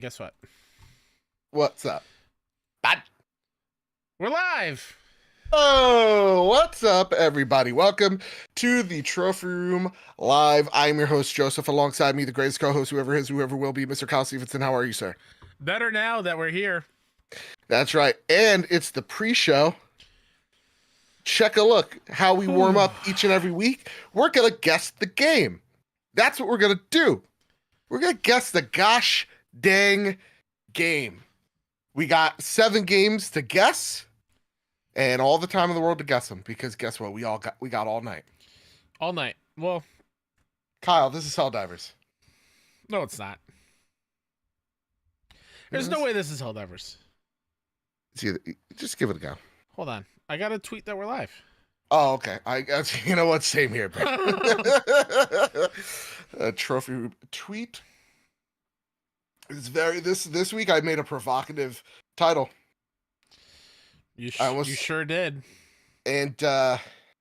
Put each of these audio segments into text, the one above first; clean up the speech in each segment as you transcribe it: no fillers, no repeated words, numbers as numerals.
Guess what? What's up? Bad. We're live. Oh, what's up, everybody? Welcome to the Trophy Room Live. I'm your host, Joseph. Alongside me, the greatest co-host, whoever is, whoever will be, Mr. Kyle Stevenson. How are you, sir? Better now that we're here. That's right. And it's the pre-show. Check a look how we warm up each and every week. We're going to guess the game. That's what we're going to do. We're going to guess the gosh dang game. We got 7 games to guess and all the time in the world to guess them, because guess what? We got all night. All night. Well, Kyle, this is Helldivers. no, it's not. There's no way this is Helldivers. Just give it a go. Hold on. I got a tweet that we're live. Oh, okay. You know what? Same here, bro. A trophy tweet. It's this week I made a provocative title. You sure did. And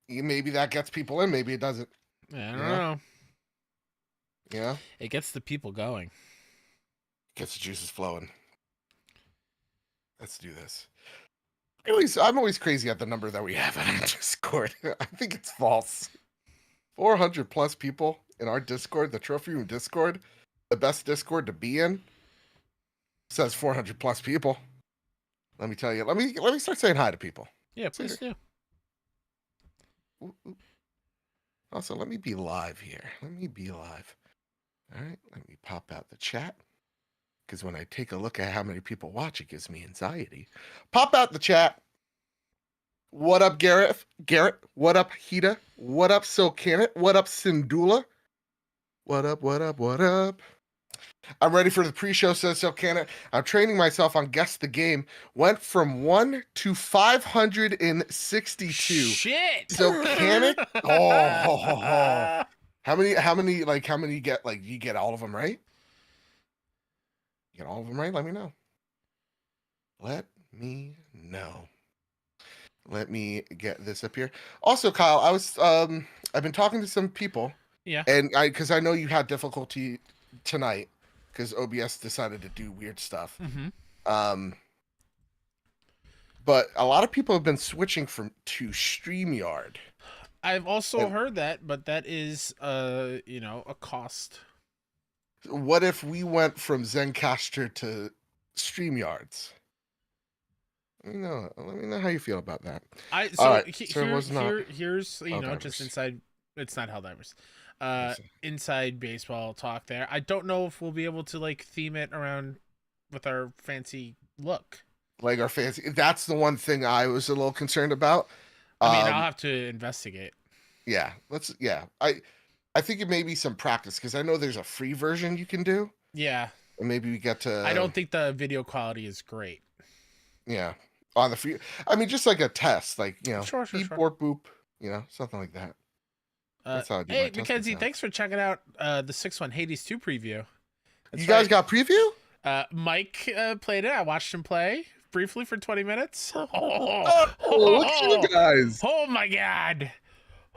maybe that gets people in, maybe it doesn't. I don't know. Yeah. It gets the people going. Gets the juices flowing. Let's do this. I'm always crazy at the number that we have on our Discord. I think it's false. 400 plus people in our Discord, the Trophy Room Discord, the best Discord to be in. Says 400 plus people. Let me tell you. Let me start saying hi to people. Yeah, please do. Also, let me be live here. Let me be live. All right, let me pop out the chat, because when I take a look at how many people watch, it gives me anxiety. Pop out the chat. What up, Garrett? What up, Hita? What up, Silkanet? What up, Sindula? What up, what up, what up? I'm ready for the pre-show, says Silkanet. I'm training myself on Guess the Game. Went from 1 to 562. Shit! Silkanet? Oh. How many you get? Like, you get all of them right? You get all of them right? Let me know. Let me know. Let me get this up here. Also, Kyle, I've been talking to some people. Yeah. And because I know you had difficulty tonight because OBS decided to do weird stuff. Mm-hmm. But a lot of people have been switching to StreamYard. I've also heard that, but that is a cost. What if we went from Zencaster to StreamYards? Let me know how you feel about that. Here's just inside. It's not Helldivers. Inside baseball talk there. I don't know if we'll be able to theme it around with our fancy look. Like our fancy. That's the one thing I was a little concerned about. I mean, I'll have to investigate. Yeah, I think it may be some practice, because I know there's a free version you can do. Yeah. And maybe we get to. I don't think the video quality is great. Yeah, on the free. I mean, just like a test, Sure, beep or boop, something like that. That's how I do my Mackenzie, thanks for checking out the 6-1 Hades 2 preview. You guys got preview? Mike played it. I watched him play briefly for 20 minutes. Look at you guys. Oh my god.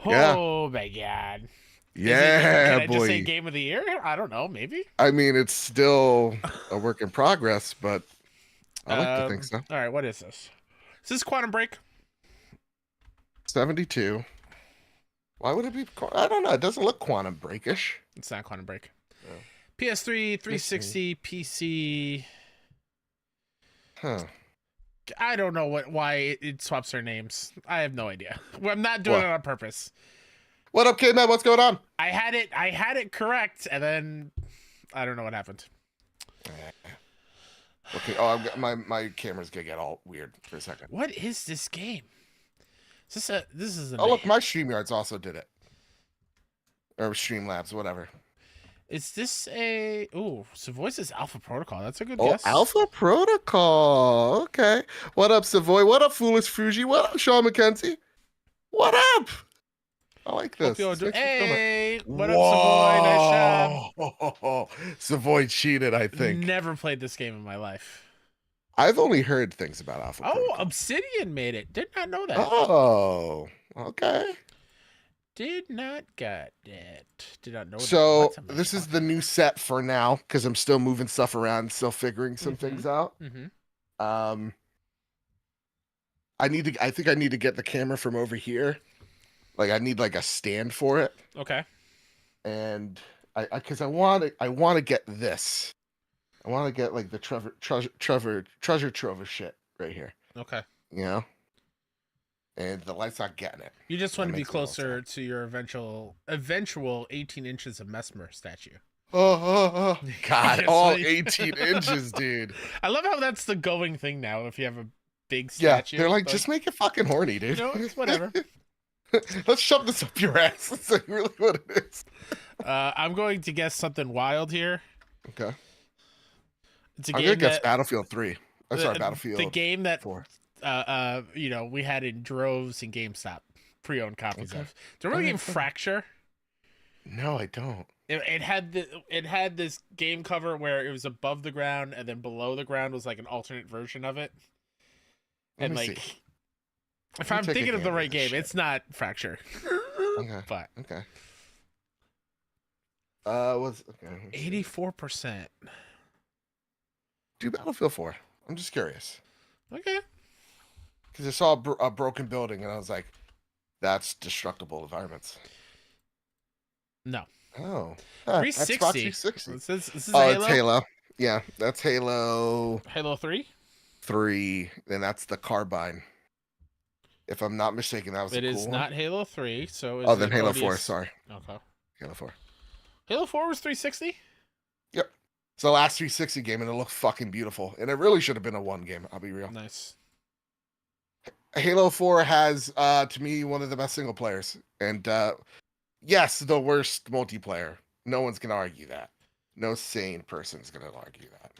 Yeah. Oh my god. Yeah, can I just say game of the year? I don't know, maybe. I mean, it's still a work in progress, but I like to think so. All right, what is this? Is this Quantum Break? 72. Why would it be? I don't know. It doesn't look Quantum Break-ish. It's not Quantum Break. No. PS3, 360, PC. Huh. I don't know why it swaps their names. I have no idea. I'm not doing it on purpose. What up, K-Man? What's going on? I had it correct, and then I don't know what happened. Okay. Oh, my camera's gonna get all weird for a second. What is this game? This is Oh, look, my StreamYards also did it. Or Streamlabs, whatever. Is this a... Ooh, Savoy says Alpha Protocol. That's a good guess. Alpha Protocol. Okay. What up, Savoy? What up, Foolish Fuji? What up, Sean McKenzie? What up? I like this. Hey, what up, Savoy? Nice job. Savoy cheated, I think. Never played this game in my life. I've only heard things about Alpha Protocol. Obsidian made it. Did not know that. Oh, okay. Did not got that. Did not know So what's in my this is pocket. the new set for now because I'm still moving stuff around, still figuring some things out. Um, I think I need to get the camera from over here. Like I need like a stand for it, Okay. and because I want to get this. I want to get like the treasure trove shit right here. Okay. You know, and the light's not getting it. You just That want to be makes me a little closer sad. to your eventual 18 inches of Mesmer statue. Oh, God, It's all like- 18 inches, dude. I love how that's the going thing now. If you have a big Yeah, statue, they're like, just make it fucking horny, dude. you know, it's whatever. Let's shove this up your ass. That's like really what it is. I'm going to guess something wild here. Okay. It's a I'm game gonna guess that Battlefield 3. I'm sorry, Battlefield. the game that 4. we had in droves in GameStop pre-owned copies Okay. of. Do you remember the game Okay. Fracture? No, I don't. It had this game cover where it was above the ground and then below the ground was like an alternate version of it. Let And me like, see. if Let me I'm take a thinking of the gander at right this game, shit. it's not Fracture. Okay. But Okay. What's okay? 84%. Do Battlefield 4. I'm just curious Okay. because I saw a broken building and I was like, "That's destructible environments." No. Oh, 360. Xbox 360. This is Oh, Halo. it's Halo. Yeah, that's Halo Halo 3. 3. And that's the carbine. If I'm not mistaken, that was It the is cool not one. Halo 3, so is Oh, then it Halo ODS? 4. Sorry, Okay. Halo 4. Halo 4 was 360? Yep. It's the last 360 game, and it looked fucking beautiful. And it really should have been a one game. I'll be real. Nice. Halo 4 has, to me, one of the best single players, and yes, the worst multiplayer. No one's gonna argue that. No sane person's gonna argue that.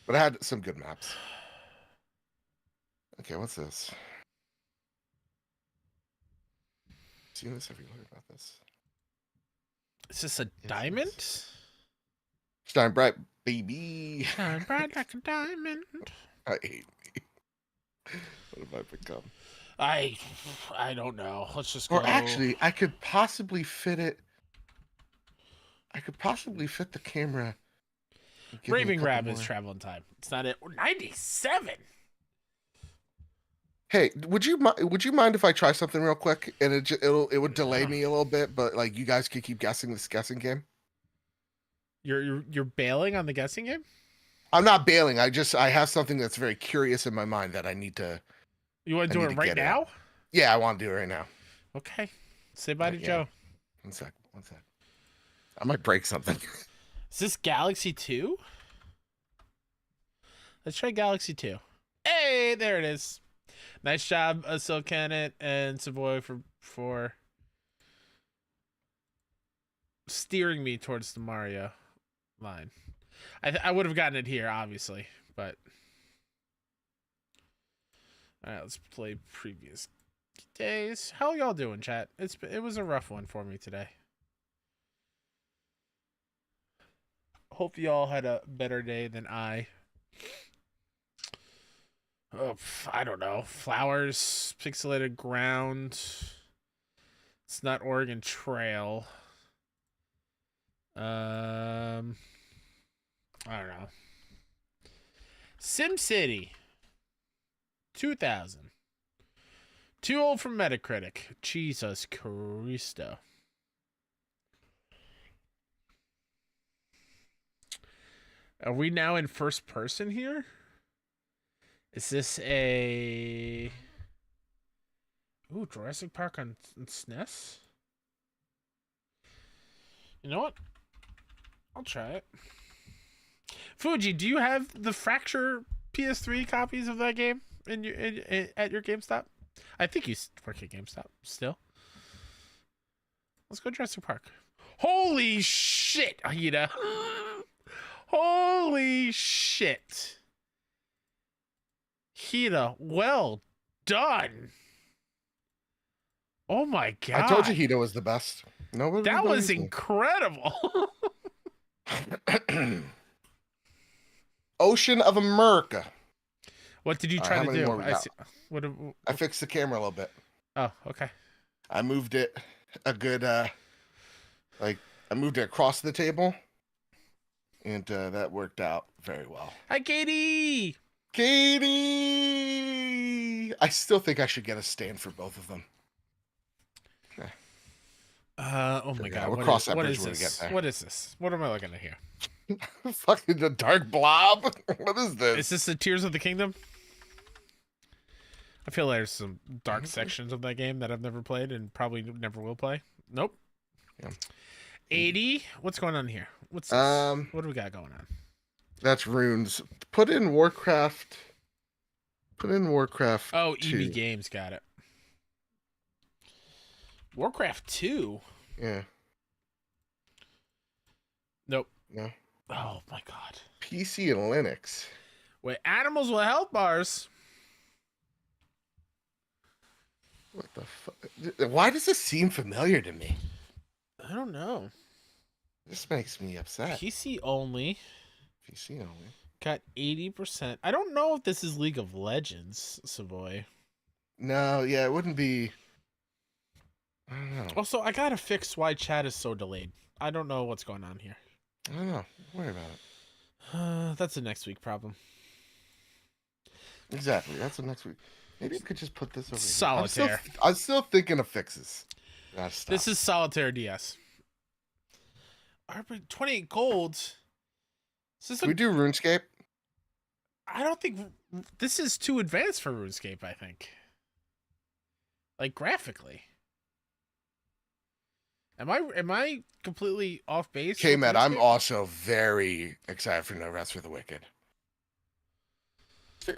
But it had some good maps. Okay, what's this? Seen this? Have you heard about this? Is this a diamond? Shine bright, baby. Shine bright like a diamond. I hate me. What have I become? I don't know. Let's just go. Or actually, I could possibly fit it. I could possibly fit the camera. and give me a Raving couple Rab is more. traveling time. It's not it. 97. Hey, would you mind if I try something real quick and it would delay me a little bit, but like you guys could keep guessing this guessing game? You're bailing on the guessing game? I'm not bailing. I have something that's very curious in my mind that I need to. You want I to do need it to right get it. now? Yeah, I want to do it right now. Okay. Say bye to Yeah. Joe. One sec. I might break something. Is this Galaxy 2? Let's try Galaxy 2. Hey, there it is. Nice job, Silcanet and Savoy for steering me towards the Mario line. I would have gotten it here, obviously, but all right, let's play previous days. How y'all doing, chat? It was a rough one for me today. Hope y'all had a better day than I. Oh, I don't know. Flowers, pixelated ground. It's not Oregon Trail. I don't know. SimCity 2000. Too old for Metacritic. Jesus Christo. Are we now in first person here? Is this a... Ooh, Jurassic Park on SNES? You know what? I'll try it. Fuji, do you have the Fracture PS3 copies of that game at your GameStop? I think you work at GameStop still. Let's go Jurassic Park. Holy shit, Aida. Holy shit. Hida, well done. Oh my god. I told you Hito was the best. Nobody That was believes me. incredible. Ocean of America. What did you All right, try how to many do? more we got? What, I fixed the camera a little bit. oh, okay. I moved it a good like I moved it across the table, and that worked out very well. Hi, Katie. Katie, I still think I should get a stand for both of them. Oh my Yeah, God. we'll cross that What bridge is when we get this? there. What is this? What am I looking at here? Fucking the dark blob. What is this? Is this the Tears of the Kingdom? I feel there's some dark sections of that game that I've never played and probably never will play. Nope. Yeah. 80. What's going on here? What's this? What do we got going on? That's runes. Put in Warcraft. Oh, 2. EB Games got it. Warcraft 2? Yeah. Nope. No. Oh my God. PC and Linux. Wait, animals with health bars. What the fuck? Why does this seem familiar to me? I don't know. This makes me upset. PC only. PC only. Got 80%. I don't know if this is League of Legends, Savoy. No, yeah, it wouldn't be. I don't know. Also, I gotta fix why chat is so delayed. I don't know what's going on here. I don't know. Don't worry about it. That's a next week problem. Exactly. That's the next week. Maybe you could just put this over Solitaire. here. I'm still thinking of fixes. This is Solitaire DS. 28 gold. Can we do RuneScape? I don't think this is too advanced for RuneScape, I think. Like graphically. Am I completely off base? Okay, Matt, I'm also very excited for No Rest for the Wicked.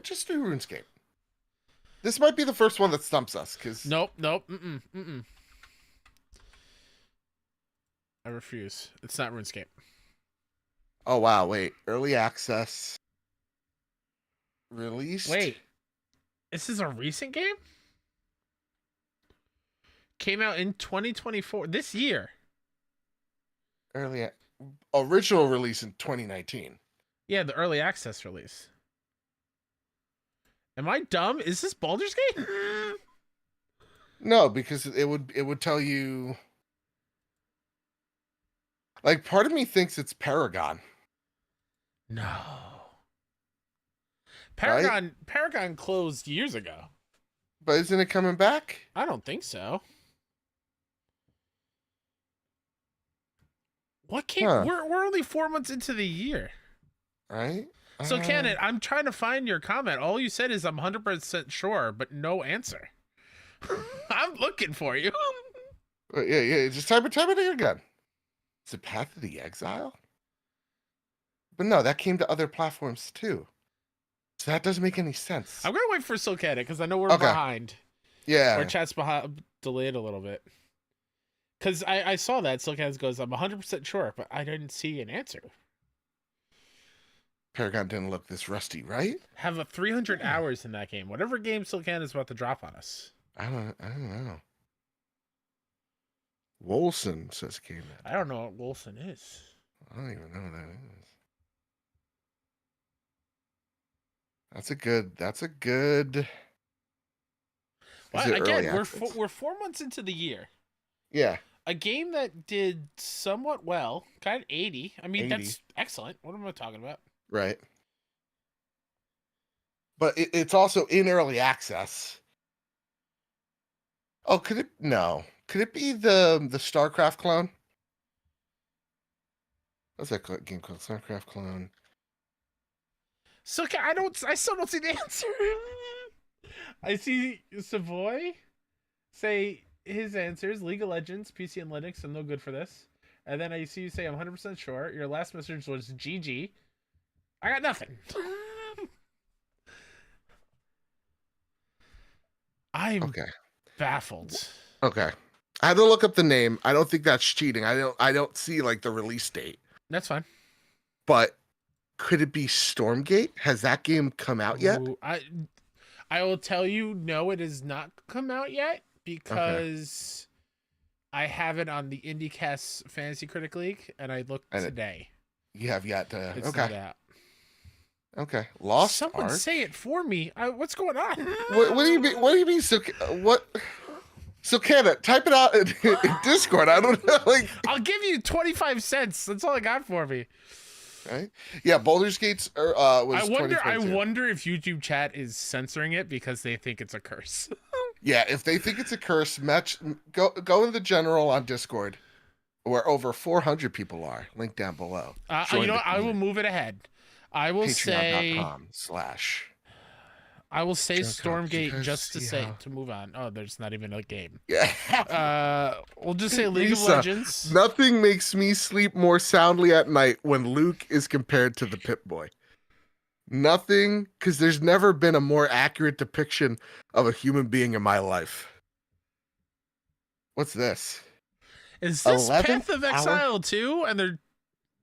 Just do RuneScape. This might be the first one that stumps us, because... Nope. I refuse. It's not RuneScape. Oh, wow, wait. Early access. Released? Wait. This is a recent game? Came out in 2024. This year. Original release in 2019. Yeah, the early access release. Am I dumb? Is this Baldur's Gate? No, because it would tell you... Like, part of me thinks it's Paragon. No. Paragon closed years ago. But isn't it coming back? I don't think so. What came? Huh. We're only 4 months into the year. Right? So, Cannon, I'm trying to find your comment. All you said is I'm 100% sure, but no answer. I'm looking for you. Yeah. Just type it in again. Is it Path of the Exile? But no, that came to other platforms too. So that doesn't make any sense. I'm going to wait for Silkhead because I know we're behind. Yeah. Our chat's delayed a little bit. Because I saw that Silkhead goes, I'm 100% sure, but I didn't see an answer. Paragon didn't look this rusty, right? Have a 300 hours in that game. Whatever game Silkhead is about to drop on us. I don't know. Wolson says came in. I don't know what Wolson is. I don't even know what that is. That's a good. Well, again, we're 4 months into the year. Yeah. A game that did somewhat well, got 80. I mean, 80. That's excellent. What am I talking about? Right. But it's also in early access. Oh, could it? No. Could it be the StarCraft clone? What's that game called? StarCraft clone. So I still don't see the answer. I see Savoy say his answer is League of Legends, PC and Linux. I'm no good for this. And then I see you say I'm 100% sure. Your last message was GG. I got nothing. I'm baffled. Okay. I had to look up the name. I don't think that's cheating. I don't see like the release date. That's fine. But could it be Stormgate? Has that game come out yet? Ooh, I will tell you, no, it has not come out yet because I have it on the IndieCast Fantasy Critic League, and I looked today. You have yet to. It's not out. Okay. Lost Someone Ark? say it for me. What's going on? What do you mean? What do you mean? So what? So Canada, type it out in Discord. I don't know, like. I'll give you 25 cents. That's all I got for me. Right? Yeah, Baldur's Gate's was I 2022. wonder if YouTube chat is censoring it because they think it's a curse. Yeah, if they think it's a curse, go in the general on Discord, where over 400 people are. Link down below. You know what? I will move it ahead. I will say Patreon.com/. I will say Junk Ops, you Stormgate guys just to see say how- to move on. Oh, there's not even a game. Yeah. We'll just say League of Lisa, Legends. Nothing makes me sleep more soundly at night when Luke is compared to the Pip-Boy. Nothing, because there's never been a more accurate depiction of a human being in my life. What's this? Is this 11th Path of hour? Exile 2 and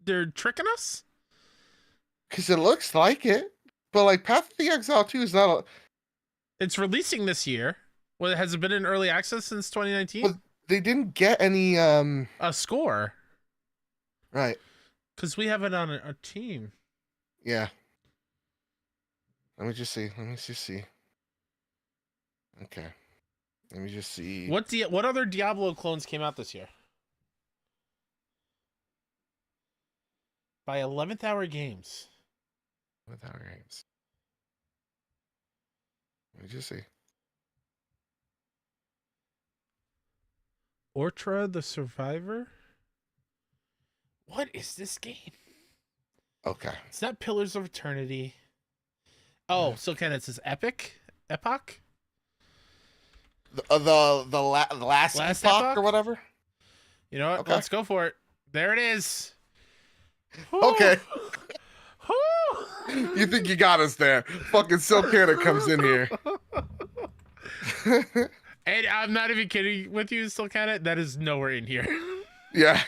they're tricking us? Because it looks like it. But like Path of the Exile 2 is not a... It's releasing this year. Well, has it been in early access since 2019? Well, they didn't get any A score. Right. Because we have it on a team. Yeah. Let me just see. Okay. Let me just see. What other Diablo clones came out this year? By 11th Hour Games. With our games. Let me just see. Ortra the Survivor? What is this game? Okay. It's not Pillars of Eternity. Oh, so kind of says Epoch? The last epoch or whatever. You know what? Okay. Let's go for it. There it is. Okay. Whew. You think you got us there? Fucking Silkana comes in here. And I'm not even kidding with you, Silkana. That is nowhere in here. Yeah.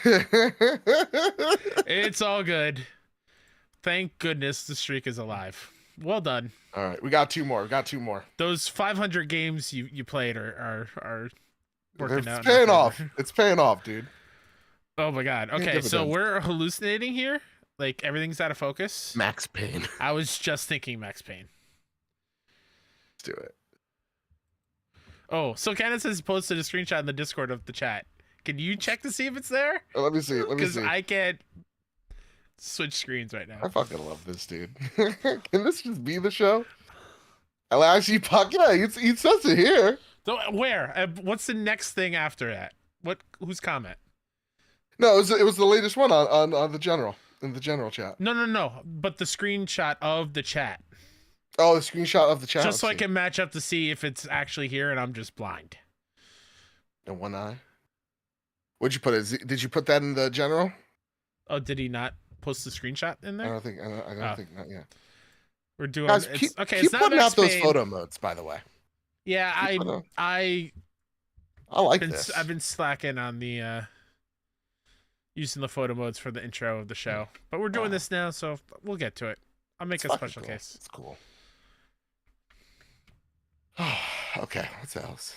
It's all good. Thank goodness the streak is alive. Well done. All right, we got two more. Those 500 games you played are working out. It's paying off. It's paying off, dude. Oh my god. Okay, dividends. so we're hallucinating here. Like everything's out of focus. Max Payne. I was just thinking Max Payne. Let's do it. Oh, so Candace has posted a screenshot in the Discord of the chat. Can you check to see if it's there? Oh, let me see. Because I can't switch screens right now. I fucking love this dude. Can this just be the show? I actually, yeah, it says it here. So, where? What's the next thing after that? Whose comment? No, it was the latest one on the general, in the general chat. No. But the screenshot of the chat. Oh, the screenshot of the chat. Just so I can match up to see if it's actually here and I'm just blind. In one eye. What'd you put it? Did you put that in the general? Oh, did he not post the screenshot in I there? don't think. I don't think not yet. We're doing. Guys, it's, keep it's not putting Max out those Payne. photo modes, by the way. Yeah, I like this. I've been slacking on the using the photo modes for the intro of the show, but we're doing this now, so we'll get to it. I'll make a special cool. case. It's cool. Okay, what's else?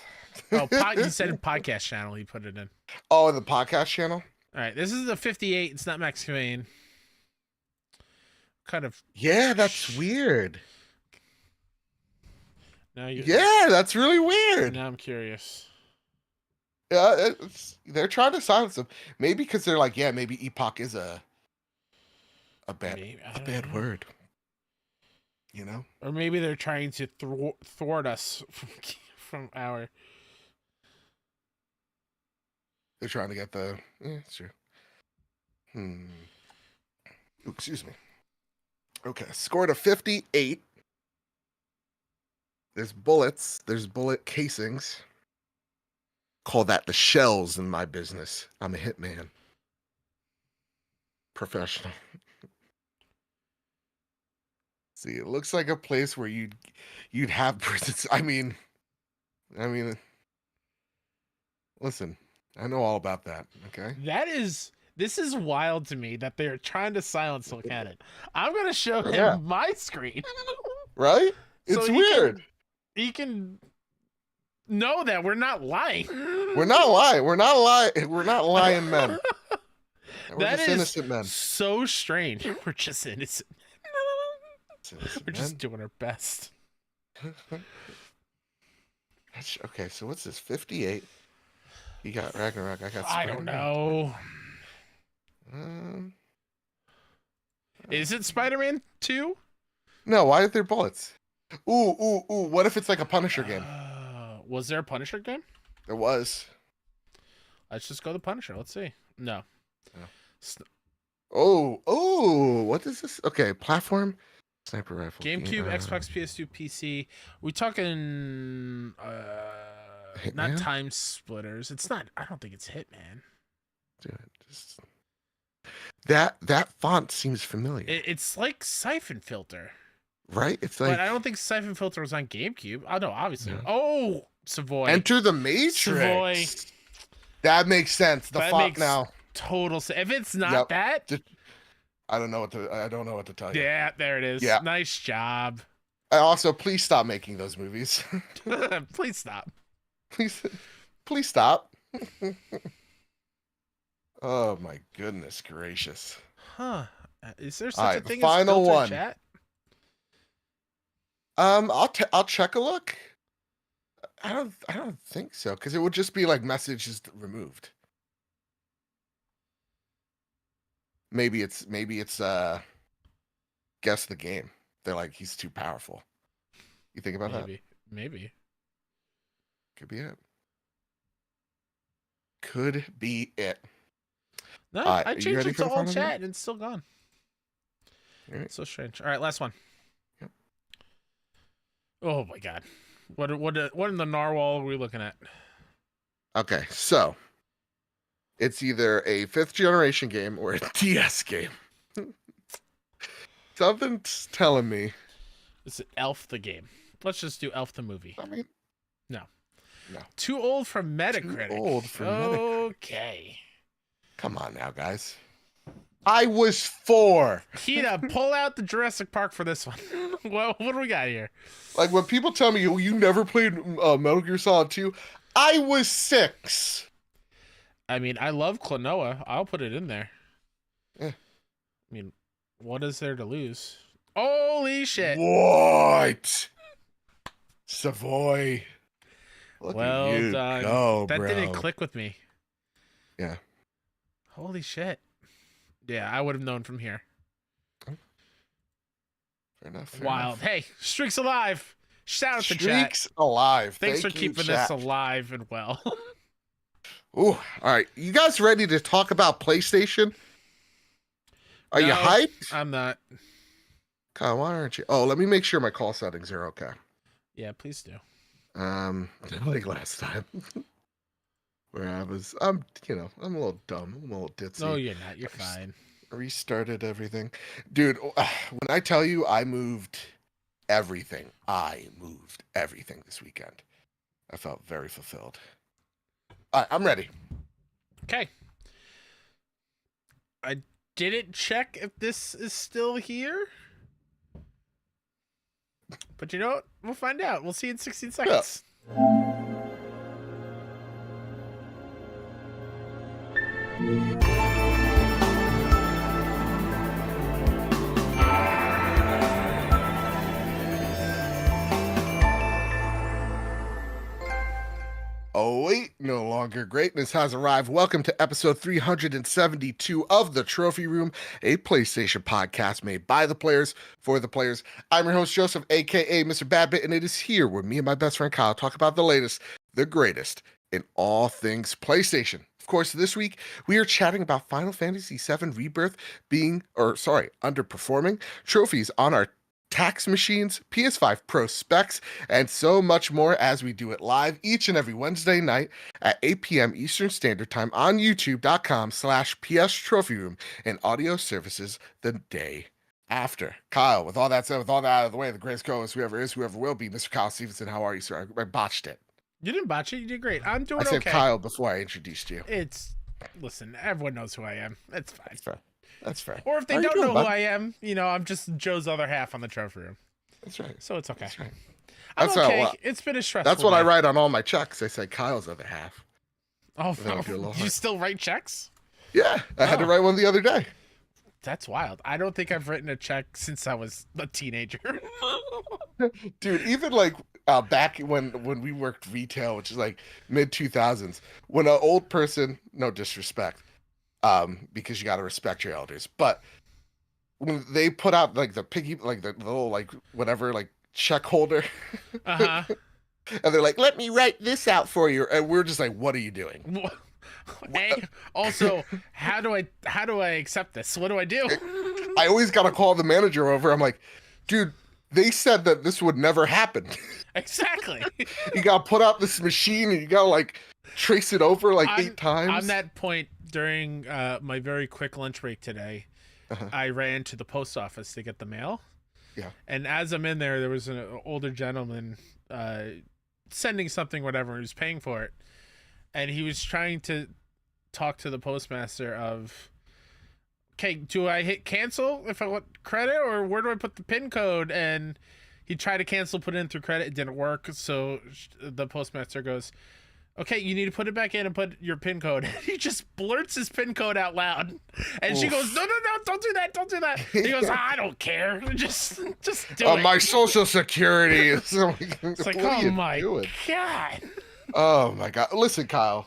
Oh, you said in podcast channel. You put it in. Oh, the podcast channel. All right, this is a 58. It's not Max Payne. Kind of. Yeah, that's weird. Now you. Yeah, that's really weird. Now I'm curious. Yeah, they're trying to silence them. Maybe because they're like, yeah, maybe epoch is a bad word. You know? Or maybe they're trying to thwart us from our. They're trying to get the. Yeah, it's true. Ooh, excuse me. Okay, scored a 58. There's bullets. There's bullet casings. Call that the shells in my business. I'm a hitman. Professional. See, it looks like a place where you'd have prisons. I mean, listen, I know all about that. Okay. This is wild to me that they're trying to silence Silkanen. I'm gonna show him Yeah. my screen. Right? So It's weird. He can know that we're not lying. We're not lying. We're not lying. We're not lying men. We're That just is innocent men. so strange. We're just innocent. Innocent We're just men. doing our best. Okay, so what's this? 58. You got Ragnarok. I got I don't Spider-Man. know. Um, Is it Spider-Man 2? no, why are there bullets? Ooh. What if it's like a Punisher game? Was there a Punisher game? There was. Let's just go to Punisher. Let's see. No. No. S- Oh, what is this? Okay, platform, sniper rifle. GameCube, Xbox, PS2, PC. We talking not Hitman? Time Splitters. It's not. I don't think it's Hitman. Dude, just... That font seems familiar, It's like Siphon Filter, right? It's like but I don't think Siphon Filter was on GameCube. Oh no, obviously. No. Oh, Savoy. Enter the Matrix. Savoy. That makes sense. The That font makes now. Total. If it's not Yep. that, I don't know what to tell you. yeah, there it is. Yeah. Nice job. Also, please stop making those movies. Please stop. Please stop. Oh my goodness gracious. Huh? Is there such All a right, the thing final as filter one. chat? I'll check a look. I don't think so, because it would just be like messages removed. Maybe it's guess the game. They're like, he's too powerful. You think about that? Maybe. Could be it. Could be it. No, All right, I are you changed ready it for to the all final game? chat and it's still gone. All right. So strange. All right, last one. Yep. Oh my god. What in the narwhal are we looking at? Okay, so it's either a 5th generation game or a DS game. Something's telling me. Is it Elf the game? Let's just do Elf the movie. I mean, No. No. Too old for Metacritic. Too old for Metacritic. Okay. Come on now, guys. I was 4. Kita, pull out the Jurassic Park for this one. What do we got here? Like when people tell me you never played Metal Gear Solid 2, I was 6. I mean, I love Klonoa. I'll put it in there. Yeah. I mean, what is there to lose? Holy shit. What? Savoy. Look Well at you done. go, That bro. didn't click with me. Yeah. Holy shit. Yeah, I would have known from here. Fair enough. Wild. Hey, Streak's alive. Shout out to chat. Streaks alive. Thanks Thank for you, keeping chat. this alive and well. Ooh, all right. You guys ready to talk about PlayStation? Are you No, hyped? I'm not. Kyle, why aren't you? Oh, let me make sure my call settings are okay. Yeah, please do. Like last time. Where I'm a little dumb. I'm a little ditzy. No, you're not. You're fine. Restarted everything. Dude, when I tell you I moved everything this weekend. I felt very fulfilled. All right, I'm ready. Okay. I didn't check if this is still here. But you know what? We'll find out. We'll see in 16 seconds. Oh, wait, no longer greatness has arrived. Welcome to episode 372 of The Trophy Room, a PlayStation podcast made by the players for the players. I'm your host, Joseph, aka Mr. Badbit, and it is here where me and my best friend Kyle talk about the latest, the greatest in all things PlayStation. Of course, this week we are chatting about Final Fantasy VII Rebirth underperforming, trophies on our tax machines, PS5 Pro specs, and so much more as we do it live each and every Wednesday night at 8 p.m. Eastern Standard Time on youtube.com/PS Trophy Room and audio services the day after. Kyle, with all that said, with all that out of the way, the greatest co-host whoever is, whoever will be, Mr. Kyle Stevenson, how are you, sir? I botched it. You didn't botch it. You did great. I'm doing I said okay. Kyle before I introduced you. Listen, everyone knows who I am. That's fine. That's fair. That's fair. Or if they How you don't doing, know bud? who I am, I'm just Joe's other half on the trophy room. That's right. So it's okay. That's right. I'm That's okay. what- It's been a stressful That's what I day. write on all my checks. I say Kyle's other half. Oh, Then I'll do a little you hard. still write checks? Yeah, I had to Oh. write one the other day. That's wild. I don't think I've written a check since I was a teenager. Dude, even like back when we worked retail, which is like mid 2000s, when an old person, no disrespect, because you got to respect your elders, but when they put out like the piggy, like the little like whatever like check holder, Uh and they're like, "Let me write this out for you," and we're just like, "What are you doing?" huh. Also, how do I accept this? What do I do? I always gotta call the manager over. I'm like, "Dude, they said that this would never happen." Exactly. You gotta put out this machine and you gotta like trace it over like on, 8 times. on that point, during my very quick lunch break today, Uh-huh. I ran to the post office to get the mail. Yeah. And as I'm in there was an older gentleman sending something, whatever, he was paying for it. And he was trying to talk to the postmaster of, okay, do I hit cancel if I want credit, or where do I put the PIN code? And he tried to cancel, put it in through credit. It didn't work. So the postmaster goes, okay, you need to put it back in and put your PIN code. He just blurts his PIN code out loud. And she goes, no, don't do that. Don't do that. He goes, I don't care. Just do it. My social security is It's like, oh my God. Oh my God. Listen, Kyle,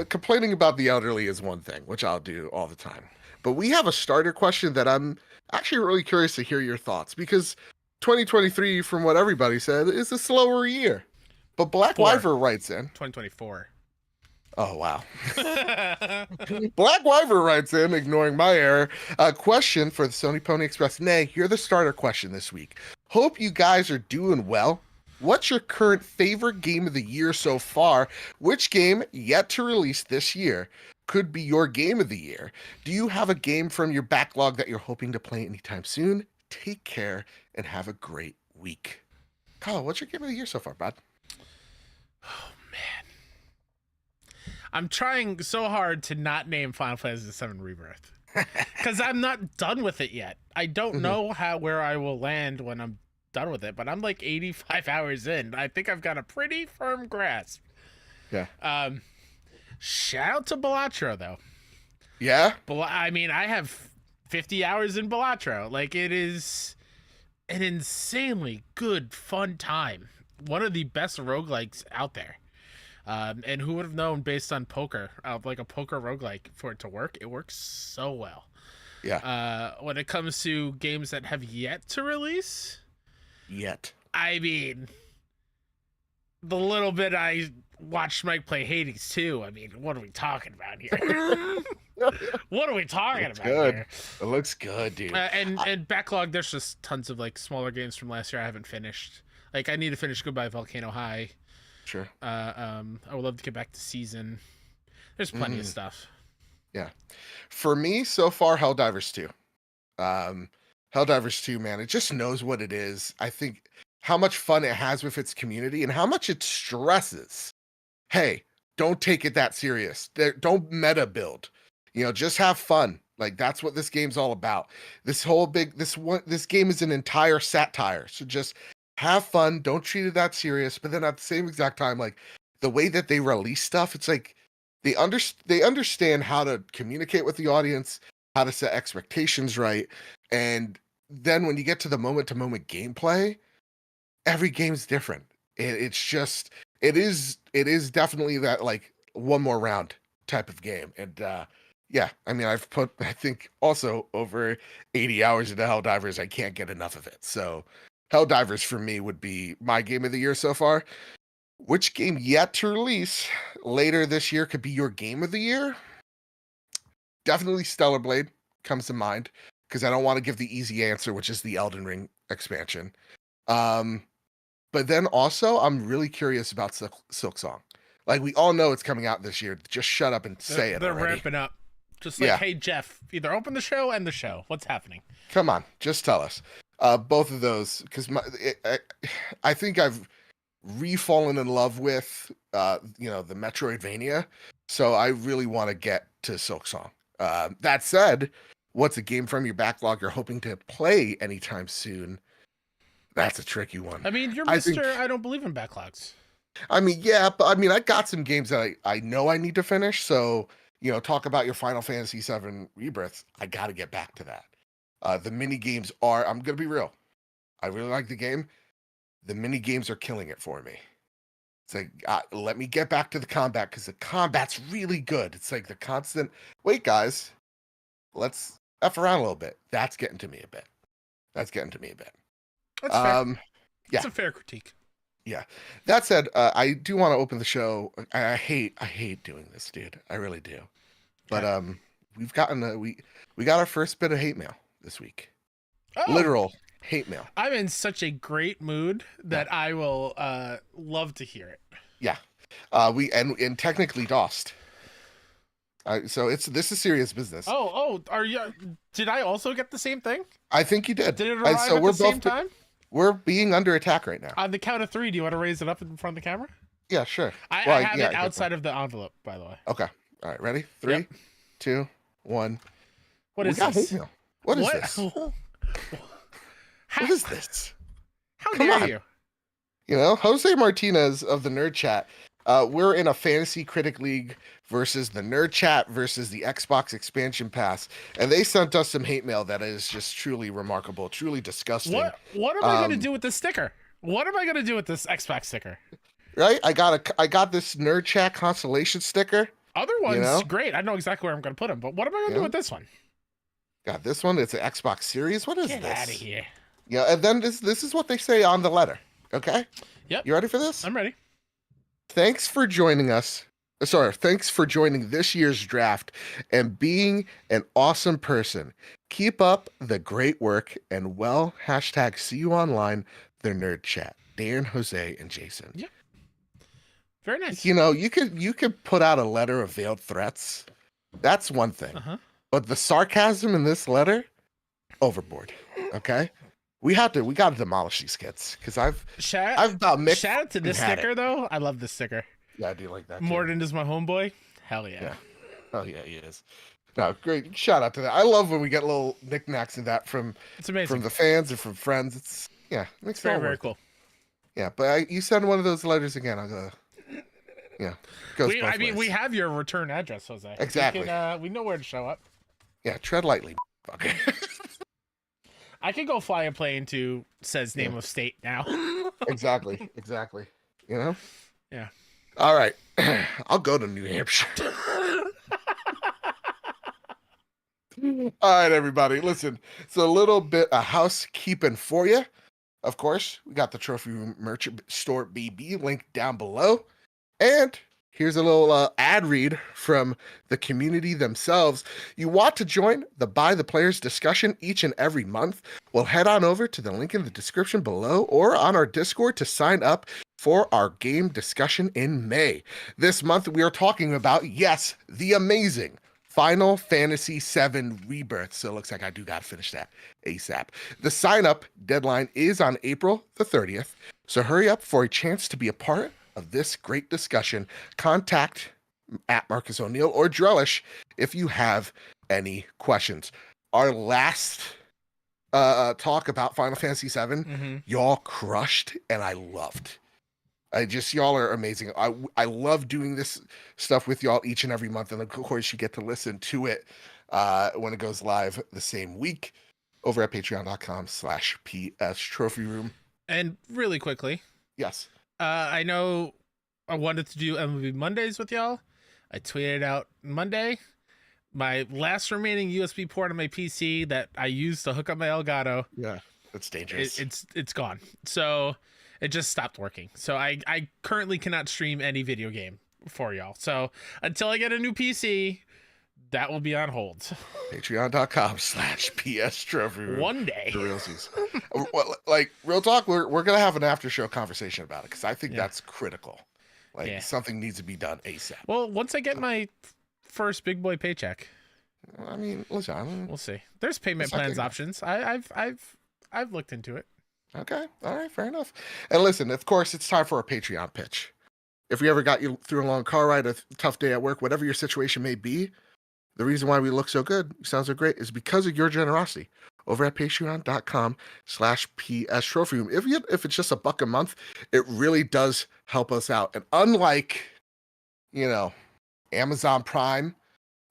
complaining about the elderly is one thing, which I'll do all the time. But we have a starter question that I'm actually really curious to hear your thoughts, because 2023, from what everybody said, is a slower year. But Black Wyver writes in. 2024. Oh, wow. Black Wyver writes in, ignoring my error. A question for the Sony Pony Express. Nay, you're the starter question this week. Hope you guys are doing well. What's your current favorite game of the year so far? Which game, yet to release this year, could be your game of the year? Do you have a game from your backlog that you're hoping to play anytime soon? Take care and have a great week. Kyle, what's your game of the year so far, bud? Oh, man. I'm trying so hard to not name Final Fantasy VII Rebirth. Because I'm not done with it yet. I don't know where I will land when I'm done with it, but I'm like 85 hours in. I think I've got a pretty firm grasp. Yeah. Shout out to Balatro, though. Yeah? I mean, I have 50 hours in Balatro. Like, it is an insanely good, fun time. One of the best roguelikes out there. And who would have known, based on poker, like a poker roguelike, for it to work? It works so well. Yeah. When it comes to games that have yet to release, I mean, the little bit I watched Mike play Hades 2, I mean, what are we talking about here? What are we talking about here? It looks good, dude. And backlog, there's just tons of like smaller games from last year I haven't finished. Like, I need to finish Goodbye Volcano High. Sure. I would love to get back to Season. There's plenty of stuff. Yeah. For me, so far, Helldivers 2. Helldivers 2, man, it just knows what it is. I think how much fun it has with its community and how much it stresses. Hey, don't take it that serious. Don't meta build. Just have fun. Like, that's what this game's all about. This game is an entire satire. So just have fun. Don't treat it that serious. But then at the same exact time, like, the way that they release stuff, it's like they understand how to communicate with the audience, how to set expectations right. And then when you get to the moment-to-moment gameplay, every game's different. It is definitely that, like, one more round type of game. And yeah, I mean, I've put, I think, also over 80 hours into Helldivers. I can't get enough of it. So Helldivers for me would be my game of the year so far. Which game yet to release later this year could be your game of the year? Definitely Stellar Blade comes to mind, because I don't want to give the easy answer, which is the Elden Ring expansion. But then also, I'm really curious about Silk Song. Like, we all know it's coming out this year. Just shut up and say it already. They're ramping up. Just like, hey, Jeff, either open the show, end the show. What's happening? Come on, just tell us. Both of those, because I think I've re-fallen in love with, the Metroidvania. So I really want to get to Silk Song. That said, what's a game from your backlog you're hoping to play anytime soon? That's a tricky one. I mean, you're Mr. I don't believe in backlogs. I mean, yeah, but I mean, I got some games that I know I need to finish. So, talk about your Final Fantasy VII Rebirth. I got to get back to that. The mini games I'm going to be real. I really like the game. the mini games are killing it for me. It's like, let me get back to the combat because the combat's really good. It's like the constant, wait, guys, let's F around a little bit. That's getting to me a bit. That's fair. Yeah. That's a fair critique. Yeah. That said, I do want to open the show. I hate doing this, dude. I really do. But we've gotten we got our first bit of hate mail this week. Oh, Literal hate mail. I'm in such a great mood that I will love to hear it. Yeah. We and technically DOSed. So this is serious business. Oh, are you? Did I also get the same thing? I think you did. Did it arrive at the same time? We're being under attack right now. On the count of 3, do you want to raise it up in front of the camera? Yeah, sure. I have it outside of the envelope, by the way. Okay. All right. Ready? 3, 2, 1. What is this? What is this? What is this? How dare you? You know, Jose Martinez of the Nerd Chat. We're in a fantasy critic league versus the Nerd Chat versus the Xbox expansion pass, and they sent us some hate mail that is just truly remarkable, truly disgusting. What am I going to do with this sticker? What am I going to do with this Xbox sticker? Right? I got this Nerd Chat constellation sticker. Other ones, great. I know exactly where I'm going to put them, but what am I going to do with this one? Got this one. It's an Xbox Series. What is this? Get out of here. Yeah, and then this is what they say on the letter. Okay? Yep. You ready for this? I'm ready. Thanks for joining us. Thanks for joining this year's draft and being an awesome person. Keep up the great work and #see you online, the Nerd Chat. Dan, Jose, and Jason. Yep. Very nice. You know, you could put out a letter of veiled threats. That's one thing. But the sarcasm in this letter, overboard. Okay? We got to demolish these kids because I've about mixed. Shout out to this sticker though. I love this sticker. Yeah, I do like that. Morden is my homeboy. Hell yeah. Oh yeah, he is. No, great. Shout out to that. I love when we get little knickknacks in that from the fans and from friends. It's makes it very cool. Yeah, but you send one of those letters again, I'll go. Yeah, we have your return address, Jose. Exactly. We know where to show up. Yeah, tread lightly. Okay. I could go fly a plane to says name of state now. Exactly. You know? Yeah. All right. I'll go to New Hampshire. All right, everybody. Listen, it's a little bit of housekeeping for you. Of course, we got the Trophy Room merch store BB link down below. And here's a little ad read from the community themselves. You want to join the Buy the Players discussion each and every month? Well, head on over to the link in the description below or on our Discord to sign up for our game discussion in May. This month, we are talking about, yes, the amazing Final Fantasy VII Rebirth. So it looks like I do got to finish that ASAP. The sign-up deadline is on April the 30th. So hurry up for a chance to be a part of this great discussion. Contact at Marcus O'Neill or Drellish if you have any questions. Our last talk about Final Fantasy VII, y'all crushed and I loved. Y'all are amazing. I love doing this stuff with y'all each and every month, and of course you get to listen to it when it goes live the same week over at patreon.com/PS Trophy Room. And really quickly, yes. I know I wanted to do MLB Mondays with y'all. I tweeted out Monday. My last remaining USB port on my PC that I used to hook up my Elgato. Yeah, that's dangerous. It's gone. So it just stopped working. So I currently cannot stream any video game for y'all. So until I get a new PC, that will be on hold. Patreon.com/PS Trophy Room. One day. Well, like, real talk, we're going to have an after show conversation about it because I think that's critical. Like, something needs to be done ASAP. Well, once I get my first big boy paycheck. I mean, listen, we'll see. There's payment plans options. I've looked into it. Okay. All right. Fair enough. And listen, of course, it's time for a Patreon pitch. If we ever got you through a long car ride, a tough day at work, whatever your situation may be, the reason why we look so good, sounds so great, is because of your generosity over at patreon.com/PS Trophy Room. If it's just $1 a month, it really does help us out. And unlike, Amazon Prime,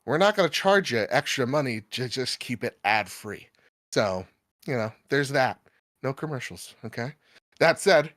we're not going to charge you extra money to just keep it ad-free. So, there's that. No commercials, okay? That said,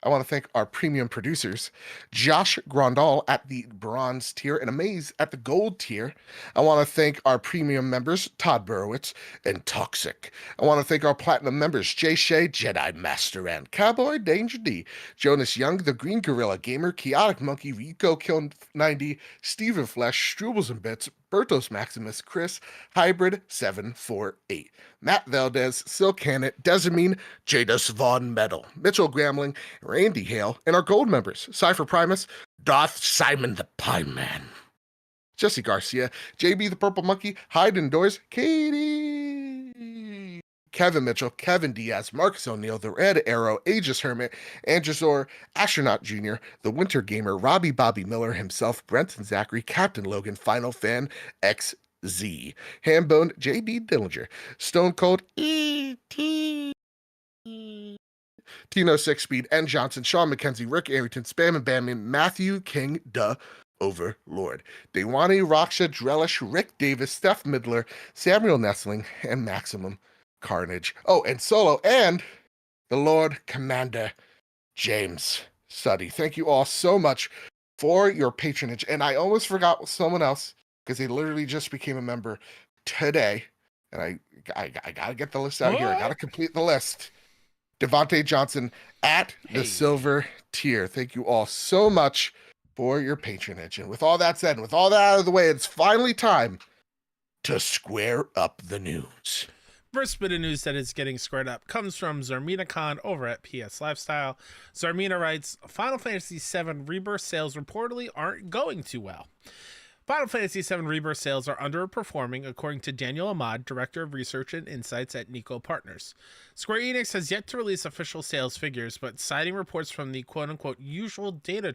I want to thank our premium producers, Josh Grandal at the bronze tier and Amaze at the gold tier. I want to thank our premium members, Todd Burowitz and Toxic. I want to thank our platinum members, Jay Shea, Jedi Master and Cowboy Danger D, Jonas Young, The Green Gorilla Gamer, Chaotic Monkey, Rico Kill 90, Steven Flesh, Strubles and Bits, Bertos Maximus, Chris, Hybrid 748, Matt Valdez, Silk Hannet, Desamine, Jadus Von Metal, Mitchell Gramling, Randy Hale, and our gold members, Cypher Primus, Darth Simon the Pine Man, Jesse Garcia, JB the Purple Monkey, Hyde Indoors, Katie, Kevin Mitchell, Kevin Diaz, Marcus O'Neill, The Red Arrow, Aegis Hermit, Androsor, Astronaut Jr., The Winter Gamer, Robbie Bobby Miller himself, Brenton Zachary, Captain Logan, Final Fan, XZ, Hambone, JB Dillinger, Stone Cold, E.T., Tino Six Speed, N. Johnson, Sean McKenzie, Rick Arrington, Spam and Bamman, Matthew King, Duh, Overlord, Dewani, Raksha, Drellish, Rick Davis, Steph Midler, Samuel Nestling, and Maximum Carnage. Oh, and Solo, and the Lord Commander James Suddy. Thank you all so much for your patronage. And I almost forgot someone else because they literally just became a member today. And I gotta get the list out of here. I gotta complete the list. Devontae Johnson at the silver tier. Thank you all so much for your patronage. And with all that said, and with all that out of the way, it's finally time to square up the news. First bit of news that is getting squared up comes from Zarmina Khan over at PS Lifestyle. Zarmina writes, Final Fantasy VII Rebirth sales reportedly aren't going too well. Final Fantasy VII Rebirth sales are underperforming, according to Daniel Ahmad, Director of Research and Insights at Nico Partners. Square Enix has yet to release official sales figures, but citing reports from the quote-unquote usual data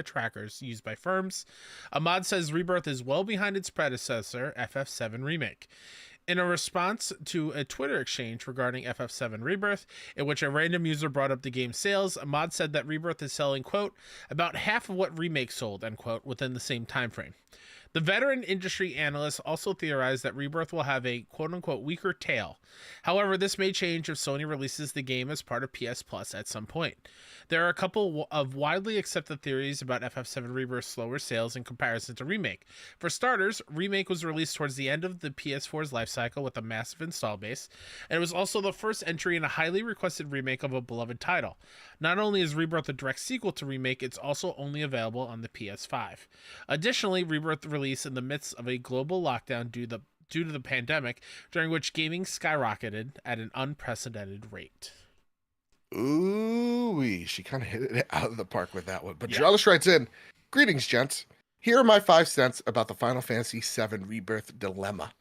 trackers used by firms, Ahmad says Rebirth is well behind its predecessor, FF7 Remake. In a response to a Twitter exchange regarding FF7 Rebirth, in which a random user brought up the game's sales, Ahmad said that Rebirth is selling, quote, about half of what Remake sold, end quote, within the same time frame. The veteran industry analysts also theorized that Rebirth will have a quote-unquote weaker tail. However, this may change if Sony releases the game as part of PS Plus at some point. There are a couple of widely accepted theories about FF7 Rebirth's slower sales in comparison to Remake. For starters, Remake was released towards the end of the PS4's lifecycle with a massive install base, and it was also the first entry in a highly requested remake of a beloved title. Not only is Rebirth a direct sequel to Remake, it's also only available on the PS5. Additionally, Rebirth released in the midst of a global lockdown due to the pandemic, during which gaming skyrocketed at an unprecedented rate. Ooh, she kind of hit it out of the park with that one. But Drellish writes in, greetings, gents. Here are my 5 cents about the Final Fantasy VII Rebirth dilemma.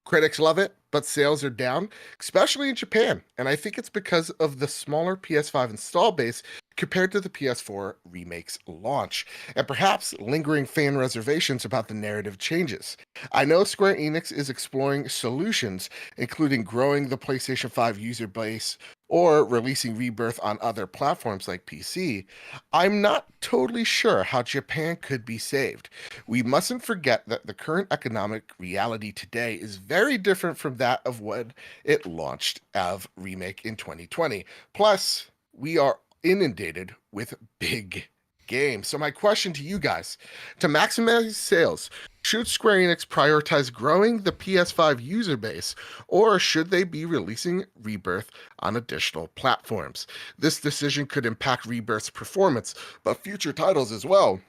Critics love it, but sales are down, especially in Japan, and I think it's because of the smaller PS5 install base compared to the PS4 Remake's launch, and perhaps lingering fan reservations about the narrative changes. I know Square Enix is exploring solutions, including growing the PlayStation 5 user base or releasing Rebirth on other platforms like PC. I'm not totally sure how Japan could be saved. We mustn't forget that the current economic reality today is very different from that of when it launched of Remake in 2020. Plus, we are inundated with big games. So my question to you guys, to maximize sales, should Square Enix prioritize growing the PS5 user base, or should they be releasing Rebirth on additional platforms? This decision could impact Rebirth's performance, but future titles as well.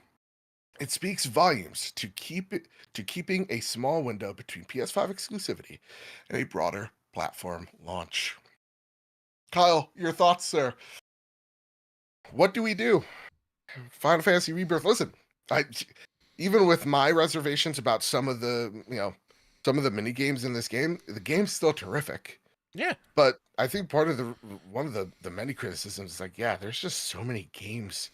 It speaks volumes to keeping a small window between PS5 exclusivity and a broader platform launch. Kyle, your thoughts, sir? What do we do? Final Fantasy Rebirth. Listen, even with my reservations about some of the mini games in this game, the game's still terrific. Yeah. But I think one of the many criticisms is like, yeah, there's just so many games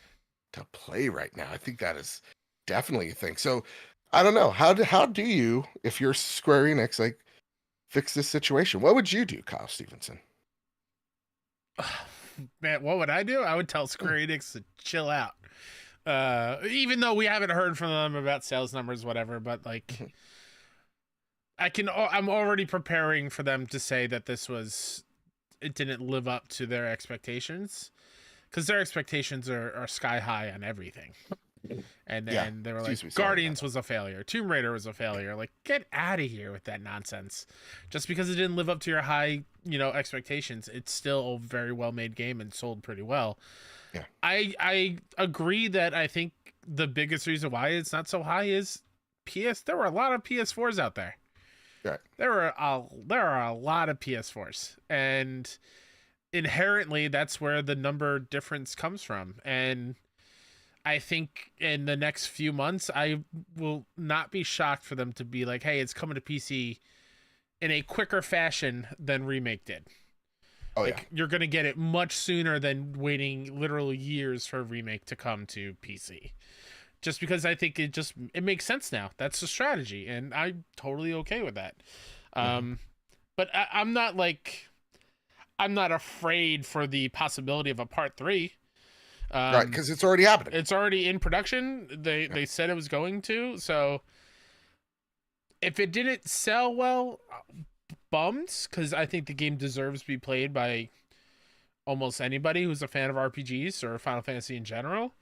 to play right now. I think that is definitely a thing. So I don't know. How do you, if you're Square Enix, like fix this situation? What would you do, Kyle Stevenson? Man, what would I do? I would tell Square Enix to chill out. Even though we haven't heard from them about sales numbers, whatever, but like, I'm already preparing for them to say that it didn't live up to their expectations, because their expectations are sky high on everything. And Yeah. then they were like, Excuse me, sorry about Guardians that. was a failure, Tomb Raider was a failure. Like, get out of here with that nonsense. Just because it didn't live up to your high, expectations, it's still a very well made game and sold pretty well. Yeah. I agree that I think the biggest reason why it's not so high is there were a lot of PS4s out there. Right. There are a lot of PS4s, and inherently that's where the number difference comes from. And I think in the next few months, I will not be shocked for them to be like, hey, it's coming to PC in a quicker fashion than Remake did. Oh, Like, you're going to get it much sooner than waiting literal years for Remake to come to PC. Just because I think it makes sense now. That's the strategy, and I'm totally okay with that. But I'm not afraid for the possibility of a part 3. Right, because it's already happening. It's already in production. They said it was going to. So if it didn't sell well, bummed, because I think the game deserves to be played by almost anybody who's a fan of RPGs or Final Fantasy in general.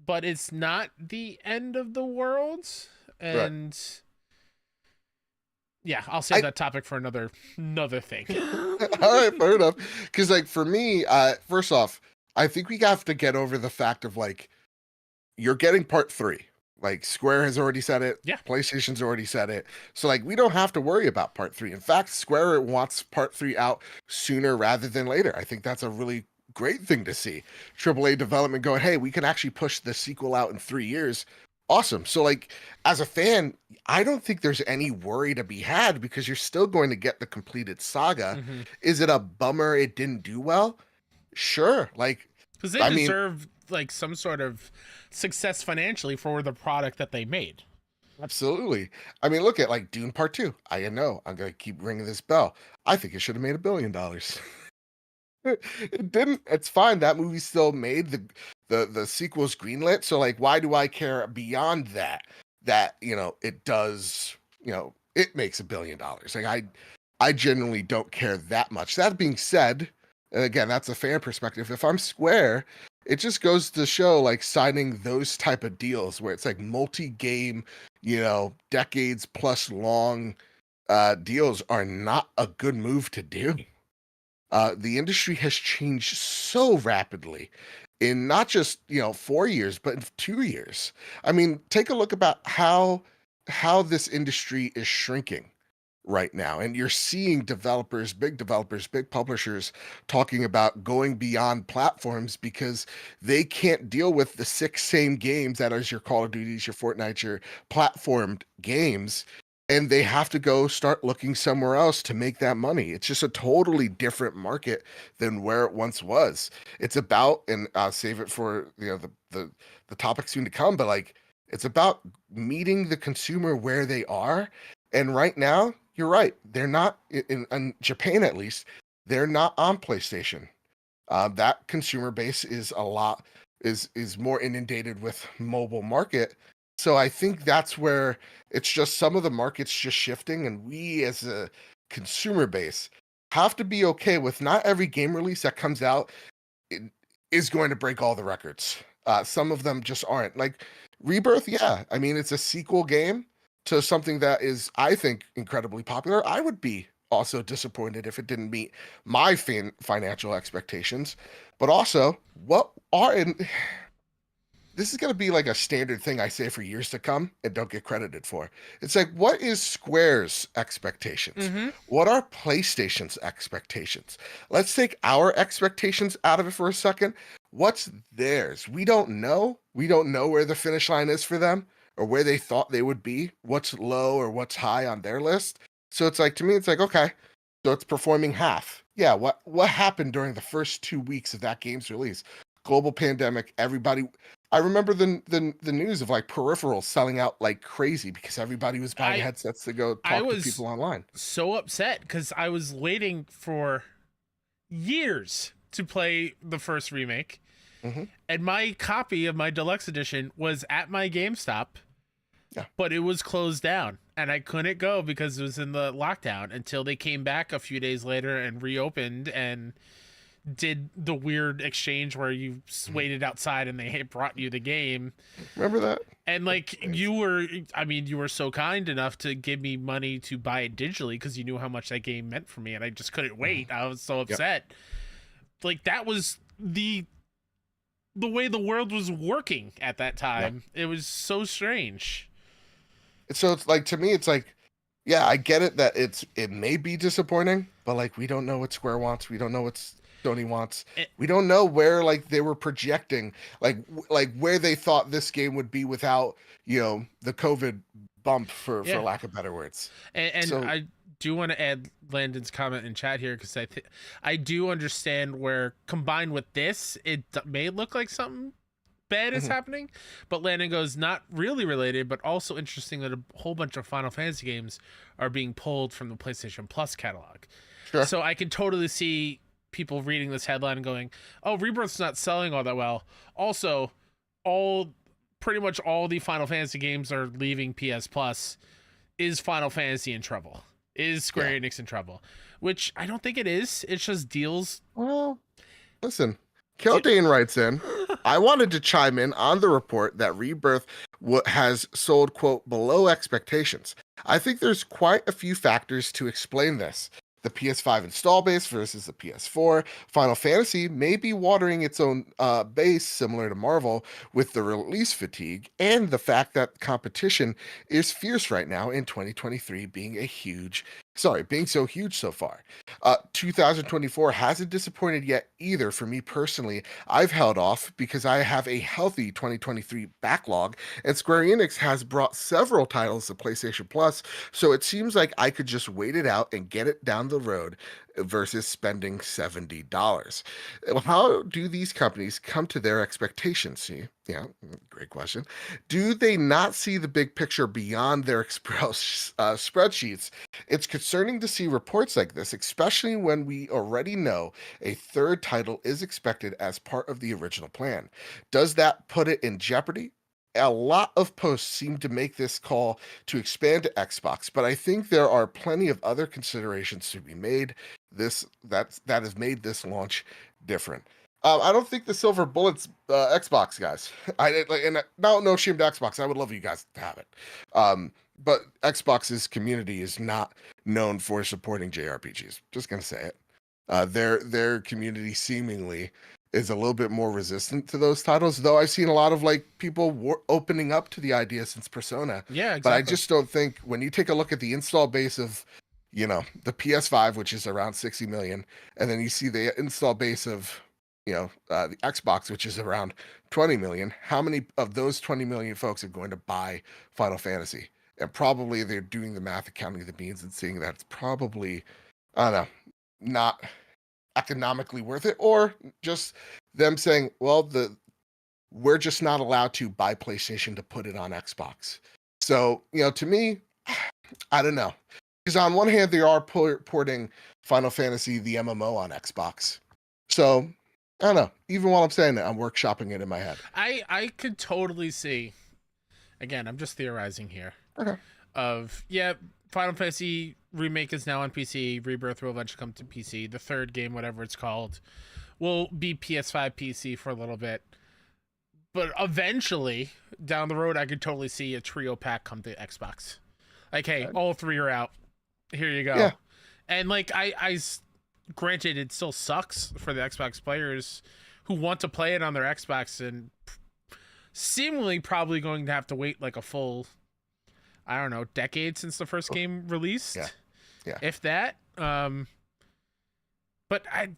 But it's not the end of the world. And yeah, I'll save that topic for another thing. All right, fair enough. Because like for me, first off, I think we have to get over the fact of like, you're getting part 3. Like Square has already said it. Yeah. PlayStation's already said it. So like, we don't have to worry about part 3. In fact, Square wants part 3 out sooner rather than later. I think that's a really great thing to see. AAA development going, hey, we can actually push the sequel out in 3 years. Awesome. So like, as a fan, I don't think there's any worry to be had because you're still going to get the completed saga. Mm-hmm. Is it a bummer it didn't do well? Sure. Like, because they deserve like some sort of success financially for the product that they made. Absolutely. I mean, look at like Dune Part 2. I know I'm going to keep ringing this bell. I think it should have made $1 billion. It didn't. It's fine. That movie still made the sequel's greenlit. So like, why do I care beyond that? That, it does, it makes $1 billion. Like I genuinely don't care that much. That being said, and again, that's a fan perspective. If I'm Square, it just goes to show like signing those type of deals where it's like multi-game, decades plus long deals are not a good move to do. The industry has changed so rapidly in not just 4 years, but in 2 years. I mean, take a look about how this industry is shrinking right now, and you're seeing developers, big publishers talking about going beyond platforms because they can't deal with the 6 same games that is your Call of Duties, your Fortnite, your platformed games, and they have to go start looking somewhere else to make that money. It's just a totally different market than where it once was. It's about, and I'll save it for the topic soon to come, but like, it's about meeting the consumer where they are. And right now, you're right. They're not in Japan, at least. They're not on PlayStation. That consumer base is is more inundated with mobile market. So I think that's where it's just some of the markets just shifting, and we as a consumer base have to be okay with not every game release that comes out is going to break all the records. Some of them just aren't. Like Rebirth, yeah. I mean, it's a sequel game to something that is, I think, incredibly popular. I would be also disappointed if it didn't meet my financial expectations. But also, this is going to be like a standard thing I say for years to come and don't get credited for. It's like, what is Square's expectations? Mm-hmm. What are PlayStation's expectations? Let's take our expectations out of it for a second. What's theirs? We don't know. We don't know where the finish line is for them or where they thought they would be, what's low or what's high on their list. So it's like, to me, it's like, okay, so it's performing half. Yeah, what happened during the first 2 weeks of that game's release? Global pandemic, everybody. I remember the news of like peripherals selling out like crazy because everybody was buying headsets to go talk to people online. So upset because I was waiting for years to play the first remake. Mm-hmm. And my copy of my deluxe edition was at my GameStop, but it was closed down and I couldn't go because it was in the lockdown until they came back a few days later and reopened, and did the weird exchange where you waited outside and they brought you the game. Remember that? And like you were, I mean, you were so kind enough to give me money to buy it digitally because you knew how much that game meant for me, and I just couldn't wait. I was so Yep. upset. Like that was the way the world was working at that time. It was so strange. So it's like, to me, it's like, yeah, I get it that it may be disappointing, but like we don't know what Square wants. We don't know what Sony wants. We don't know where like they were projecting, like where they thought this game would be without, the COVID bump for lack of better words. And So, I do want to add Landon's comment in chat here because I do understand where combined with this, it may look like something bad is happening, but Landon goes, not really related, but also interesting that a whole bunch of Final Fantasy games are being pulled from the PlayStation Plus catalog. sure. So I can totally see people reading this headline and going, "Oh, Rebirth's not selling all that well." Also, pretty much all the Final Fantasy games are leaving PS Plus. Is Final Fantasy in trouble? Is Square Enix in trouble? Which I don't think it is. It's just deals. Well, listen, Kildane writes in, I wanted to chime in on the report that Rebirth has sold, quote, below expectations. I think there's quite a few factors to explain this. The PS5 install base versus the PS4. Final Fantasy may be watering its own base, similar to Marvel, with the release fatigue and the fact that competition is fierce right now in 2023 being so huge so far. 2024 hasn't disappointed yet either for me personally. I've held off because I have a healthy 2023 backlog, and Square Enix has brought several titles to PlayStation Plus, so it seems like I could just wait it out and get it down the road versus spending $70. How do these companies come to their expectations? See, yeah, great question. Do they not see the big picture beyond their Excel spreadsheets? It's concerning to see reports like this, especially when we already know a third title is expected as part of the original plan. Does that put it in jeopardy? A lot of posts seem to make this call to expand to Xbox, but I think there are plenty of other considerations to be made. That has made this launch different. I don't think the silver bullets Xbox guys. No shame to Xbox. I would love you guys to have it. But Xbox's community is not known for supporting JRPGs. Just gonna say it. Their community seemingly is a little bit more resistant to those titles, though I've seen a lot of like people opening up to the idea since Persona. Yeah, exactly. But I just don't think, when you take a look at the install base of, the PS5, which is around 60 million, and then you see the install base of, the Xbox, which is around 20 million, how many of those 20 million folks are going to buy Final Fantasy? And probably they're doing the math, counting the beans, and seeing that it's probably, I don't know, not economically worth it, or just them saying, well, we're just not allowed to buy PlayStation to put it on Xbox. So, to me, I don't know. Because on one hand, they are porting Final Fantasy, the MMO, on Xbox. So, I don't know. Even while I'm saying that, I'm workshopping it in my head. I could totally see, again, I'm just theorizing here. Okay. Final Fantasy Remake is now on PC. Rebirth will eventually come to PC. The third game, whatever it's called, will be PS5 PC for a little bit. But eventually, down the road, I could totally see a trio pack come to Xbox. Like, hey, all three are out. Here you go. Yeah. And like, granted, it still sucks for the Xbox players who want to play it on their Xbox and seemingly probably going to have to wait like a full, I don't know, decade since the first game released. Yeah. If that. But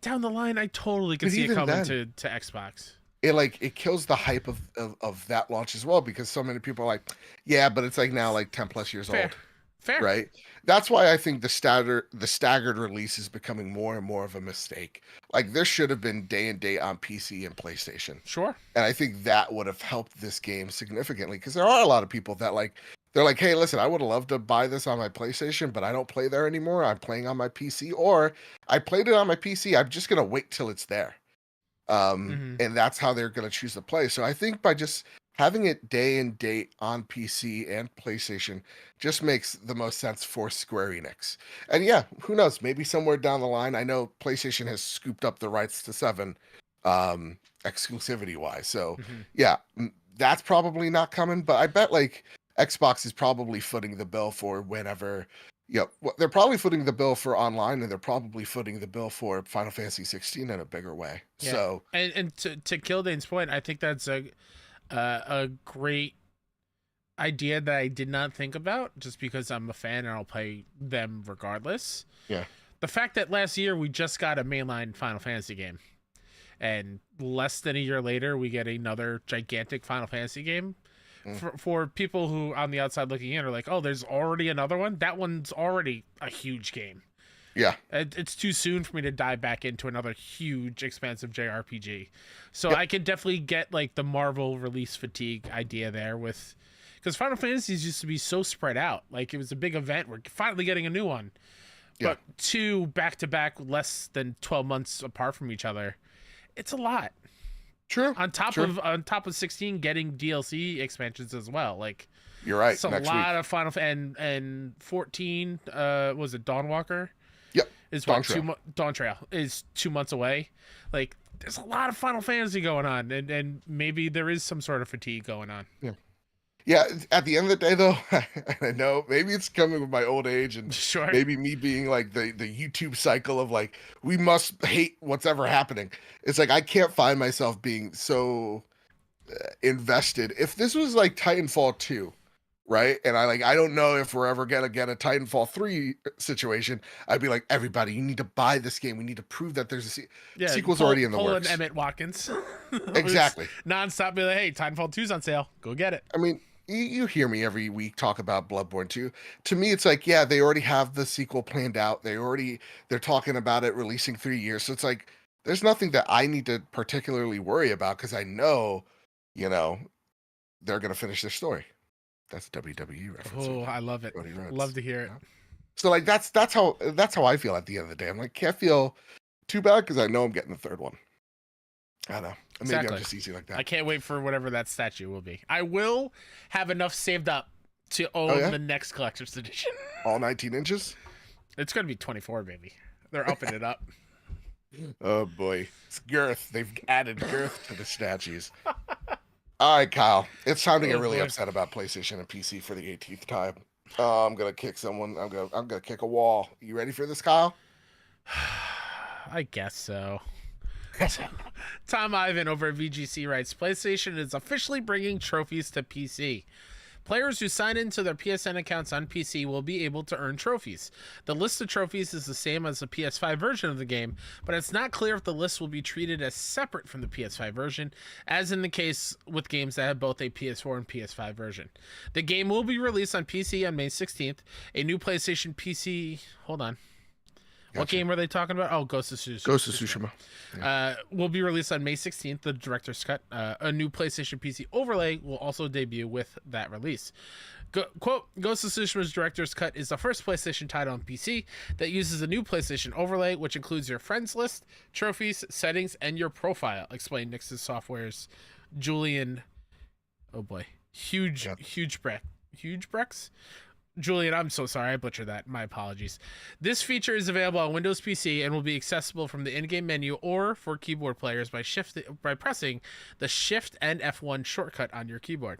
down the line, I totally could see it coming to Xbox. It kills the hype of that launch as well, because so many people are like, yeah, but it's like now like 10 plus years old. Fair. Right? That's why I think the staggered release is becoming more and more of a mistake. Like, there should have been day and date on PC and PlayStation. Sure. And I think that would have helped this game significantly, because there are a lot of people that they're like, hey, listen, I would have loved to buy this on my PlayStation, but I don't play there anymore. I'm playing on my PC, or I played it on my PC. I'm just going to wait till it's there. And that's how they're going to choose to play. So I think by just having it day and date on PC and PlayStation just makes the most sense for Square Enix. And yeah, who knows? Maybe somewhere down the line, I know PlayStation has scooped up the rights to 7 exclusivity wise. So Mhm. yeah, that's probably not coming, but I bet like Xbox is probably footing the bill for whenever. Yeah, well, they're probably footing the bill for online, and they're probably footing the bill for Final Fantasy 16 in a bigger way. Yeah, So and to Kildane's point, I think that's a great idea that I did not think about, just because I'm a fan and I'll play them regardless. yeah, The fact that last year we just got a mainline Final Fantasy game, and less than a year later we get another gigantic Final Fantasy game. mm, For people who on the outside looking in are like, oh, there's already another one. That one's already a huge game. yeah, It's too soon for me to dive back into another huge, expansive JRPG. So yep, I could definitely get like the Marvel release fatigue idea there with, because Final Fantasies used to be so spread out. Like it was a big event. We're finally getting a new one, yeah. but two back to back, less than 12 months apart from each other. It's a lot. True, true. On top of 16 getting DLC expansions as well. Like You're right. it's a Next lot week. of and 14 was it Dawnwalker? Yep. Is Dawn what Trail. Dawn Trail is 2 months away. Like there's a lot of Final Fantasy going on, and maybe there is some sort of fatigue going on. Yeah. Yeah. At the end of the day, though, I know maybe it's coming with my old age and Sure. maybe me being like the YouTube cycle of like, we must hate what's ever happening. It's like, I can't find myself being so invested. If this was like Titanfall 2, right? And I don't know if we're ever gonna get a Titanfall 3 situation. I'd be like, everybody, you need to buy this game. We need to prove that there's a Yeah, sequel's already in the pull works. Emmett Watkins. Exactly. Nonstop, be like, hey, Titanfall 2's on sale. Go get it. I mean, you hear me every week talk about Bloodborne 2. To me, it's like, yeah, they already have the sequel planned out. They're talking about it releasing 3 years. So it's like, there's nothing that I need to particularly worry about because I know, you know, they're gonna finish their story. That's a WWE reference. Oh, I love it. Cody Rhodes. Love to hear it. Yeah. So like that's how I feel at the end of the day. I'm like, can't feel too bad because I know I'm getting the third one. I don't know. Maybe Exactly. I'm just easy like that. I can't wait for whatever that statue will be. I will have enough saved up to own Oh, yeah? the next collector's edition. All 19 inches. It's gonna be 24, baby. They're upping it up. Oh boy, it's girth. They've added girth to the statues. All right, Kyle. It's time to get Oh, really boy. upset about PlayStation and PC for the 18th time. I'm gonna kick someone. I'm gonna kick a wall. You ready for this, Kyle? I guess so. Tom Ivan over at VGC writes, PlayStation is officially bringing trophies to PC. Players who sign into their PSN accounts on PC will be able to earn trophies. The list of trophies is the same as the PS5 version of the game, but it's not clear if the list will be treated as separate from the PS5 version, as in the case with games that have both a PS4 and PS5 version. The game will be released on PC on May 16th. A new PlayStation PC... Hold on. What Gotcha. game are they talking about? Oh, Ghost of Tsushima. Ghost of Tsushima. Will be released on May 16th, the director's cut. A new PlayStation PC overlay will also debut with that release. Quote, Ghost of Tsushima's director's cut is the first PlayStation title on PC that uses a new PlayStation overlay, which includes your friends list, trophies, settings, and your profile, explained Nix's Software's Julian, oh boy, Huge Brex? Julian, I'm so sorry. I butchered that. My apologies. This feature is available on Windows PC and will be accessible from the in-game menu or for keyboard players by pressing the Shift and F1 shortcut on your keyboard.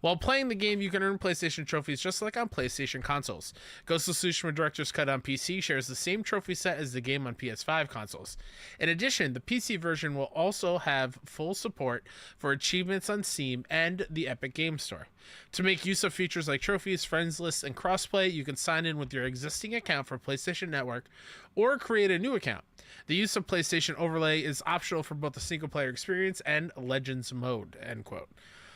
While playing the game, you can earn PlayStation trophies just like on PlayStation consoles. Ghost of Tsushima Director's Cut on PC shares the same trophy set as the game on PS5 consoles. In addition, the PC version will also have full support for achievements on Steam and the Epic Games Store. To make use of features like trophies, friends lists, and crossplay, you can sign in with your existing account for PlayStation Network or create a new account. The use of PlayStation Overlay is optional for both the single-player experience and Legends mode, end quote.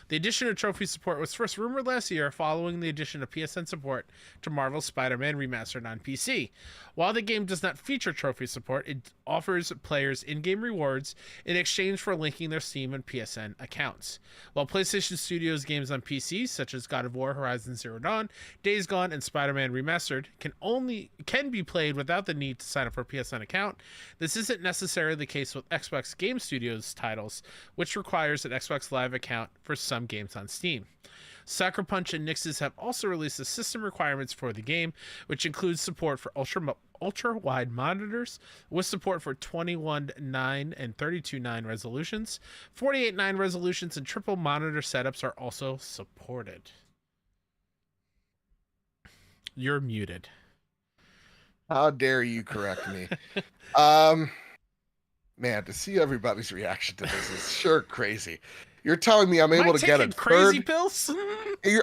The addition of trophy support was first rumored last year following the addition of PSN support to Marvel's Spider-Man Remastered on PC. While the game does not feature trophy support, it offers players in-game rewards in exchange for linking their Steam and PSN accounts. While PlayStation Studios games on PC, such as God of War, Horizon Zero Dawn, Days Gone, and Spider-Man Remastered, can be played without the need to sign up for a PSN account, this isn't necessarily the case with Xbox Game Studios titles, which requires an Xbox Live account for some games on Steam. Sucker Punch and Nixes have also released the system requirements for the game, which includes support for ultra-wide monitors with support for 21:9 and 32:9 resolutions. 48:9 resolutions and triple monitor setups are also supported. You're muted. How dare you correct me? Man, to see everybody's reaction to this is sure crazy. You're telling me I'm able to get a crazy third pills?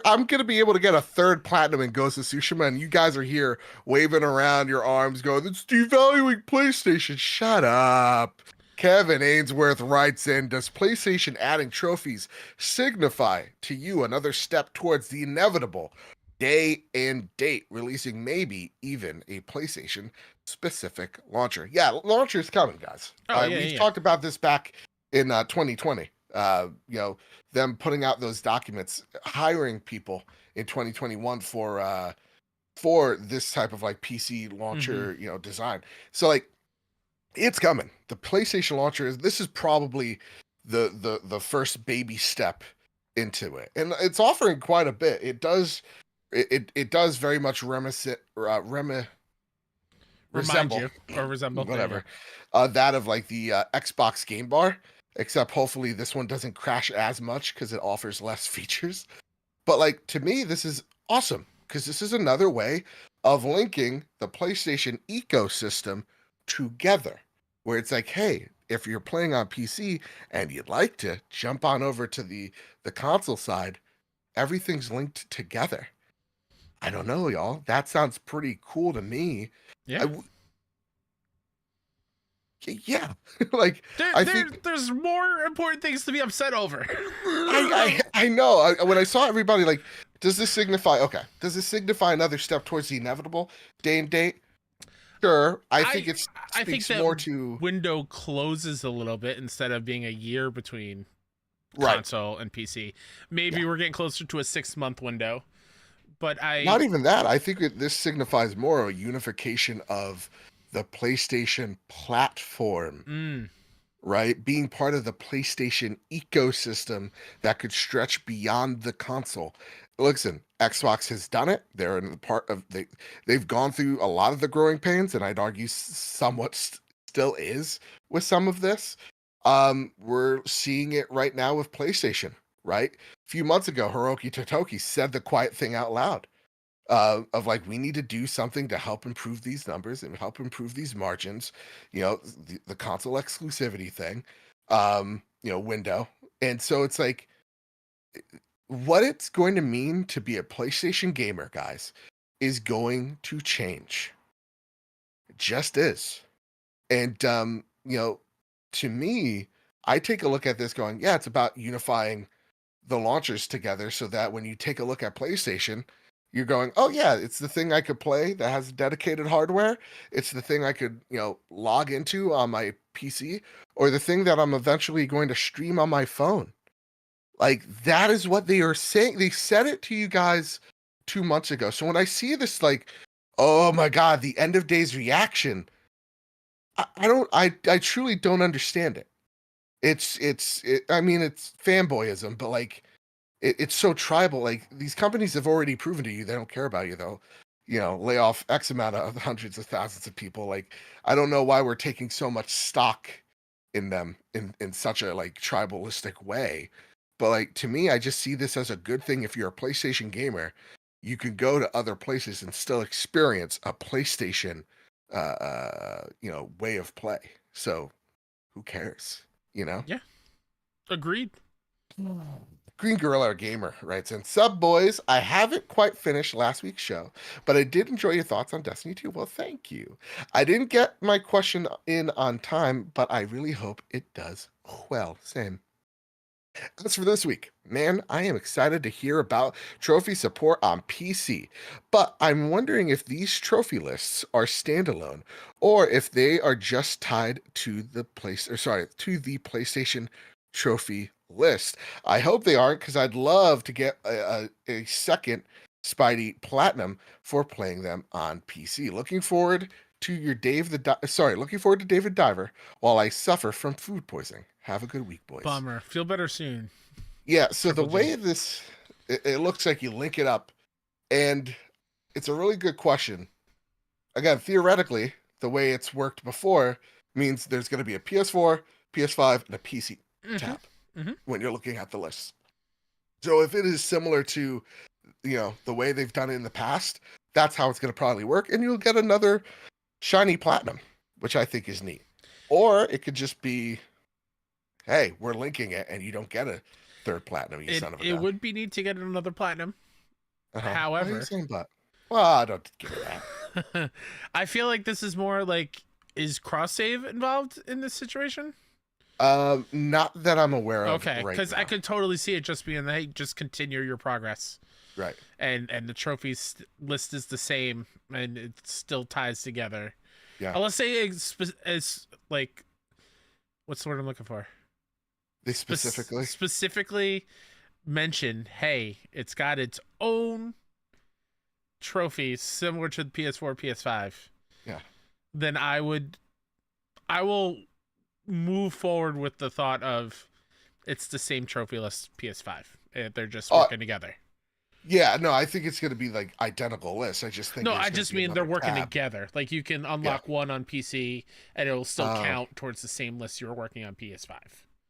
I'm gonna be able to get a third platinum in Ghost of Tsushima, and you guys are here waving around your arms, going, "It's devaluing PlayStation." Shut up. Kevin Ainsworth writes in, "Does PlayStation adding trophies signify to you another step towards the inevitable day and date, releasing maybe even a PlayStation specific launcher?" Yeah, launcher's coming, guys. We've talked about this back in 2020. Them putting out those documents, hiring people in 2021 for this type of like PC launcher, design. So like, it's coming. The PlayStation launcher this is probably the first baby step into it, and it's offering quite a bit. It does very much resemble whatever that of like the Xbox Game Bar. Except hopefully this one doesn't crash as much because it offers less features. But like, to me, this is awesome because this is another way of linking the PlayStation ecosystem together, where it's like, hey, if you're playing on PC and you'd like to jump on over to the console side, everything's linked together. I don't know, y'all. That sounds pretty cool to me. Yeah. Yeah, like I think there's more important things to be upset over. I know. When I saw everybody like, does this signify another step towards the inevitable day and date? Sure. I think it speaks more to window closes a little bit instead of being a year between console and PC. Maybe we're getting closer to a 6-month window. But not even that. I think this signifies more a unification of the PlayStation platform, right? Being part of the PlayStation ecosystem that could stretch beyond the console. Listen, Xbox has done it. They're in the part of they've gone through a lot of the growing pains, and I'd argue somewhat still is with some of this. We're seeing it right now with PlayStation, right? A few months ago, Hiroki Totoki said the quiet thing out loud. Of like, we need to do something to help improve these numbers and help improve these margins, the console exclusivity thing, window. And so it's like, what it's going to mean to be a PlayStation gamer, guys, is going to change. It just is. And, to me, I take a look at this going, yeah, it's about unifying the launchers together so that when you take a look at PlayStation, you're going, oh yeah, it's the thing I could play that has dedicated hardware. It's the thing I could, log into on my PC, or the thing that I'm eventually going to stream on my phone. Like, that is what they are saying. They said it to you guys 2 months ago. So when I see this, like, oh my God, the end of days reaction, I truly don't understand it. It's fanboyism, but like, it's so tribal. Like, these companies have already proven to you they don't care about you, though. Lay off X amount of hundreds of thousands of people. Like, I don't know why we're taking so much stock in them in such a like tribalistic way. But like, to me, I just see this as a good thing. If you're a PlayStation gamer, you can go to other places and still experience a PlayStation way of play. So who cares? Yeah. Agreed. Green Gorilla Gamer writes in, "Sub boys, I haven't quite finished last week's show, but I did enjoy your thoughts on Destiny 2. Well, thank you. I didn't get my question in on time, but I really hope it does well. Same. As for this week, man, I am excited to hear about trophy support on PC, but I'm wondering if these trophy lists are standalone or if they are just tied to the PlayStation trophy list. I hope they aren't, because I'd love to get a second Spidey Platinum for playing them on PC. Looking forward to David Diver while I suffer from food poisoning. Have a good week, boys." Bummer. Feel better soon. Yeah, so the Triple G. way it looks like you link it up, and it's a really good question. Again, theoretically, the way it's worked before means there's going to be a PS4, PS5, and a PC Mm-hmm. tab Mm-hmm. when you're looking at the list. So if it is similar to, the way they've done it in the past, that's how it's going to probably work, and you'll get another shiny platinum, which I think is neat. Or it could just be, hey, we're linking it, and you don't get a third platinum, you son of a It gun. would be neat to get another platinum. Why are you However, saying but? Well, I don't give me that. I feel like this is more like, is cross save involved in this situation? Not that I'm aware of Okay, right because now. I could totally see it just being, hey, just continue your progress, Right. and the trophies list is the same, and it still ties together. Yeah. Let's say it's like, what's the word I'm looking for? They Specifically mention, hey, it's got its own trophies similar to the PS4, PS5. Yeah. Then I will move forward with the thought of it's the same trophy list PS5. They're just working together. Yeah, no, I think it's going to be like identical lists. I just think No, there's I gonna just be mean they're another working tab. together. Like you can unlock one on PC and it'll still Oh. count towards the same list you were working on PS5.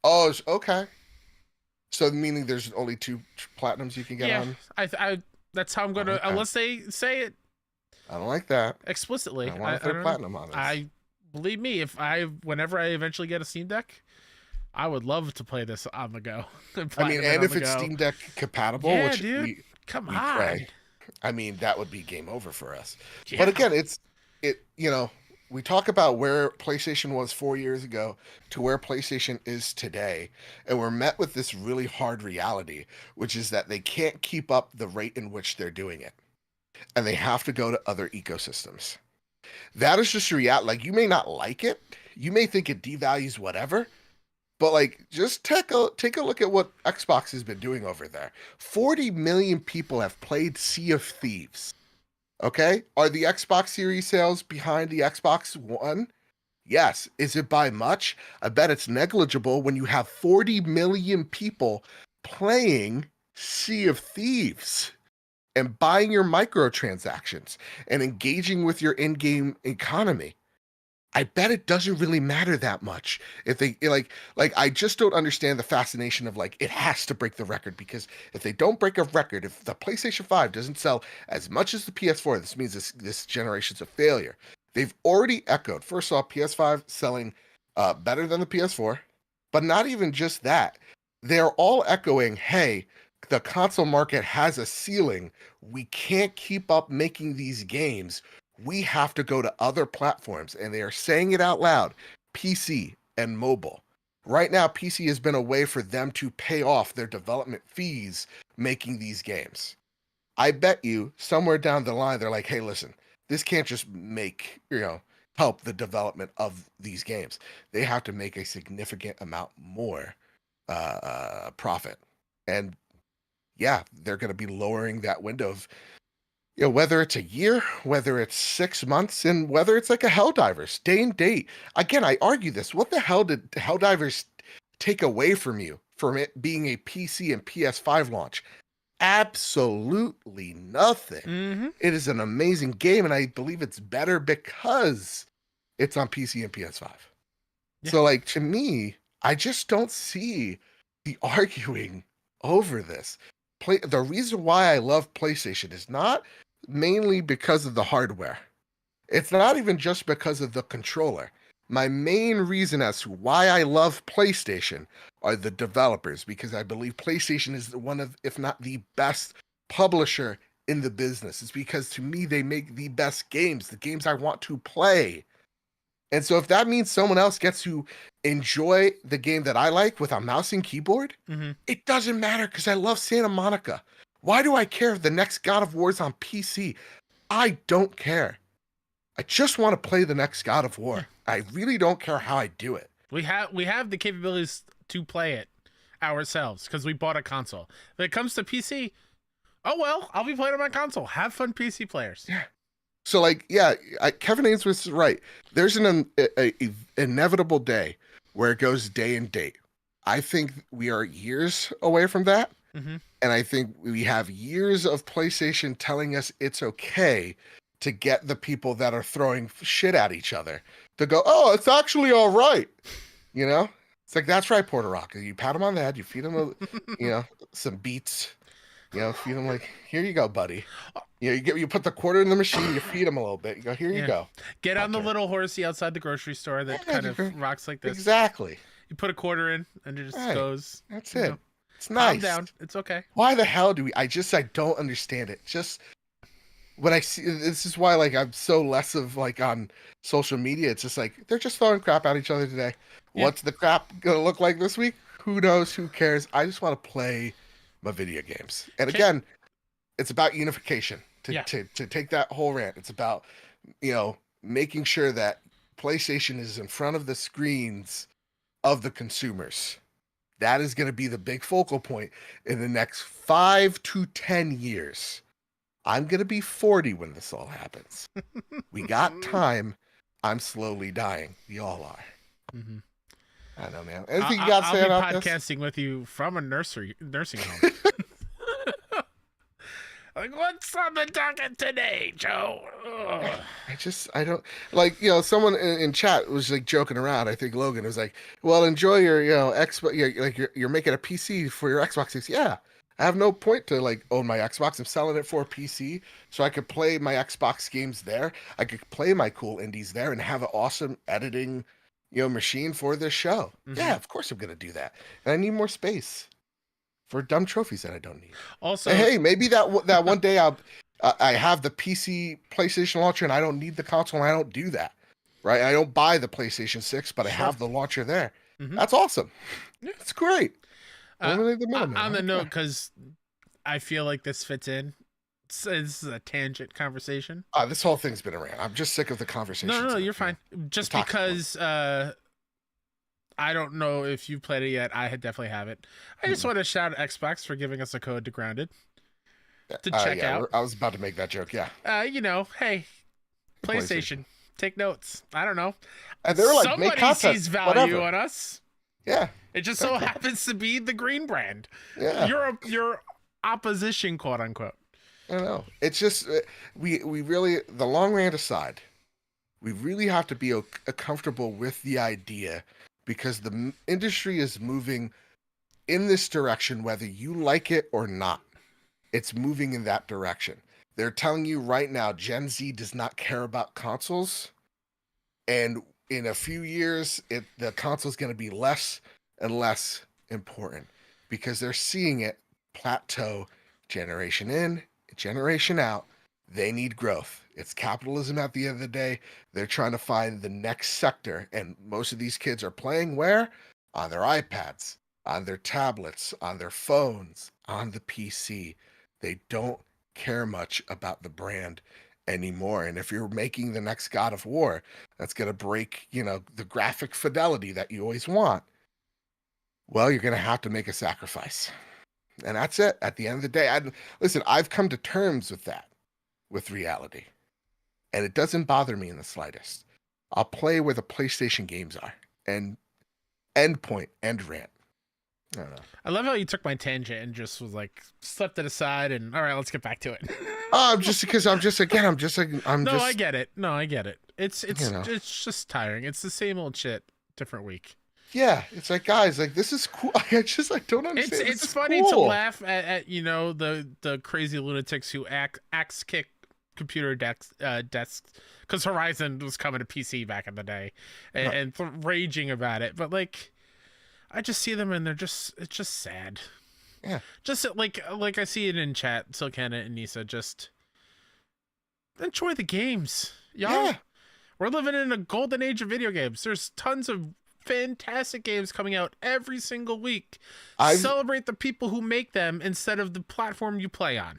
Oh, okay. So meaning there's only two platinums you can get Yeah, on? I that's how I'm gonna. like that. Unless they say it I don't like that. explicitly. I want a third don't know. platinum on this. I believe me, whenever I eventually get a Steam Deck, I would love to play this on the go. and platinum it on if the it's go. Steam Deck compatible, Yeah, which dude. Come we on. pray, I mean, that would be game over for us. Yeah. But again, we talk about where PlayStation was 4 years ago to where PlayStation is today, and we're met with this really hard reality, which is that they can't keep up the rate in which they're doing it, and they have to go to other ecosystems. That is just reality. Like, you may not like it, you may think it devalues whatever, but like, just take a look at what Xbox has been doing over there. 40 million people have played Sea of Thieves. Okay, are the Xbox Series sales behind the Xbox One? Yes. Is it by much? I bet it's negligible when you have 40 million people playing Sea of Thieves and buying your microtransactions and engaging with your in-game economy. I bet it doesn't really matter that much if they like I just don't understand the fascination of like it has to break the record, because if they don't break a record, if the PlayStation 5 doesn't sell as much as the PS4, this means this generation's a failure. They've already echoed. First off, PS5 selling better than the PS4, but not even just that. They're all echoing, hey, the console market has a ceiling. We can't keep up making these games. We have to go to other platforms, and they are saying it out loud, PC and mobile. Right now, PC has been a way for them to pay off their development fees making these games. I bet you somewhere down the line, they're like, hey, listen, this can't just help the development of these games. They have to make a significant amount more profit. And yeah, they're going to be lowering that window of, whether it's a year, whether it's 6 months, and whether it's like a Helldivers, day and date. Again, I argue this. What the hell did Helldivers take away from you from it being a PC and PS5 launch? Absolutely nothing. Mm-hmm. It is an amazing game, and I believe it's better because it's on PC and PS5. Yeah. So, like, to me, I just don't see the arguing over this. The reason why I love PlayStation is not mainly because of the hardware. It's not even just because of the controller. My main reason as to why I love PlayStation are the developers, because I believe PlayStation is one of, if not the best publisher in the business. It's because to me, they make the best games, the games I want to play. And so if that means someone else gets to enjoy the game that I like with a mouse and keyboard, it doesn't matter, because I love Santa Monica. Why do I care if the next God of War is on PC? I don't care. I just want to play the next God of War. I really don't care how I do it. We have the capabilities to play it ourselves because we bought a console. When it comes to PC, oh well, I'll be playing on my console. Have fun, PC players. Yeah. So, like, yeah, Kevin Ainsworth is right. There's an inevitable day where it goes day and date. I think we are years away from that. Mm-hmm. And I think we have years of PlayStation telling us it's okay to get the people that are throwing shit at each other to go, oh, it's actually all right. You know, it's like, that's right, Puerto Rico. You pat him on the head, you feed him, some beets, feed him like, here you go, buddy. You put the quarter in the machine, you feed him a little bit. You go, here you go. Get on the little horsey outside the grocery store that kind of rocks like this. Exactly. You put a quarter in and it just goes. That's it. It's nice. Calm down. It's okay. Why the hell do we? I don't understand it. Just when I see this is why like I'm so less of like on social media. It's just like they're just throwing crap at each other today. Yeah. What's the crap gonna look like this week? Who knows? Who cares? I just want to play my video games. And again, it's about unification. To take that whole rant, it's about making sure that PlayStation is in front of the screens of the consumers. That is going to be the big focal point in the next 5 to 10 years. I'm going to be 40 when this all happens. We got time. I'm slowly dying. We all are. Mm-hmm. I don't know, man. Anything you got to say about this? I'll be podcasting with you from a nursing home. Like, what's on the docket today, Joe? I don't like, someone in chat was like joking around. I think Logan was like, well, enjoy your, Xbox. You're making a PC for your Xbox 6. Yeah. I have no point to like own my Xbox. I'm selling it for a PC so I could play my Xbox games there. I could play my cool indies there and have an awesome editing, machine for this show. Mm-hmm. Yeah, of course I'm going to do that. And I need more space for dumb trophies that I don't need. Also, hey, maybe that one day I have the PC PlayStation launcher and I don't need the console and I don't do that, right? I don't buy the PlayStation 6, but I have the launcher there. Mm-hmm. That's awesome. Yeah. It's great. On the note, because I feel like this fits in. This is a tangent conversation. This whole thing's been around. I'm just sick of the conversation. No, you're fine. Just because I don't know if you played it yet. I definitely haven't. I just want to shout out Xbox for giving us a code to Grounded to check out. I was about to make that joke. Yeah. Hey, PlayStation, take notes. I don't know. And they're like, somebody make content, sees value on us. Yeah. It just so happens to be the green brand. Yeah. Your opposition, quote unquote. I don't know. It's just we really, the long rant aside, we really have to be comfortable with the idea. Because the industry is moving in this direction, whether you like it or not. It's moving in that direction. They're telling you right now, Gen Z does not care about consoles. And in a few years, the console is going to be less and less important. Because they're seeing it plateau generation in, generation out. They need growth. It's capitalism at the end of the day. They're trying to find the next sector. And most of these kids are playing where? On their iPads, on their tablets, on their phones, on the PC. They don't care much about the brand anymore. And if you're making the next God of War, that's going to break, the graphic fidelity that you always want. Well, you're going to have to make a sacrifice. And that's it. At the end of the day, I've come to terms with that. With reality. And it doesn't bother me in the slightest. I'll play where the PlayStation games are. And end point, end rant. I don't know. I love how you took my tangent and just was like, slept it aside and all right, let's get back to it. I get it. No, I get it. It's just tiring. It's the same old shit, different week. Yeah, it's like, guys, like, this is cool. I don't understand. It's funny to laugh at the crazy lunatics who axe kick computer desks because Horizon was coming to PC back in the day and raging about it. But like, I just see them and it's just sad. Yeah. Just like I see it in chat, Silkana and Nisa, just enjoy the games. Y'all. Yeah. We're living in a golden age of video games. There's tons of fantastic games coming out every single week. Celebrate the people who make them instead of the platform you play on.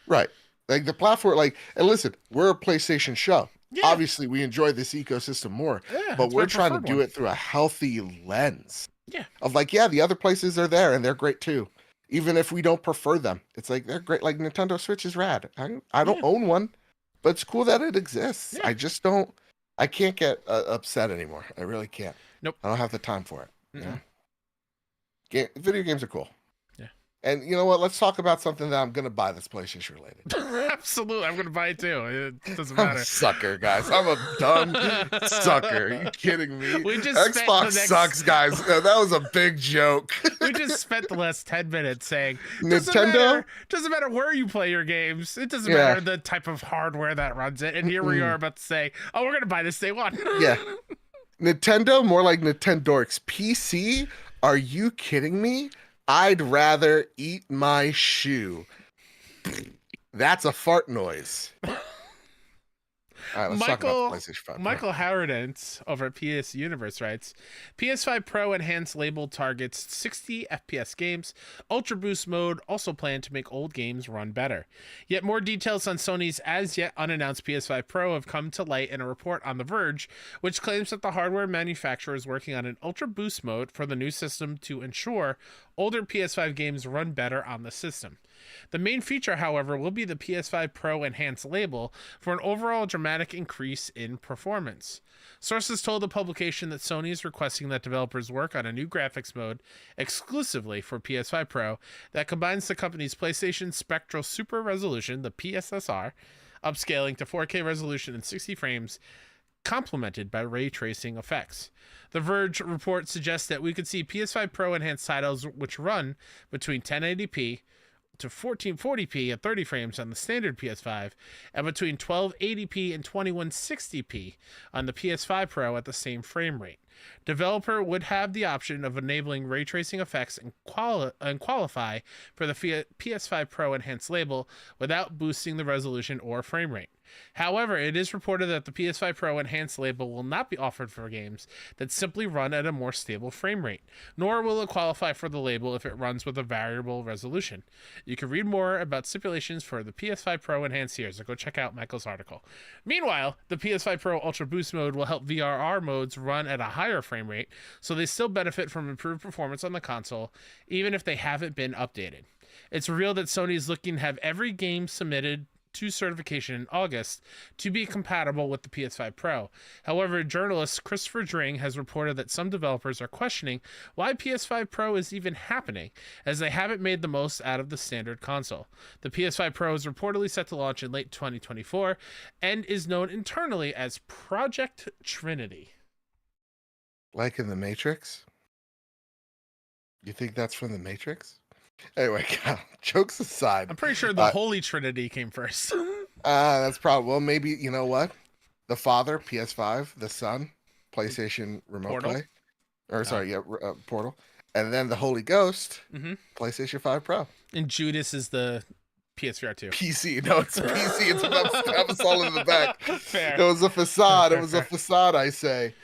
Right. Like the platform, and listen, we're a PlayStation show. Yeah. Obviously, we enjoy this ecosystem more, but we're trying to do it through a healthy lens. Yeah. Of like, the other places are there and they're great too. Even if we don't prefer them, it's like, they're great. Like Nintendo Switch is rad. I don't own one, but it's cool that it exists. Yeah. I can't get upset anymore. I really can't. Nope. I don't have the time for it. Yeah. Video games are cool. Yeah. And you know what? Let's talk about something that I'm gonna buy that's PlayStation related. Absolutely, I'm gonna buy it too. It doesn't I'm matter. a sucker, guys. I'm a dumb sucker. Are you kidding me? We just spent the Xbox next- sucks, guys. That was a big joke. We just spent the last 10 minutes saying Nintendo? doesn't matter where you play your games. It doesn't Yeah. matter the type of hardware that runs it. And here we are about to say, oh, we're gonna buy this day one. Yeah. Nintendo, more like Nintendorks. PC? Are you kidding me? I'd rather eat my shoe. That's a fart noise. All right, let's talk about the PlayStation 5 Pro. Michael Howardent over at PS Universe writes, PS5 Pro enhanced label targets 60 FPS games. Ultra Boost mode also planned to make old games run better. Yet more details on Sony's as yet unannounced PS5 Pro have come to light in a report on The Verge, which claims that the hardware manufacturer is working on an Ultra Boost mode for the new system to ensure older PS5 games run better on the system. The main feature, however, will be the PS5 Pro Enhanced label for an overall dramatic increase in performance. Sources told the publication that Sony is requesting that developers work on a new graphics mode exclusively for PS5 Pro that combines the company's PlayStation Spectral Super Resolution, the PSSR, upscaling to 4K resolution and 60 frames, complemented by ray tracing effects. The Verge report suggests that we could see PS5 Pro enhanced titles which run between 1080p to 1440p at 30 frames on the standard PS5 and between 1280p and 2160p on the PS5 Pro at the same frame rate. Developer would have the option of enabling ray tracing effects and qualify for the PS5 Pro enhanced label without boosting the resolution or frame rate. However, it is reported that the PS5 Pro enhanced label will not be offered for games that simply run at a more stable frame rate, nor will it qualify for the label if it runs with a variable resolution. You can read more about stipulations for the PS5 Pro enhanced here, so go check out Michael's article. Meanwhile, the PS5 Pro Ultra Boost mode will help VRR modes run at a higher frame rate, so they still benefit from improved performance on the console, even if they haven't been updated. It's revealed that Sony is looking to have every game submitted to certification in August to be compatible with the PS5 Pro. However, journalist Christopher Dring has reported that some developers are questioning why PS5 Pro is even happening, as they haven't made the most out of the standard console. The PS5 Pro is reportedly set to launch in late 2024 and is known internally as Project Trinity. Like in The Matrix? You think that's from The Matrix? Anyway, jokes aside. I'm pretty sure the Holy Trinity came first. That's probably, well, maybe, you know what? The Father, PS5, the Son, PlayStation Remote Portal. Play. Or, sorry, Portal. And then the Holy Ghost, PlayStation 5 Pro. And Judas is the PSVR 2. PC. No, it's PC. It's about to stab us all in the back. Fair. It was a facade. Fair, It was fair. a facade, I say.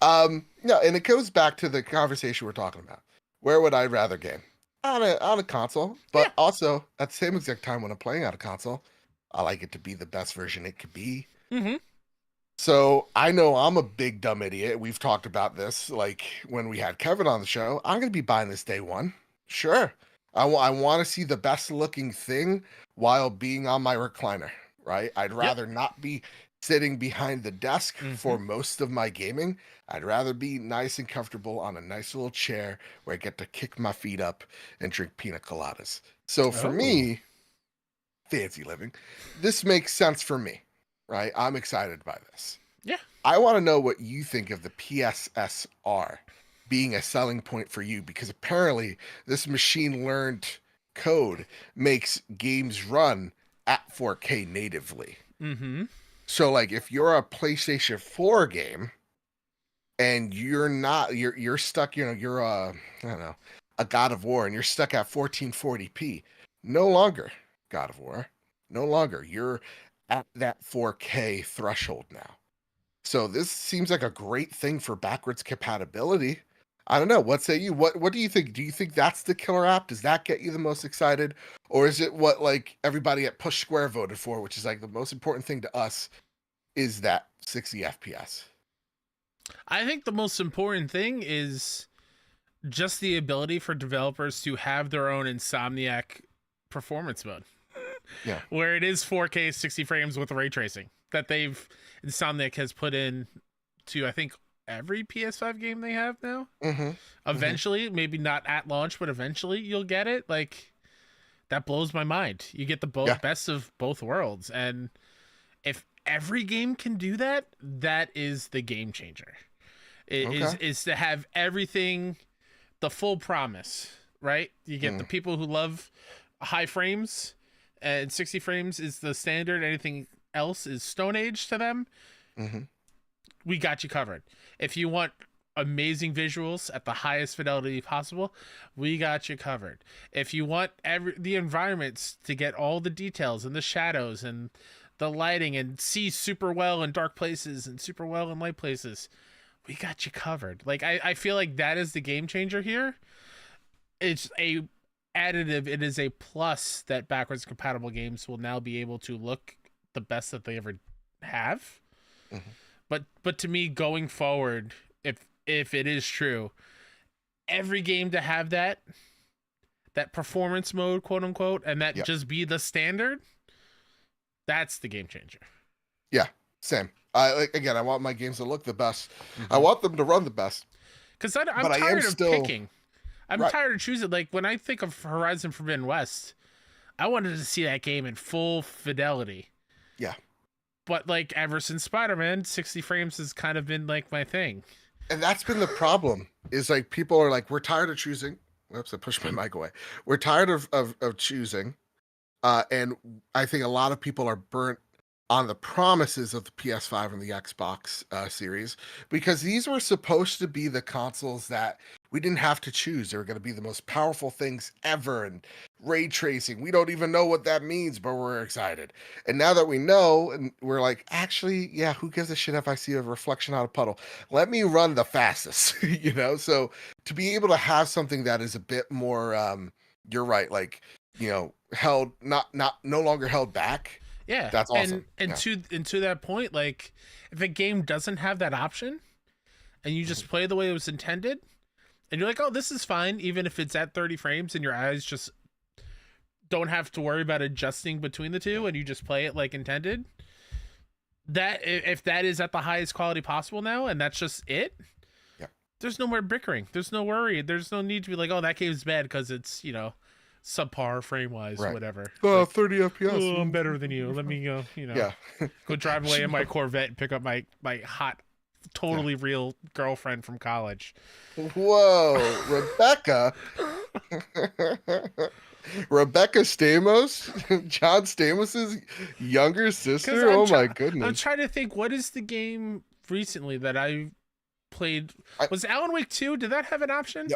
No, and it goes back to the conversation we're talking about. Where would I rather game? On a console, but also at the same exact time when I'm playing on a console, I like it to be the best version it could be. Mm-hmm. So I know I'm a big dumb idiot. We've talked about this, like when we had Kevin on the show. I'm gonna be buying this day one. Sure, I want to see the best looking thing while being on my recliner. Right? I'd rather not be sitting behind the desk for most of my gaming. I'd rather be nice and comfortable on a nice little chair where I get to kick my feet up and drink pina coladas. So for me, fancy living, this makes sense for me, right? I'm excited by this. Yeah. I want to know what you think of the PSSR being a selling point for you, because apparently this machine learned code makes games run at 4K natively. Mm-hmm. So like if you're a PlayStation 4 game and you're stuck, you're I don't know, a God of War and you're stuck at 1440p, no longer God of War, no longer. You're at that 4K threshold now. So this seems like a great thing for backwards compatibility. I don't know. What say you? What do you think? Do you think that's the killer app? Does that get you the most excited? Or is it what like everybody at Push Square voted for, which is like the most important thing to us, is that 60 FPS? I think the most important thing is just the ability for developers to have their own Insomniac performance mode. Yeah. Where it is 4K 60 frames with ray tracing that Insomniac has put in to, I think, every PS5 game they have now. Mm-hmm. Eventually, maybe not at launch, but eventually you'll get it. Like, that blows my mind. You get the Yeah. best of both worlds, and if every game can do that, that is the game changer. It Okay. is to have everything, the full promise, right? You get the people who love high frames, and 60 frames is the standard. Anything else is Stone Age to them. Mm-hmm. We got you covered. If you want amazing visuals at the highest fidelity possible, we got you covered. If you want the environments to get all the details and the shadows and the lighting and see super well in dark places and super well in light places, we got you covered. Like, I feel like that is the game changer here. It's a additive. It is a plus that backwards compatible games will now be able to look the best that they ever have. Mm-hmm. But to me, going forward, if it is true, every game to have that performance mode, quote unquote, and that just be the standard, that's the game changer. Yeah, same. Again, I want my games to look the best. I want them to run the best. Because I'm tired of picking. I'm Right. tired of choosing. Like, when I think of Horizon Forbidden West, I wanted to see that game in full fidelity. Yeah. But, like, ever since Spider-Man, 60 frames has kind of been, like, my thing. And that's been the problem, is like people are like, we're tired of choosing. Whoops, I pushed my mic away. We're tired of choosing. And I think a lot of people are burnt on the promises of the PS5 and the Xbox series, because these were supposed to be the consoles that we didn't have to choose. They were going to be the most powerful things ever, and ray tracing. We don't even know what that means, but we're excited. And now that we know, and we're like, actually, yeah, who gives a shit if I see a reflection on a puddle? Let me run the fastest, you know? So to be able to have something that is a bit more, you're right, like, you know, held, no longer held back. Yeah, that's awesome. And to that point, like, if a game doesn't have that option, and you just play the way it was intended, and you're like, oh, this is fine, even if it's at 30 frames, and your eyes just don't have to worry about adjusting between the two, and you just play it like intended. That if that is at the highest quality possible now, and that's just it, there's no more bickering. There's no worry. There's no need to be like, oh, that game's bad because it's, you know, subpar frame wise, whatever. Oh, like, 30 FPS. Oh, I'm better than you. Let me go, you know, go drive away in my Corvette and pick up my hot, totally real girlfriend from college. Whoa, Rebecca. Rebecca Stamos, John Stamos's younger sister. Oh my goodness. I'm trying to think, what is the game recently that I played? Was Alan Wake 2? Did that have an option?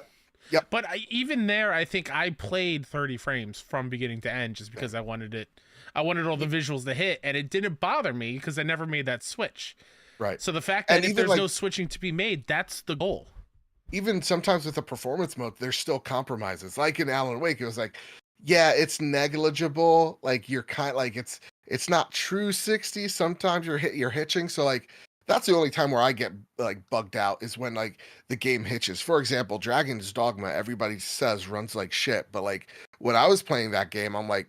Yep. But even there, I think I played 30 frames from beginning to end just because I wanted it. I wanted all the visuals to hit, and it didn't bother me because I never made that switch. Right. So the fact that if there's no switching to be made, that's the goal. Even sometimes with the performance mode, there's still compromises. Like in Alan Wake, it was like, yeah, it's negligible. Like you're kind like it's not true 60. Sometimes you're hitching. So like that's the only time where I get like bugged out is when like the game hitches. For example, Dragon's Dogma, everybody says runs like shit, but like when I was playing that game, I'm like,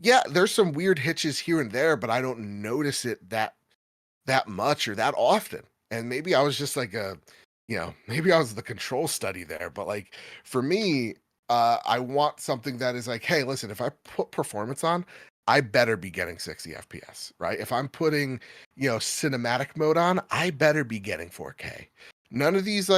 yeah, there's some weird hitches here and there, but I don't notice it that much or that often. And maybe I was just like maybe I was the control study there, but like for me, I want something that is like, hey, listen, if I put performance on, I better be getting 60 FPS, right? If I'm putting, cinematic mode on, I better be getting 4K. None of these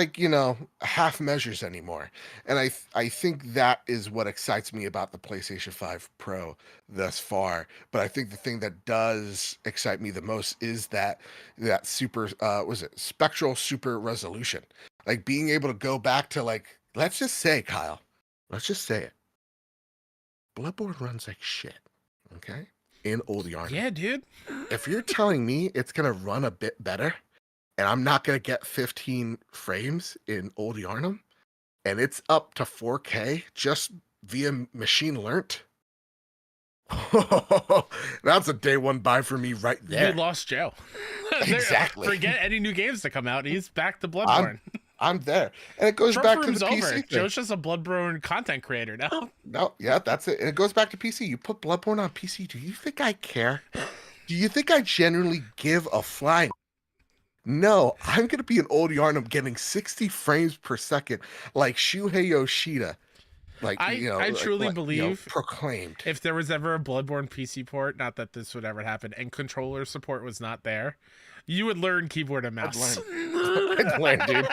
half measures anymore. And I think that is what excites me about the PlayStation 5 Pro thus far. But I think the thing that does excite me the most is that super spectral super resolution. Like being able to go back to let's just say, Kyle, let's just say it. Bloodborne runs like shit. Okay? In Old Yarn. Yeah, dude. If you're telling me it's gonna run a bit better, and I'm not going to get 15 frames in Old Yarnum, and it's up to 4K just via machine learnt. That's a day one buy for me right there. You lost Joe. Exactly. Forget any new games to come out. He's back to Bloodborne. I'm there. And it goes back to the PC thing. Joe's just a Bloodborne content creator now. No, yeah, that's it. And it goes back to PC. You put Bloodborne on PC. Do you think I care? Do you think I genuinely give a flying No, I'm gonna be an old Yarnum getting 60 frames per second, like Shuhei Yoshida, I truly believe proclaimed. if there was ever a Bloodborne PC port, not that this would ever happen, and controller support was not there, you would learn keyboard and I'd mouse. learn. I'd learn, dude.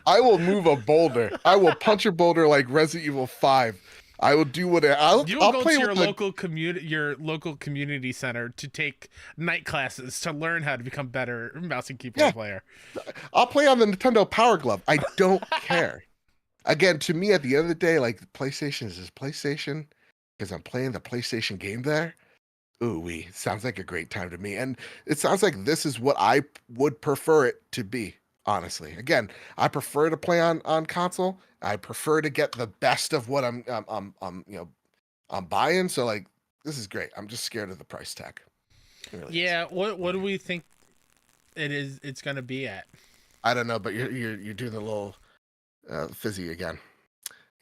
I will move a boulder. I will punch a boulder like Resident Evil 5. I will do whatever. You will I'll go play to your with your local community center to take night classes to learn how to become better mouse and keyboard player. I'll play on the Nintendo Power Glove. I don't care. Again, to me, at the end of the day, like PlayStation is just PlayStation because I'm playing the PlayStation game there. Ooh, sounds like a great time to me, and it sounds like this is what I would prefer it to be. Honestly, again, I prefer to play on console. I prefer to get the best of what I'm buying. So like, this is great. I'm just scared of the price tag. It really Yeah, what do we think it's gonna be at? I don't know, but you're doing the little fizzy again.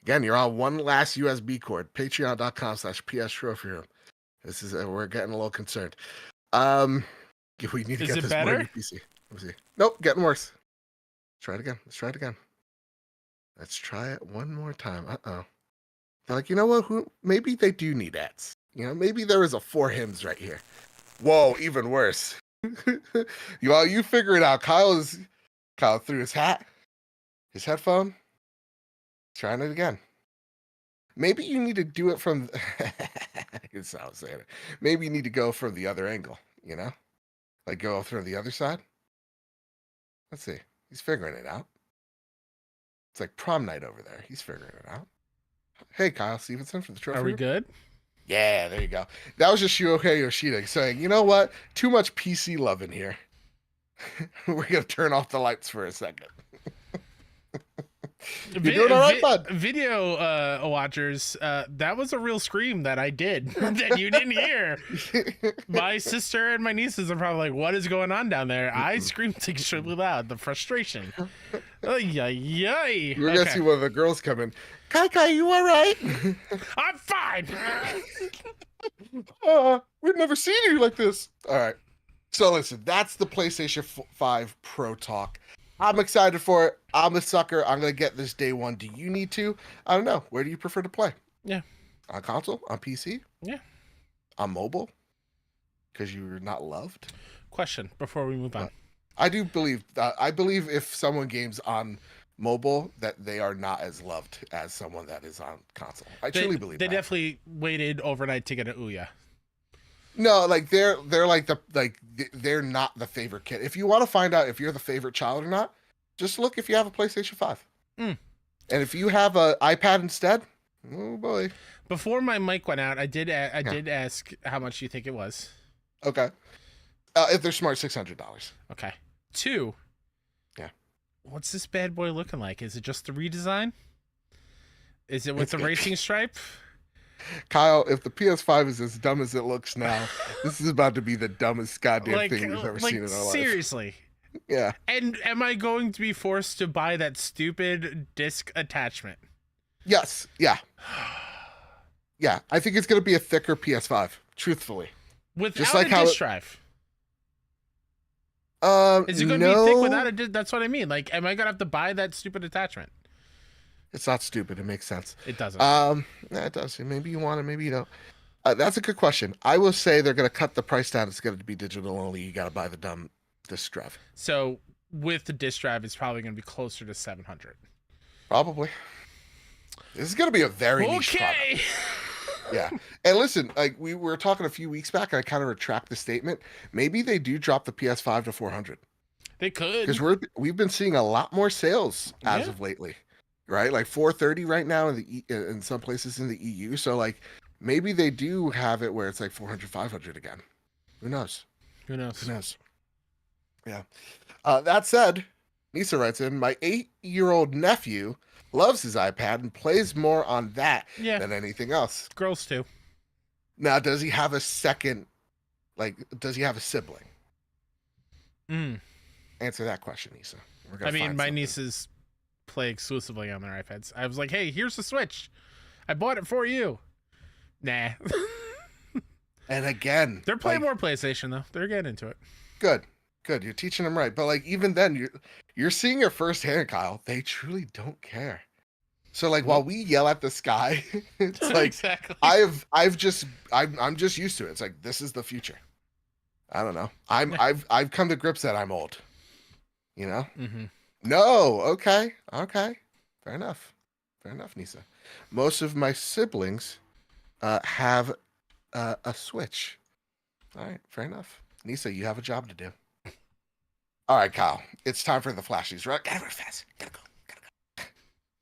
Again, you're on one last USB cord. Patreon.com/PS Trophy Room. This is we're getting a little concerned. We need to get this better? PC. Let me see. Nope, getting worse. Try it again. Let's try it again. Let's try it one more time. Uh-oh. They're like, you know what? Maybe they do need ads. You know, maybe there is a 4 hymns right here. Whoa, even worse. While you figure it out, Kyle threw his hat, his headphone, trying it again. Maybe you need to do it from. That's how I was saying it. Maybe you need to go from the other angle. You know, like go through the other side. Let's see. He's figuring it out. It's like prom night over there. He's figuring it out. Hey, Kyle Stevenson from the Trophy. Are we good? Yeah, there you go. That was just Shuhei Yoshida saying, you know what? Too much PC love in here. We're going to turn off the lights for a second. You're doing all right, bud. Video watchers, that was a real scream that I did that you didn't hear. My sister and my nieces are probably like, what is going on down there? I screamed extremely loud. The frustration. We're going to see one of the girls come in. Kai, you all right? I'm fine. We've never seen you like this. All right. So listen, that's the PlayStation 5 Pro talk. I'm excited for it. I'm a sucker. I'm going to get this day one. Do you need to? I don't know. Where do you prefer to play? Yeah. On console? On PC? Yeah. On mobile? Because you're not loved? Question before we move on. I believe if someone games on mobile that they are not as loved as someone that is on console. I truly believe they definitely waited overnight to get an Ouya. No, like they're they're not the favorite kid. If you want to find out if you're the favorite child or not, just look if you have a PlayStation 5. And if you have an iPad instead, oh boy. Before my mic went out, I did ask how much you think it was. Okay. If they're smart, $600. Okay. 2. Yeah. What's this bad boy looking like? Is it just the redesign? Is it with the racing stripe? Kyle, if the PS5 is as dumb as it looks now, this is about to be the dumbest goddamn thing we've ever seen in our life. Seriously. Yeah. And am I going to be forced to buy that stupid disc attachment? Yes. Yeah. Yeah. I think it's going to be a thicker PS5, truthfully. Without just like a disc drive. Is it going to be thick without a disc? That's what I mean. Like, am I going to have to buy that stupid attachment? It's not stupid. It makes sense. It doesn't. Yeah, it does. Maybe you want it. Maybe you don't. That's a good question. I will say they're going to cut the price down. It's going to be digital only. You got to buy the dumb disc drive. So with the disc drive, it's probably going to be closer to $700. Probably. This is going to be a very niche product. Yeah. And listen, like we were talking a few weeks back, I kind of retract the statement. Maybe they do drop the PS5 to $400. They could. Because we've been seeing a lot more sales as of lately. Right, like 430 right now in some places in the EU. So like maybe they do have it where it's like 400, 500 again. Who knows? Yeah. That said, Nisa writes in, my 8-year-old nephew loves his iPad and plays more on that than anything else. Girls too. Now, does he have a second? Like, does he have a sibling? Answer that question, Nisa. I mean, my nieces play exclusively on their iPads. I was like, hey, here's the Switch. I bought it for you. Nah. And again, they're playing more PlayStation though. They're getting into it. Good. Good. You're teaching them right. But like even then, you're seeing it firsthand, Kyle. They truly don't care. So like while we yell at the sky, it's like Exactly. I'm just used to it. It's like this is the future. I don't know. I've come to grips that I'm old. You know? Mm-hmm. No. Okay. Okay. Fair enough. Fair enough, Nisa. Most of my siblings have a Switch. All right. Fair enough. Nisa, you have a job to do. All right, Kyle. It's time for the flashies, right? Gotta go fast. Gotta go.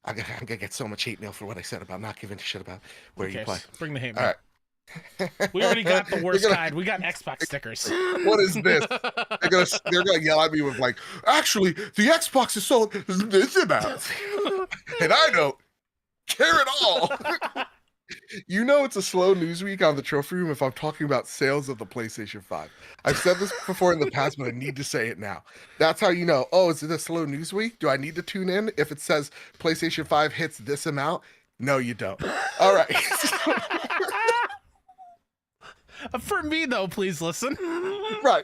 I'm gonna get so much hate mail for what I said about not giving a shit about where you play. Bring the hate All mail. right. We already got the worst kind. We got Xbox stickers. What is this? They're gonna yell at me with like, actually, the Xbox is sold this amount, and I don't care at all. You know it's a slow news week on the trophy room if I'm talking about sales of the PlayStation 5. I've said this before in the past, but I need to say it now. That's how you know, oh, is it a slow news week? Do I need to tune in if it says PlayStation 5 hits this amount? No, you don't. All right. For me, though, please listen. Right.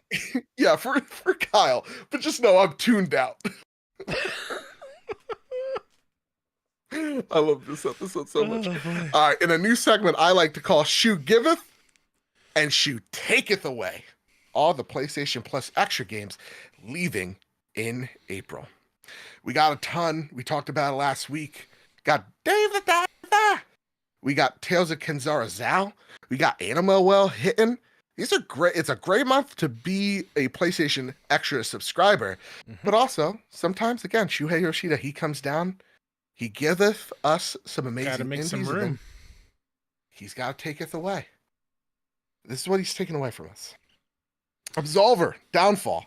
Yeah, for Kyle. But just know I'm tuned out. I love this episode so much. All right, in a new segment I like to call Shoe Giveth and Shoe Taketh Away. All the PlayStation Plus extra games leaving in April. We got a ton. We talked about it last week. Got Dave the Diver. We got Tales of Kenzara Zao. We got Animal Well hitting. These are great. It's a great month to be a PlayStation Extra subscriber. But also, sometimes, again, Shuhei Yoshida, he comes down. He giveth us some amazing Gotta make indies, some and room. then he's got to taketh away. This is what he's taking away from us. Absolver, Downfall,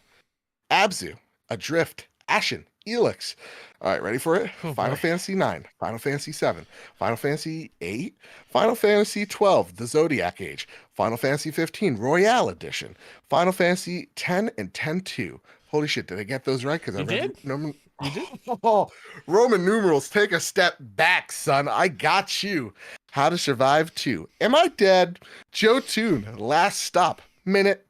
Abzu, Adrift, Ashen, Elix. All right, ready for it? Oh, Final boy. Fantasy 9, Final Fantasy 7, Final Fantasy 8, Final Fantasy 12, The Zodiac Age, Final Fantasy 15, Royale Edition, Final Fantasy 10 and 10-2. Holy shit, did I get those right? Because I read You did? Oh, Roman numerals, take a step back, son. I got you. How to Survive 2. Am I Dead? Joe Toon, Last Stop, Minute.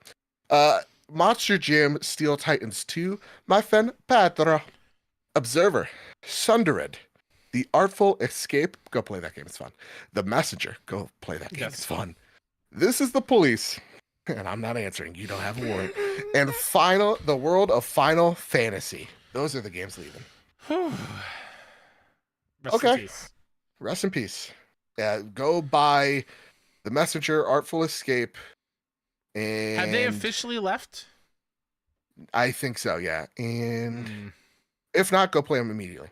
Monster Jam, Steel Titans 2. My friend Patra. Observer, Sundered. The Artful Escape. Go play that game. It's fun. The Messenger. Go play that game. Yes. It's fun. This is the Police. And I'm not answering. You don't have a warrant. And the World of Final Fantasy. Those are the games leaving. Rest in peace. Rest in peace. Go buy The Messenger, Artful Escape, and Have they officially left? I think so, yeah. And if not, go play them immediately.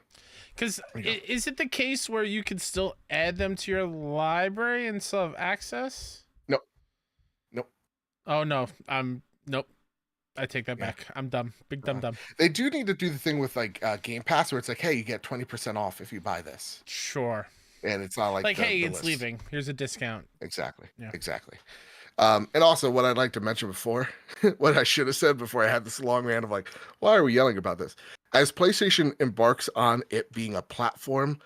Because is it the case where you can still add them to your library and still have access? Nope. Oh no, nope. I take that back. I'm dumb. Big dumb. They do need to do the thing with like Game Pass where it's like, hey, you get 20% off if you buy this. Sure. And it's not like hey, the it's list. leaving. Here's a discount. Exactly. Yeah. Exactly. And also what I'd like to mention before, what I should have said before I had this long rant of like, why are we yelling about this? As PlayStation embarks on it being a platform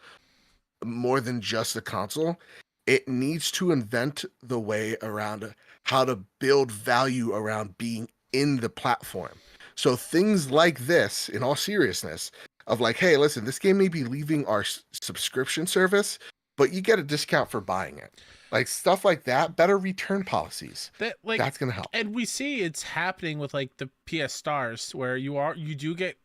more than just a console, it needs to invent the way around how to build value around being in the platform. So things like this, in all seriousness, of like, hey, listen, this game may be leaving our subscription service, but you get a discount for buying it. Like stuff like that, better return policies. That's gonna help. And we see it's happening with like the PS Stars, where you do get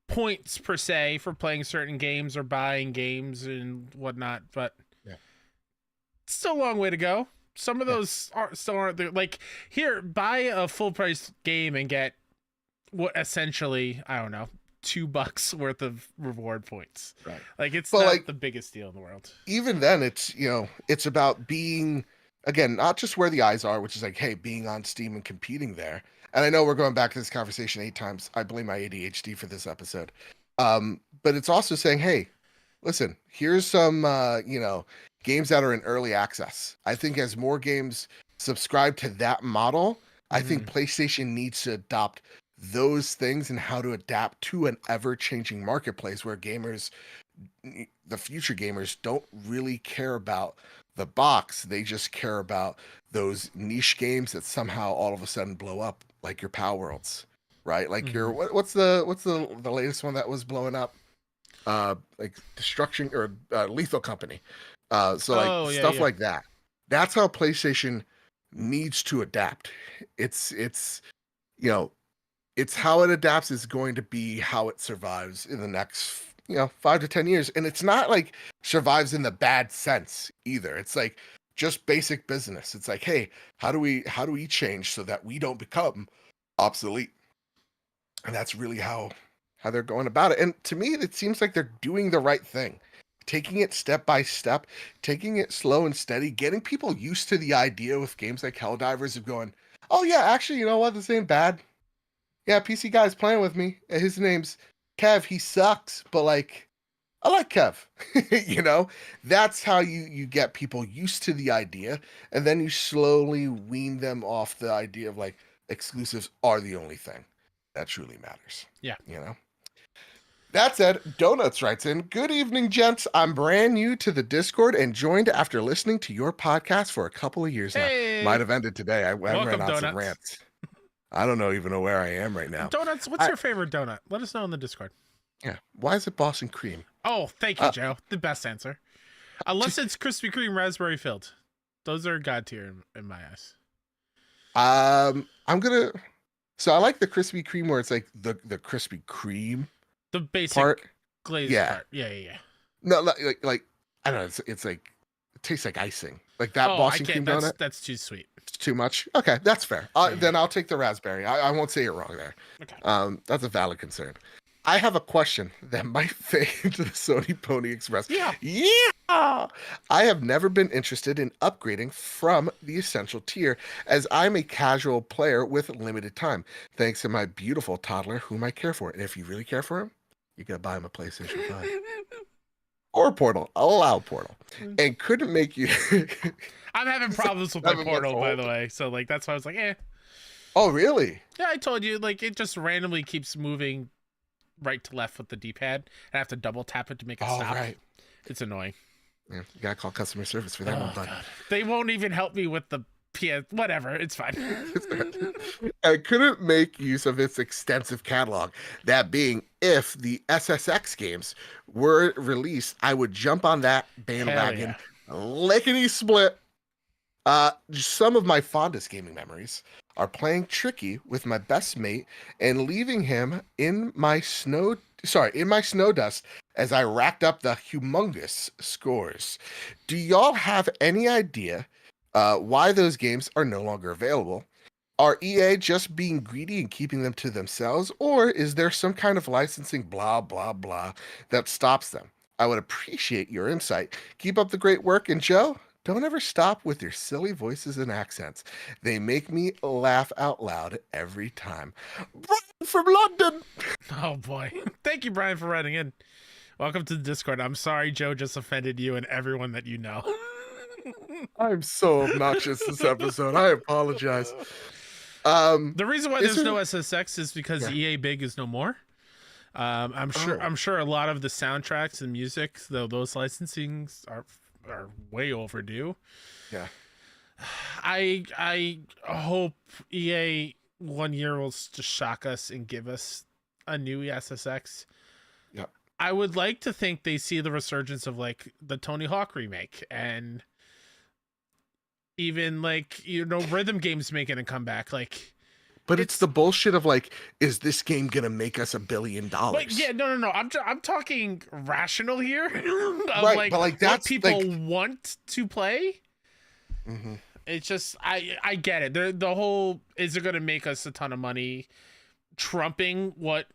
points per se for playing certain games or buying games and whatnot, but it's still a long way to go. Some of those aren't there. Like here, buy a full price game and get what essentially, I don't know, $2 worth of reward points. Right. Like it's not like the biggest deal in the world. Even then, it's about being, again, not just where the eyes are, which is like, hey, being on Steam and competing there. And I know we're going back to this conversation 8 times. I blame my ADHD for this episode. But it's also saying, hey, listen, here's some, games that are in early access. I think as more games subscribe to that model, I think PlayStation needs to adopt those things and how to adapt to an ever-changing marketplace where gamers, the future gamers, don't really care about the box. They just care about those niche games that somehow all of a sudden blow up, like your Power Worlds. right? Like your Mhm. what's the latest one that was blowing up? Like Destruction or Lethal Company. So like Oh yeah, stuff yeah. like that. That's how PlayStation needs to adapt. It's you know, it's how it adapts is going to be how it survives in the next 5 to 10 years. And it's not like survives in the bad sense either. It's like just basic business. It's like, hey, how do we change so that we don't become obsolete? And that's really how they're going about it. And to me, it seems like they're doing the right thing, taking it step by step, taking it slow and steady, getting people used to the idea with games like Helldivers of going, oh yeah, actually, you know what, this ain't bad. Yeah, PC guy's playing with me. His name's Kev. He sucks, but like I like Kev. That's how you get people used to the idea, and then you slowly wean them off the idea of like exclusives are the only thing that truly matters. Yeah. You know. That said, Donuts writes in, good evening, gents. I'm brand new to the Discord and joined after listening to your podcast for a couple of years now. Might Hey, have ended today. I ran welcome, on some donuts. rants. I don't know even know where I am right now. Donuts. What's I, your favorite donut? Let us know in the Discord. yeah. Why is it Boston cream? Oh, thank you, Joe. The best answer. Unless it's Krispy Kreme raspberry filled. Those are god tier in my eyes. I'm gonna. So I like the Krispy Kreme where it's like the Krispy Kreme The basic part. glazed Yeah. part. Yeah. No, like I don't know. It's like it tastes like icing. Like that Oh, I Boston can't. cream donut. That's too sweet. It's too much. Okay, that's fair. Yeah. Then I'll take the raspberry. I won't say it wrong there. Okay. That's a valid concern. I have a question that might fade into the Sony Pony Express. Yeah. Yeah. I have never been interested in upgrading from the essential tier as I'm a casual player with limited time, thanks to my beautiful toddler whom I care for. And if you really care for him, you gotta buy him a PlayStation 5. Or Portal. I'll allow Portal. And couldn't make you I'm having problems with my 7 Portal, months by old. the way. So like that's why I was like, eh. Oh, really? Yeah, I told you, like it just randomly keeps moving right to left with the D-pad. I have to double tap it to make it Oh, stop. right. It's annoying. Yeah, you gotta call customer service for that one, bud. God. They won't even help me with the PS. Whatever, it's fine. I couldn't make use of its extensive catalog. That being, if the SSX games were released, I would jump on that bandwagon, lickety split. Some of my fondest gaming memories are playing Tricky with my best mate and leaving him in my snow dust as I racked up the humongous scores. Do y'all have any idea why those games are no longer available? Are EA just being greedy and keeping them to themselves, or is there some kind of licensing blah blah blah that stops them? I would appreciate your insight. Keep up the great work, and Joe, don't ever stop with your silly voices and accents. They make me laugh out loud every time. Brian from London! Oh boy. Thank you, Brian, for writing in. Welcome to the Discord. I'm sorry Joe just offended you and everyone that you know. I'm so obnoxious this episode. I apologize. The reason why is there's there- no SSX is because Yeah. EA Big is no more. I'm sure a lot of the soundtracks and music, though those licensings are way overdue. Yeah. I hope EA one year will just shock us and give us a new SSX. Yep. I would like to think they see the resurgence of like the Tony Hawk remake and even like rhythm games making a comeback. Like, But it's the bullshit of like, is this game gonna make us $1 billion? but yeah, no. I'm talking rational here. Of Right, like, but, like, what that's, people like- want to play. Mhm. It's just I get it. The whole is it going to make us a ton of money, trumping what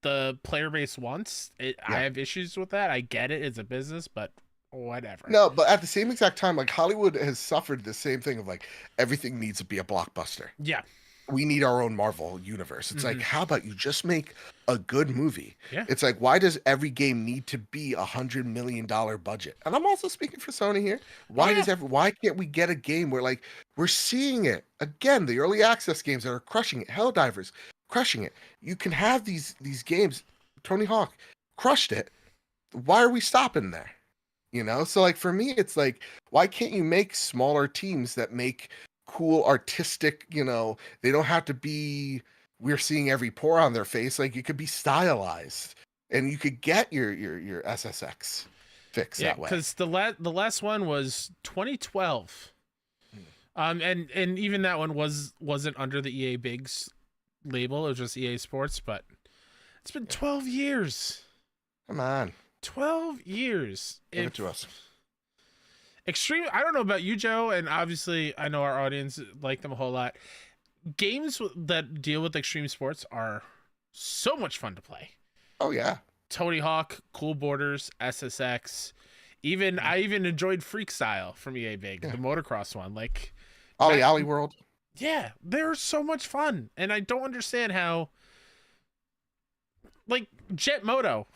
the player base wants. I have issues with that. I get it. It's a business, but whatever. No, but at the same exact time, like Hollywood has suffered the same thing of like everything needs to be a blockbuster. Yeah. We need our own Marvel universe. It's like, how about you just make a good movie? Yeah. It's like, why does every game need to be $100 million budget? And I'm also speaking for Sony here. Why can't we get a game where like we're seeing it again? The early access games that are crushing it, Helldivers crushing it. You can have these games. Tony Hawk crushed it. Why are we stopping there? So like for me, it's like, why can't you make smaller teams that make cool artistic, they don't have to be we're seeing every pore on their face. Like you could be stylized, and you could get your SSX fix Yeah, that way. because the last one was 2012. And even that one wasn't under the EA Bigs label. It was just EA Sports, but it's been 12 years. Come on, 12 years. give it to us. Extreme. I don't know about you, Joe, and obviously I know our audience like them a whole lot. Games that deal with extreme sports are so much fun to play. Oh yeah, Tony Hawk, Cool Borders, SSX. I even enjoyed Freak Style from EA Big, the motocross one. Like Ollie Ollie World. Yeah, they're so much fun, and I don't understand how. Like Jet Moto,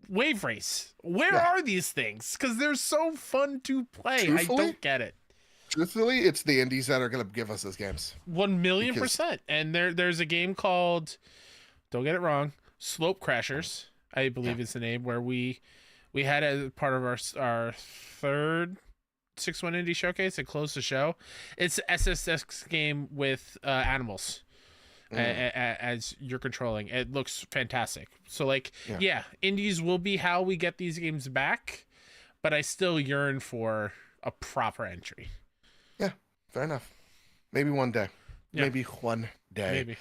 Wave Race. Where are these things? Because they're so fun to play. Truthfully? I don't get it. Truthfully, it's the indies that are going to give us those games. 1,000,000%. And there's a game called, don't get it wrong, Slope Crashers, I believe is the name, where we had as part of our third 6-1 Indie Showcase. It closed the show. It's an SSX game with animals as you're controlling. It looks fantastic. So, like, yeah, indies will be how we get these games back, but I still yearn for a proper entry. Yeah, fair enough. Maybe one day. Yeah. Maybe one day. Maybe.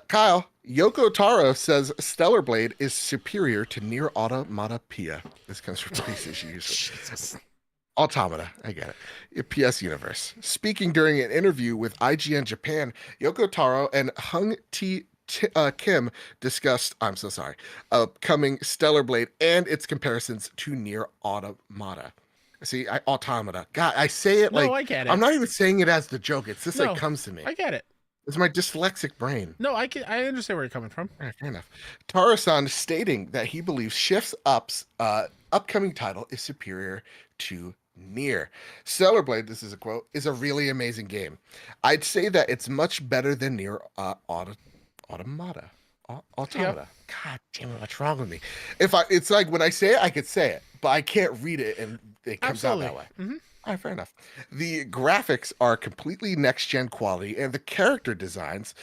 Kyle, Yoko Taro says Stellar Blade is superior to Nier Automata Pia. This comes from PlayStation user. Automata, I get it. PS Universe. Speaking during an interview with IGN Japan, Yoko Taro and Hung T. Kim discussed, I'm so sorry, upcoming Stellar Blade and its comparisons to Nier Automata. See, Automata. God, I say it I get it. I'm not even saying it as the joke. It's just like comes to me. I get it. It's my dyslexic brain. No, I understand where you're coming from. All right, fair enough. Taro-san stating that he believes Shift's upcoming title is superior to Nier. Stellar Blade, this is a quote, is a really amazing game. I'd say that it's much better than Nier Automata. Automata. God damn it, what's wrong with me? It's like when I say it, I could say it, but I can't read it and it comes out that way. Mm-hmm. All right, fair enough. The graphics are completely next-gen quality, and the character designs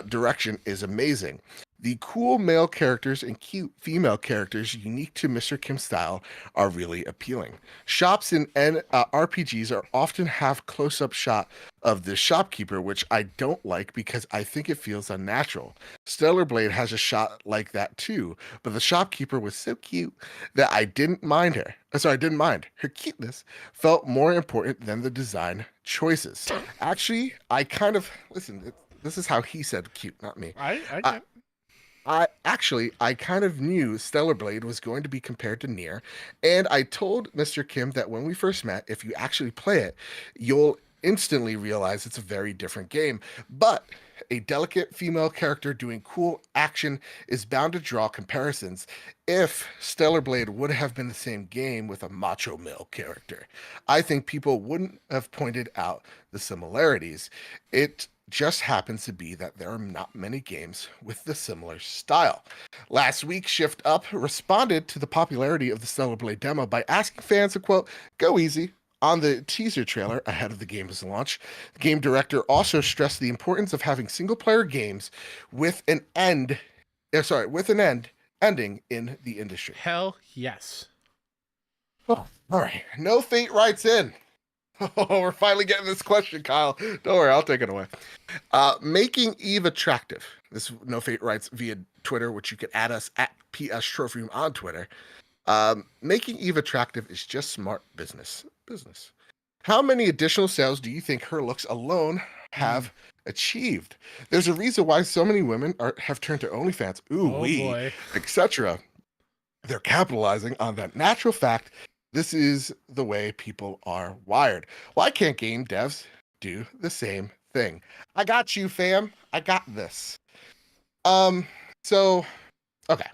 direction is amazing. The cool male characters and cute female characters unique to Mr. Kim's style are really appealing. Shops in RPGs are often have close-up shot of the shopkeeper, which I don't like because I think it feels unnatural. Stellar Blade has a shot like that too, but the shopkeeper was so cute that I didn't mind her. I didn't mind. Her cuteness felt more important than the design choices. Actually, I kind of, listen, this is how he said cute, not me. I kind of knew Stellar Blade was going to be compared to Nier, and I told Mr. Kim that when we first met, if you actually play it, you'll instantly realize it's a very different game. But a delicate female character doing cool action is bound to draw comparisons. If Stellar Blade would have been the same game with a macho male character, I think people wouldn't have pointed out the similarities. It just happens to be that there are not many games with the similar style. Last week, Shift Up responded to the popularity of the Stellar Blade demo by asking fans to, quote, go easy on the teaser trailer ahead of the game's launch. The game director also stressed the importance of having single-player games with an ending in the industry. Hell yes. Oh, all right. No Fate writes in. Oh, we're finally getting this question, Kyle. Don't worry, I'll take it away. Making Eve attractive. This No Fate writes via Twitter, which you can add us at PS Trophy Room on Twitter. Making Eve attractive is just smart business. How many additional sales do you think her looks alone have achieved? There's a reason why so many women have turned to OnlyFans, etc. They're capitalizing on that natural fact. This is the way people are wired. Why can't game devs do the same thing? I got you, fam. I got this. So, okay.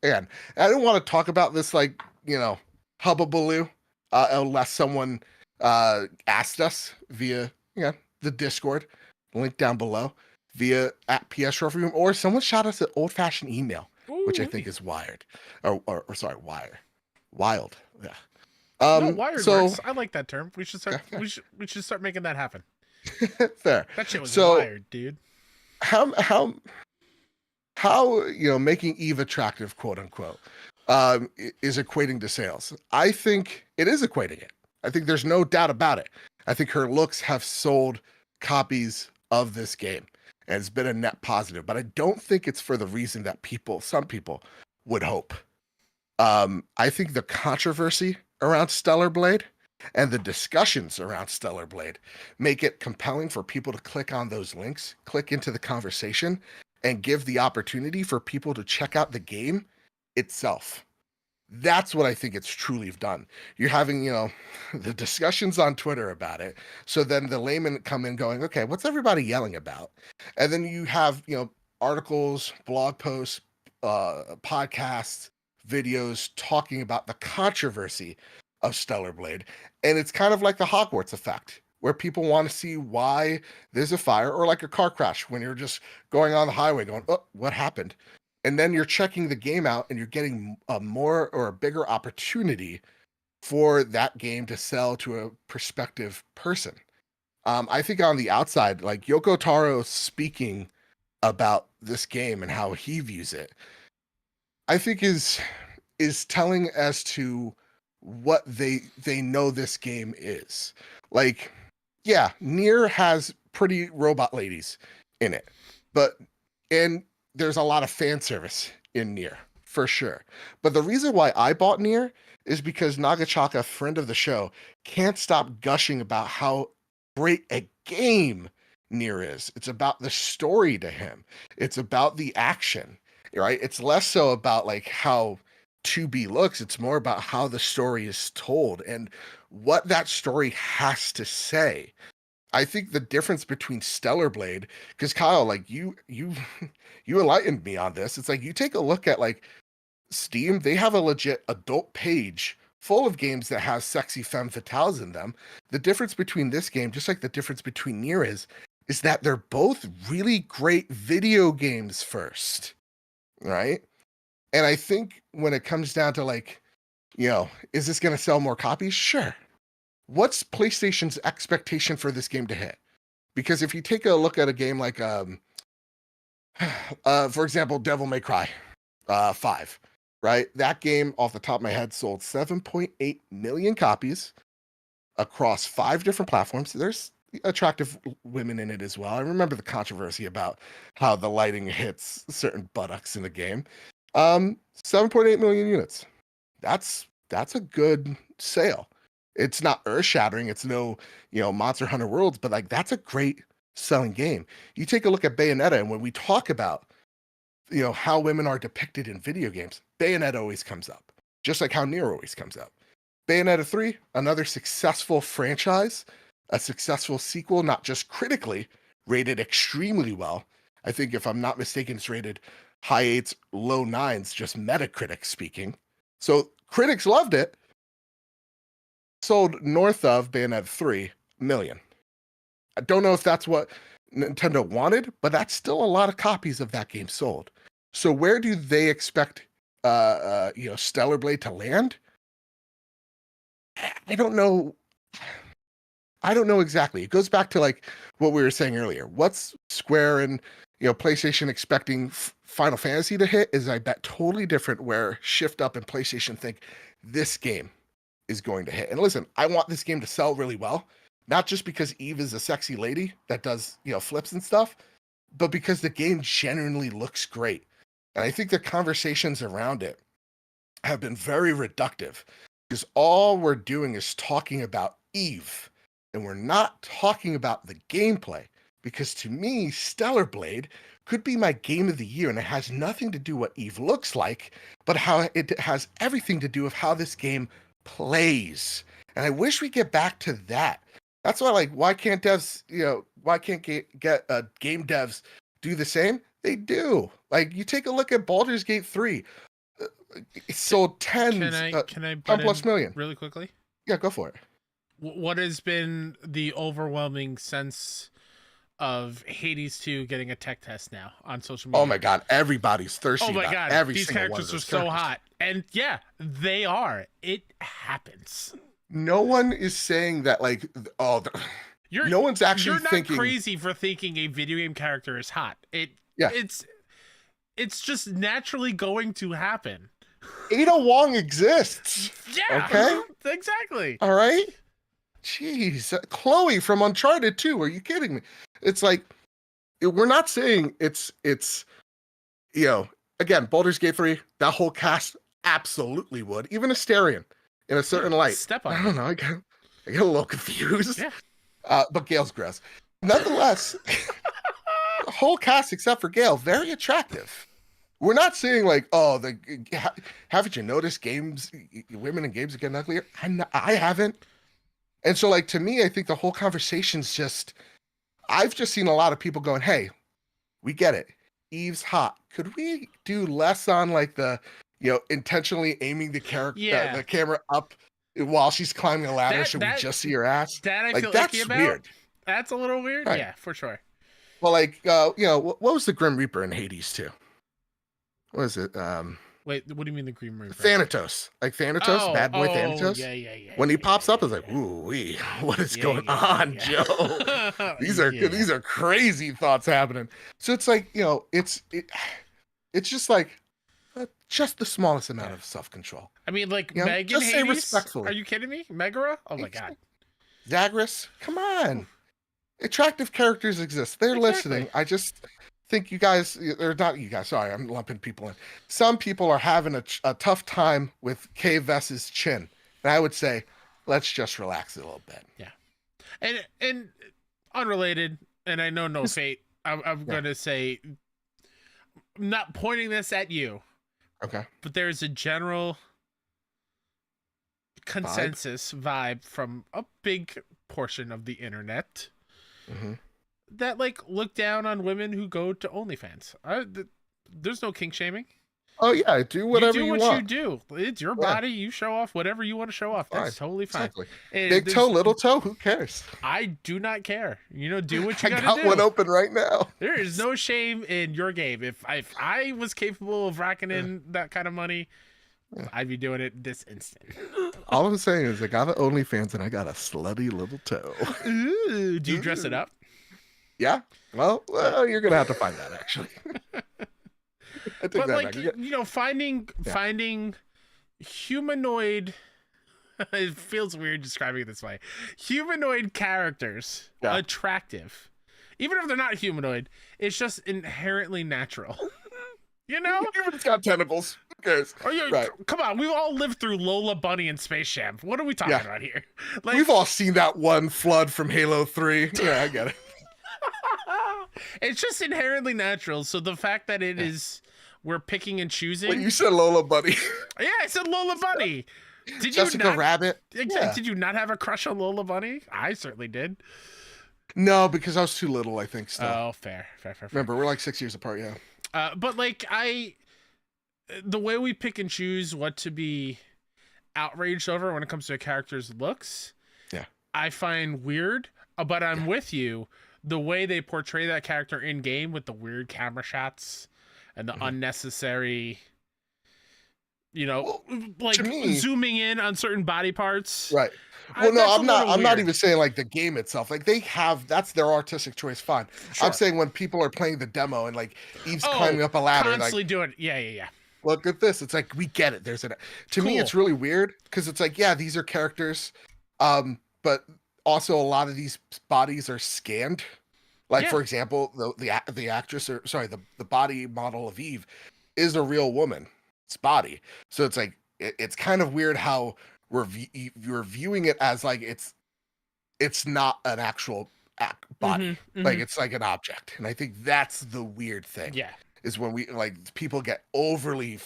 Again, I didn't want to talk about this like, hubbubaloo, unless someone asked us via, the Discord, link down below, via at PS Trophy Room, or someone shot us an old-fashioned email, which I think is wired. Wild. Yeah. Wired works. I like that term. We should start. We should start making that happen. Fair. That shit was wired, dude. how making Eve attractive, quote unquote, is equating to sales. I think it is equating it. I think there's no doubt about it. I think her looks have sold copies of this game, and it's been a net positive. But I don't think it's for the reason that some people would hope. I think the controversy around Stellar Blade and the discussions around Stellar Blade make it compelling for people to click on those links, click into the conversation, and give the opportunity for people to check out the game itself. That's what I think it's truly done. You're having, the discussions on Twitter about it. So then the laymen come in going, okay, what's everybody yelling about? And then you have, articles, blog posts, podcasts, videos talking about the controversy of Stellar Blade. And it's kind of like the Hogwarts effect, where people want to see why there's a fire, or like a car crash when you're just going on the highway going, oh, what happened? And then you're checking the game out and you're getting a more or a bigger opportunity for that game to sell to a prospective person. I think on the outside, like Yoko Taro speaking about this game and how he views it, I think is telling as to what they know this game is. Like, yeah, Nier has pretty robot ladies in it, and there's a lot of fan service in Nier for sure. But the reason why I bought Nier is because Nagachaka, friend of the show, can't stop gushing about how great a game Nier is. It's about the story to him. It's about the action, right? It's less so about like how 2B looks. It's more about how the story is told and what that story has to say. I think the difference between Stellar Blade, because Kyle, like you enlightened me on this. It's like you take a look at like Steam, they have a legit adult page full of games that have sexy femme fatales in them. The difference between this game, just like the difference between Nier is that they're both really great video games first, right? And I think when it comes down to like, is this going to sell more copies? Sure. What's PlayStation's expectation for this game to hit? Because if you take a look at a game like, for example, Devil May Cry 5, right? That game, off the top of my head, sold 7.8 million copies across 5 different platforms. There's attractive women in it as well. I remember the controversy about how the lighting hits certain buttocks in the game. 7.8 million units. That's a good sale. It's not earth-shattering. It's no, Monster Hunter Worlds, but like that's a great selling game. You take a look at Bayonetta, and when we talk about, how women are depicted in video games, Bayonetta always comes up, just like how Nier always comes up. Bayonetta 3, another successful franchise, a successful sequel, not just critically, rated extremely well. I think if I'm not mistaken, it's rated high 8s, low 9s, just Metacritic speaking. So critics loved it. Sold north of Bayonetta 3 million. I don't know if that's what Nintendo wanted, but that's still a lot of copies of that game sold. So where do they expect Stellar Blade to land? I don't know. I don't know exactly. It goes back to like what we were saying earlier. What's Square and PlayStation expecting Final Fantasy to hit is, I bet, totally different, where Shift Up and PlayStation think this game is going to hit. And listen, I want this game to sell really well, not just because Eve is a sexy lady that does, flips and stuff, but because the game genuinely looks great. And I think the conversations around it have been very reductive, because all we're doing is talking about Eve, and we're not talking about the gameplay. Because to me, Stellar Blade could be my game of the year, and it has nothing to do what Eve looks like, but how it has everything to do with how this game plays. And I wish we get back to that. That's why, like, why can't devs, why can't get game devs do the same? They do. Like, you take a look at Baldur's Gate 3. It sold tens, can I 10 plus million. really quickly? Yeah, go for it. What has been the overwhelming sense of Hades 2 getting a tech test now on social media? Oh my god, everybody's thirsty. Oh my about god, every these single characters one are of so characters. hot. And yeah, they are. It happens. No one is saying that, like, No one's actually you're not thinking crazy for thinking a video game character is hot. Yeah. It's just naturally going to happen. Ada Wong exists. Yeah. Okay. Exactly. All right. Jeez, Chloe from Uncharted 2. Are you kidding me? It's like we're not saying it's again, Baldur's Gate 3, that whole cast absolutely would. Even Asterion in a certain light. Step on I don't know. I get a little confused. Yeah. But Gale's gross. Nonetheless, the whole cast except for Gale, very attractive. We're not saying like, oh, haven't you noticed women in games are getting uglier? I haven't. And so, like, to me, I think the whole conversation's I've just seen a lot of people going, hey, we get it. Eve's hot. Could we do less on like the, intentionally aiming the camera up while she's climbing a ladder so we just see her ass? That I like, feel that's icky about. Weird. That's a little weird. Right. Yeah, for sure. Well, like, what was the Grim Reaper in Hades too? What is it? Wait, what do you mean the Grim Reaper? Thanatos. Like Thanatos, Bad Boy Thanatos. Yeah. When he pops up, it's like, ooh wee, what is going on, Joe? These are crazy thoughts happening. So it's like, it's just like just the smallest amount of self-control. I mean, like Megan just Hades? say respectfully. Are you kidding me? Megara? Oh my god. Zagreus, come on. Attractive characters exist. They're listening. I just think you guys, or not you guys, sorry, I'm lumping people in. Some people are having a tough time with Kay Vess's chin. And I would say, let's just relax a little bit. Yeah. And unrelated, and I know no fate, I'm going to say, I'm not pointing this at you. Okay. But there's a general consensus vibe from a big portion of the internet. Mm-hmm. That like look down on women who go to OnlyFans. There's no kink shaming. Oh yeah, do whatever you want. You do. It's your body. You show off whatever you want to show off. That's totally fine. Exactly. Big toe, little toe. Who cares? I do not care. Do what you gotta do. I got one open right now. There is no shame in your game. If I was capable of racking in that kind of money, I'd be doing it this instant. All I'm saying is I got an OnlyFans and I got a slutty little toe. Ooh, do you dress it up? Yeah. Well, you're gonna have to find that actually. But like finding humanoid. It feels weird describing it this way. Humanoid characters attractive, even if they're not humanoid. It's just inherently natural. Even if it's got tentacles. Who cares? Right. Come on, we've all lived through Lola Bunny and Space Jam. What are we talking about here? Like, we've all seen that one flood from Halo 3. Yeah, I get it. It's just inherently natural. So the fact that it is, we're picking and choosing. Well, you said Lola Bunny. Yeah, I said Lola Bunny. Did Jessica you not, Rabbit. Yeah. Did you not have a crush on Lola Bunny? I certainly did. No, because I was too little, I think. Still. Oh, fair. Remember, we're like 6 years apart, yeah. But like the way we pick and choose what to be outraged over when it comes to a character's looks, I find weird. But I'm with you. The way they portray that character in game with the weird camera shots and the unnecessary, like zooming in on certain body parts. Right. Well, no, I'm not even saying like the game itself. Like that's their artistic choice. Fine. Sure. I'm saying when people are playing the demo and like Eve's climbing up a ladder, constantly doing it. Yeah. Look at this. It's like we get it. To me, it's really weird because it's like, yeah, these are characters, but also a lot of these bodies are scanned. Like for example, the actress, or sorry, the body model of Eve is a real woman. It's body. So it's like it's kind of weird how you're viewing it as like it's not an actual body. Like it's like an object. And I think that's the weird thing. Yeah. Is when we like people get overly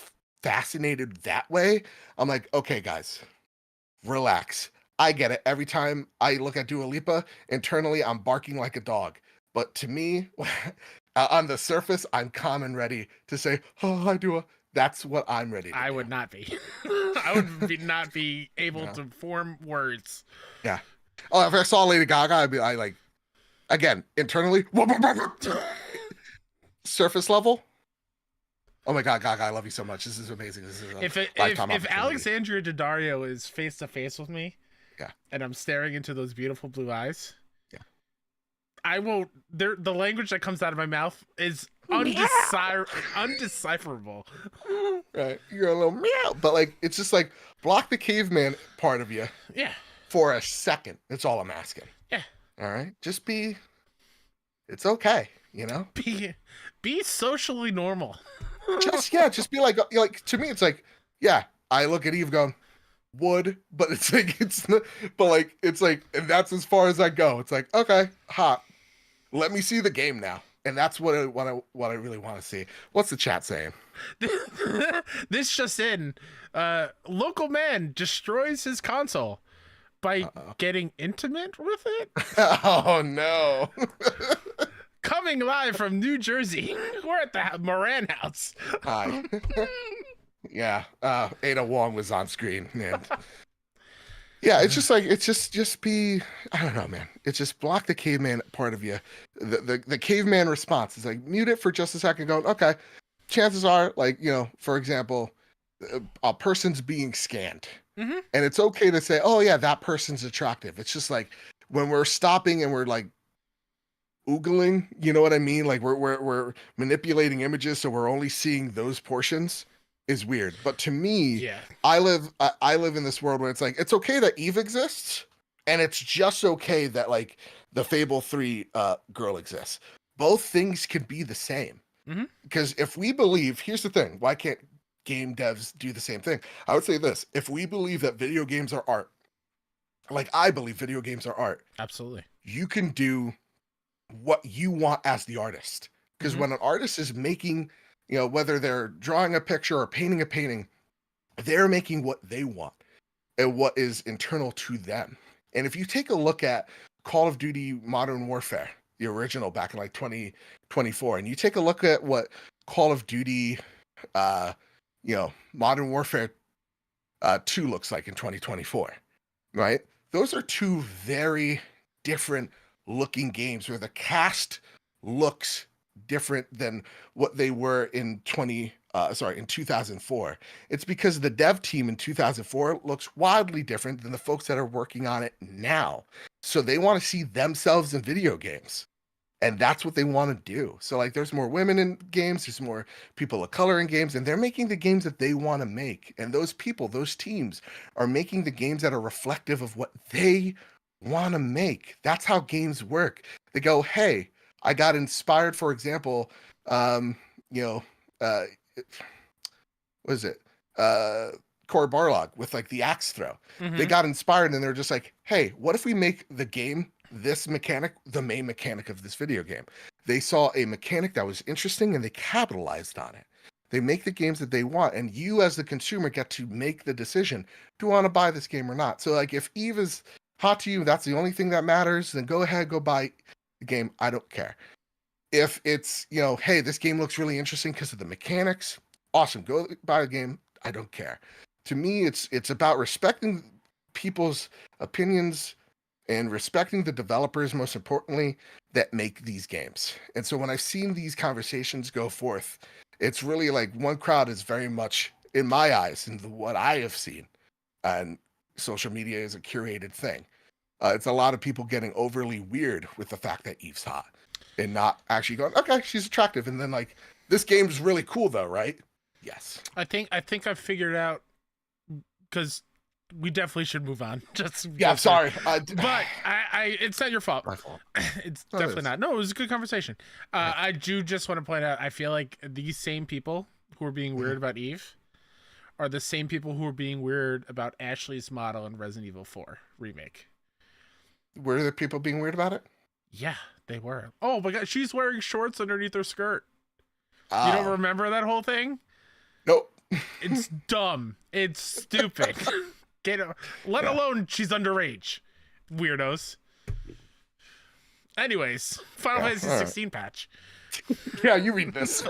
fascinated that way. I'm like, okay, guys, relax. I get it. Every time I look at Dua Lipa, internally I'm barking like a dog. But to me, on the surface, I'm calm and ready to say, "Oh, hi, Dua." That's what I'm ready to do. Would not be. I would not be able to form words. Yeah. Oh, if I saw Lady Gaga, I like, again, internally, surface level. Oh my God, Gaga, I love you so much. This is amazing. This is if Alexandria Daddario is face to face with me, and I'm staring into those beautiful blue eyes, I won't. The language that comes out of my mouth is undecipherable. Right, you're a little meow, but like it's just like block the caveman part of you Yeah, for a second. That's all I'm asking. yeah. All right, just be. It's okay, you know. Be socially normal. Just be like to me, it's like yeah. I look at Eve going would, but it's like it's like, and that's as far as I go. It's like okay, hot. Let me see the game now, and that's what I really want to see. What's the chat saying? This just in: local man destroys his console by getting intimate with it. Oh no. Coming live from New Jersey, we're at the Moran house. Hi. Yeah, Ada Wong was on screen, man. Yeah, it's just like it's just be I don't know, man. It's just block the caveman part of you. The caveman response is like mute it for just a second, going, okay. Chances are, like, you know, for example, a person's being scanned. Mm-hmm. And it's okay to say, oh yeah, that person's attractive. It's just like when we're stopping and we're like oogling, you know what I mean? Like we're manipulating images so we're only seeing those portions is weird. But to me, Yeah. I live in this world where it's like it's okay that Eve exists, and it's just okay that like the Fable 3 girl exists. Both things can be the same. Mm-hmm. Because if we believe, here's the thing, why can't game devs do the same thing? I would say this: if we believe that video games are art, like I believe video games are art, Absolutely. you can do what you want as the artist. Because Mhm. when an artist is making, you know, whether they're drawing a picture or painting a painting, they're making what they want and what is internal to them. And if you take a look at Call of Duty Modern Warfare, the original back in like 2024, and you take a look at what Call of Duty, Modern Warfare 2 looks like in 2024, right? Those are two very different looking games where the cast looks different than what they were in 2004. It's because the dev team in 2004 looks wildly different than the folks that are working on it now. So they want to see themselves in video games. And that's what they want to do. So like there's more women in games, there's more people of color in games, and they're making the games that they want to make. And those people, those teams are making the games that are reflective of what they want to make. That's how games work. They go, hey, I got inspired, for example, what is it? Core Barlog with like the axe throw. Mhm. They got inspired and they're just like, hey, what if we make the game this mechanic the main mechanic of this video game? They saw a mechanic that was interesting and they capitalized on it. They make the games that they want, and you as the consumer get to make the decision, do you want to buy this game or not? So like if Eve is hot to you, that's the only thing that matters, then go ahead, go buy the game. I don't care. If it's, you know, hey, this game looks really interesting because of the mechanics, awesome, go buy the game. I don't care. To me, it's about respecting people's opinions and respecting the developers, most importantly, that make these games. And so when I've seen these conversations go forth, it's really like one crowd is very much, in my eyes, and what I have seen, and social media is a curated thing. It's a lot of people getting overly weird with the fact that Eve's hot and not actually going, okay, she's attractive. And then like, this game's really cool though, right? Yes. I think I've figured out, because we definitely should move on. Yeah, sorry. But it's not your fault. My fault. It's definitely not. No, it was a good conversation. I do just want to point out, I feel like these same people who are being weird about Eve are the same people who are being weird about Ashley's model in Resident Evil 4 remake. Were there people being weird about it? Yeah, they were. Oh my god, she's wearing shorts underneath her skirt. You don't remember that whole thing? Nope. It's dumb. It's stupid. Let alone she's underage. Weirdos. Anyways, Final Fantasy 16 patch. Yeah, you read this.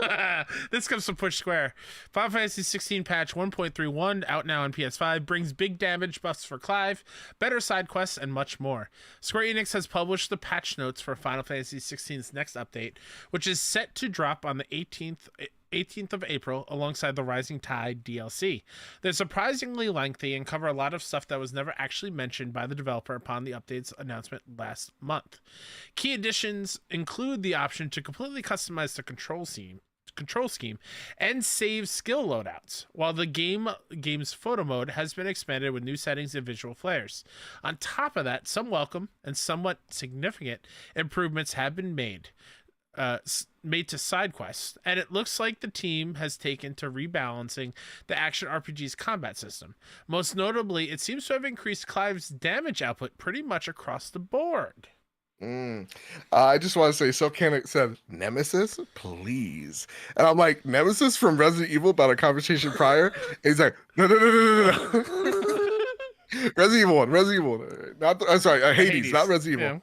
This comes from Push Square. Final Fantasy 16 patch 1.31, out now on PS5, brings big damage buffs for Clive, better side quests, and much more. Square Enix has published the patch notes for Final Fantasy 16's next update, which is set to drop on the 18th of April alongside the Rising Tide DLC. They're surprisingly lengthy and cover a lot of stuff that was never actually mentioned by the developer upon the update's announcement last month. Key additions include the option to completely customize the control scheme and save skill loadouts, while the game's photo mode has been expanded with new settings and visual flares. On top of that, some welcome and somewhat significant improvements have been made to side quests, and it looks like the team has taken to rebalancing the action RPG's combat system. Most notably, it seems to have increased Clive's damage output pretty much across the board. I just want to say, Socanic said, Nemesis, please. And I'm like, Nemesis from Resident Evil, about a conversation prior. And he's like, no. Resident Evil 1, Resident Evil 1. I'm sorry, Hades, not Resident Evil.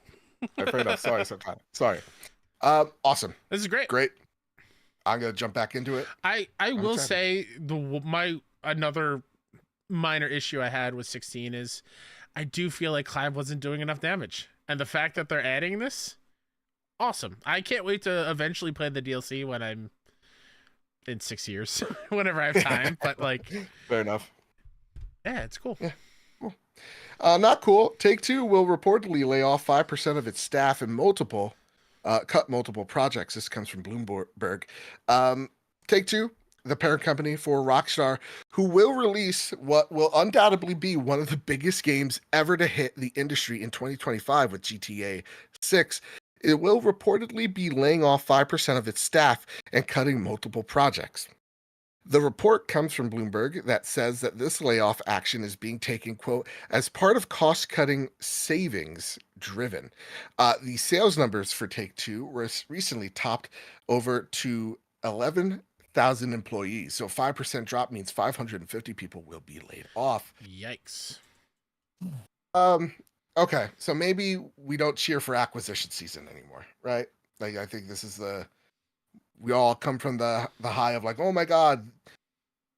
Yeah. Fair enough. Sorry, Socanic. Sorry. Awesome. This is great. Great. I'm going to jump back into it. I will say another minor issue I had with 16 is I do feel like Clive wasn't doing enough damage. And the fact that they're adding this, awesome. I can't wait to eventually play the DLC when I'm in 6 years, whenever I have time. But like, fair enough. Yeah, it's cool. Yeah, cool. Not cool. Take-Two will reportedly lay off 5% of its staff and cut multiple projects. This comes from Bloomberg. Take-Two, the parent company for Rockstar, who will release what will undoubtedly be one of the biggest games ever to hit the industry in 2025 with GTA 6. It will reportedly be laying off 5% of its staff and cutting multiple projects. The report comes from Bloomberg that says that this layoff action is being taken, quote, as part of cost-cutting savings driven. The sales numbers for Take-Two were recently topped over to 11,000 employees. So 5% drop means 550 people will be laid off. Yikes. Okay, so maybe we don't cheer for acquisition season anymore, right? Like, I think this is we all come from the high of like, oh my god,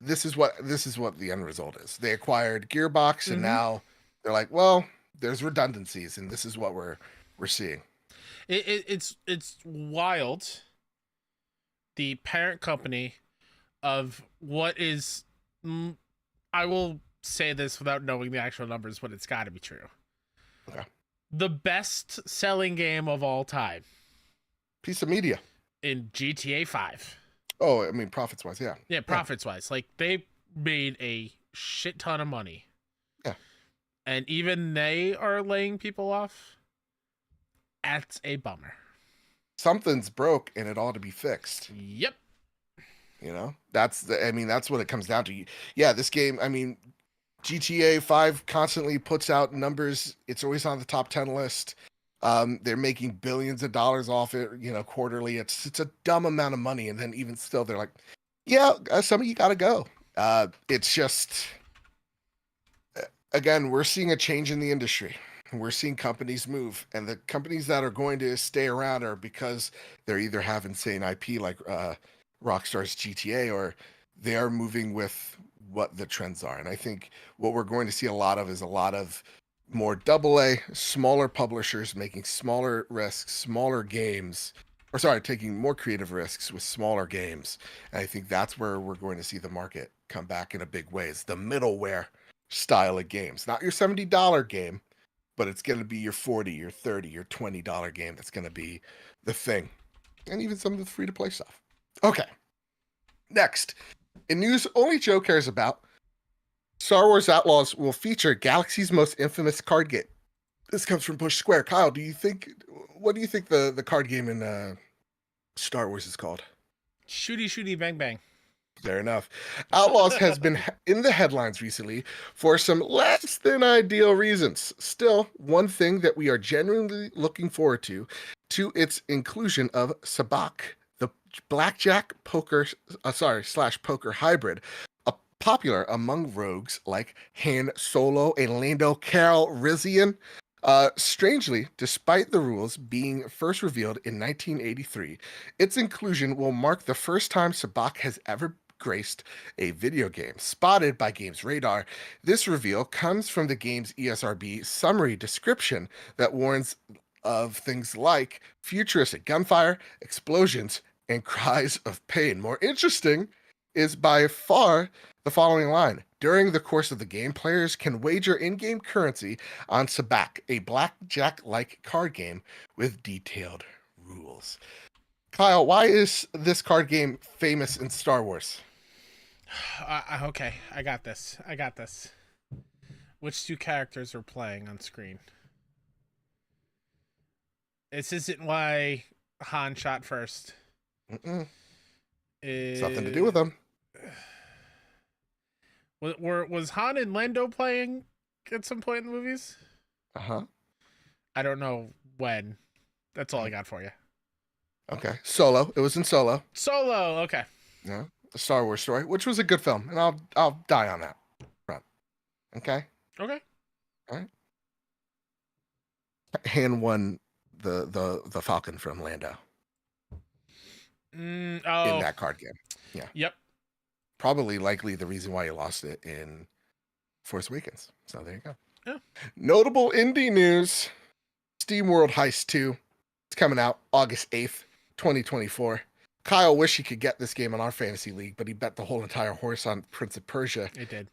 this is what the end result is. They acquired Gearbox, and now they're like, well, there's redundancies, and this is what we're seeing. It's wild. The parent company of what is, I will say this without knowing the actual numbers, but it's got to be true. Okay. The best selling game of all time. Piece of media. In GTA 5. Oh, I mean, profits-wise, yeah. Yeah, profits-wise. Like, they made a shit ton of money. Yeah. And even they are laying people off. That's a bummer. Something's broke and it ought to be fixed. Yep. You know, that's what it comes down to. Yeah, this game, I mean, GTA 5 constantly puts out numbers. It's always on the top 10 list. They're making billions of dollars off it, quarterly. It's a dumb amount of money. And then even still, they're like, yeah, some of you got to go. It's just, again, we're seeing a change in the industry. We're seeing companies move, and the companies that are going to stay around are because they're either have insane IP like Rockstar's GTA, or they are moving with what the trends are. And I think what we're going to see a lot of is a lot of more AA, smaller publishers making smaller risks, smaller games, taking more creative risks with smaller games. And I think that's where we're going to see the market come back in a big way. It's the middleware style of games, not your $70 game. But it's going to be your $40, your $30, your $20 game that's going to be the thing. And even some of the free-to-play stuff. Okay. Next. In news only Joe cares about, Star Wars Outlaws will feature Galaxy's most infamous card game. This comes from Push Square. Kyle, what do you think the card game in Star Wars is called? Shooty, shooty, bang, bang. Fair enough. Outlaws has been in the headlines recently for some less than ideal reasons. Still, one thing that we are genuinely looking forward to its inclusion of Sabacc, the blackjack poker / poker hybrid, popular among rogues like Han Solo and Lando Calrissian. Strangely, despite the rules being first revealed in 1983, its inclusion will mark the first time Sabacc has ever graced a video game. Spotted by Games Radar, this reveal comes from the game's ESRB summary description that warns of things like futuristic gunfire, explosions, and cries of pain. More interesting is by far the following line. During the course of the game, players can wager in-game currency on Sabak, a blackjack-like card game with detailed rules. Kyle, why is this card game famous in Star Wars? Okay, I got this. Which two characters are playing on screen? This isn't why Han shot first. Something to do with them. Was Han and Lando playing at some point in the movies? I don't know when. That's all I got for you. Okay. Solo. It was in Solo. Solo. Okay. Yeah. The Star Wars story, which was a good film, and I'll die on that front. Okay. Okay. All right. Han won the Falcon from Lando. In that card game. Yeah. Yep. Probably likely the reason why he lost it in Force Awakens. So there you go. Yeah. Notable indie news. SteamWorld Heist 2. It's coming out August 8th, 2024. Kyle wished he could get this game in our fantasy league, but he bet the whole entire horse on Prince of Persia. It did.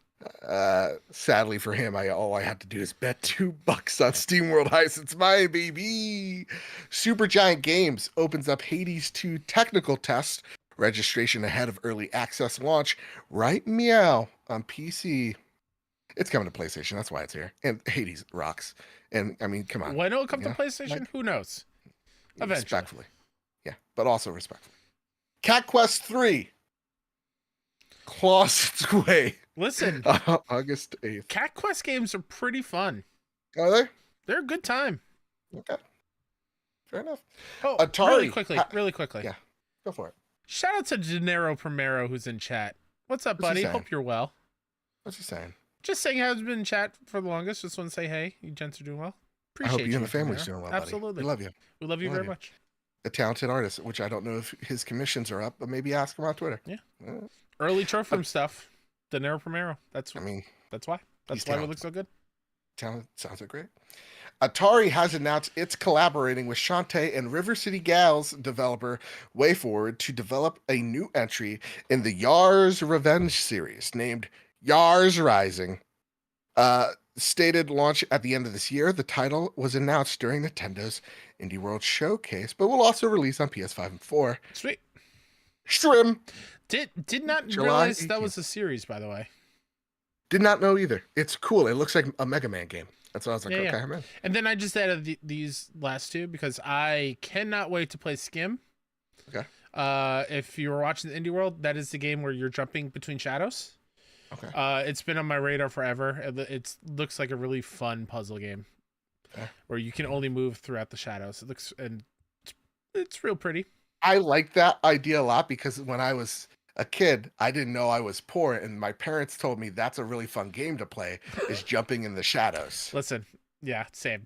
Sadly for him, all I had to do is bet $2 on SteamWorld Heist. It's my baby. Supergiant Games opens up Hades 2 technical test registration ahead of early access launch. Right meow on PC. It's coming to PlayStation. That's why it's here. And Hades rocks. And I mean, come on. When it'll come to PlayStation, like, who knows? Eventually. Respectfully. Yeah, but also respectfully. Cat Quest 3 claws its way. Listen, August 8th. Cat Quest games are pretty fun. Are they? They're a good time. Okay. Fair enough. Oh, Atari. Really quickly. Yeah, go for it. Shout out to Gennaro Primero who's in chat. What's up, buddy? Hope you're well. What's he saying? Just saying how it's been in chat for the longest. Just want to say, hey, you gents are doing well. Appreciate I hope you and the family's doing well, buddy. Absolutely. We love you. We love you very much. A talented artist, which I don't know if his commissions are up, but maybe ask him on Twitter. Yeah. Early trophy room stuff. Gennaro Primero. That's why. That's why we look so good. Sounds like great. Atari has announced it's collaborating with Shantae and River City Gals developer WayForward to develop a new entry in the Yars Revenge series named Yars Rising. Stated launch at the end of this year, the title was announced during Nintendo's Indie World Showcase, but will also release on PS5 and 4. Sweet. Shrim. Did not July realize 18th. that was a series, by the way. Did not know either. It's cool. It looks like a Mega Man game. That's why I was like, okay, I'm in. And then I just added these last two because I cannot wait to play Skim. Okay. If you were watching the Indie World, that is the game where you're jumping between shadows. Okay. It's been on my radar forever. It looks like a really fun puzzle game where you can only move throughout the shadows. It looks it's real pretty. I like that idea a lot because when I was a kid, I didn't know I was poor, and my parents told me that's a really fun game to play is jumping in the shadows. Listen, yeah, same.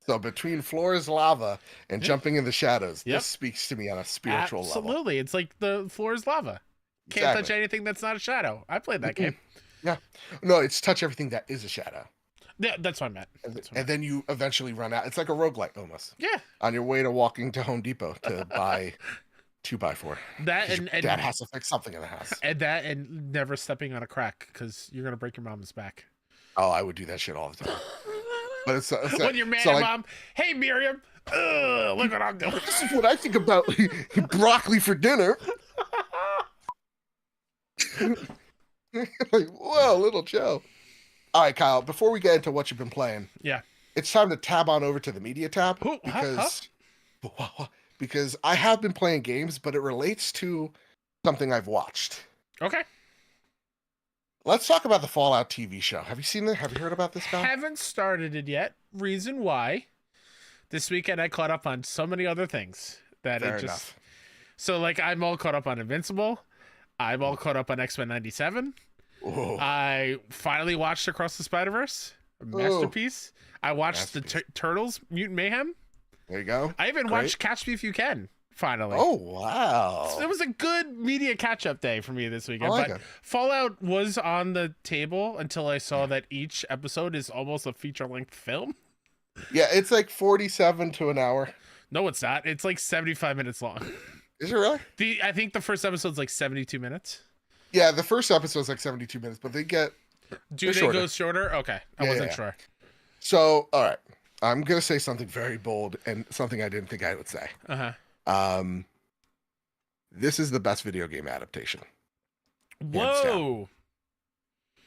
So between floor is lava and jumping in the shadows, this speaks to me on a spiritual level. Absolutely. It's like the floor is lava. Can't touch anything that's not a shadow. I played that game. Yeah. No, it's touch everything that is a shadow. Yeah, that's what I meant. And then you eventually run out. It's like a roguelike almost. Yeah. On your way to walking to Home Depot to buy 2x4. That and Dad has to fix something in the house. And never stepping on a crack because you're gonna break your mom's back. Oh, I would do that shit all the time. But it's when you're mad at mom, hey Miriam, look what I'm doing. This is what I think about broccoli for dinner. Like, whoa, little Joe. All right, Kyle, before we get into what you've been playing, it's time to tab on over to the media tab because I have been playing games, but it relates to something I've watched. Okay. Let's talk about the Fallout TV show. Have you seen it? Have you heard about this, Kyle? Haven't started it yet. Reason why. This weekend I caught up on so many other things that Fair enough. So like I'm all caught up on Invincible. I'm all caught up on X-Men 97. Ooh. I finally watched Across the Spider-Verse. A masterpiece. I watched the Turtles Mutant Mayhem. There you go. I even watched Catch Me If You Can. Finally. Oh, wow. It was a good media catch-up day for me this weekend. But Fallout was on the table until I saw that each episode is almost a feature-length film. Yeah, it's like 47 to an hour. No, it's not. It's like 75 minutes long. Is it really? I think the first episode's like 72 minutes. Yeah, the first episode's like 72 minutes, but they're Do they shorter. go shorter? Okay, I wasn't sure. So, all right, I'm gonna say something very bold and something I didn't think I would say. Uh-huh. This is the best video game adaptation. Whoa.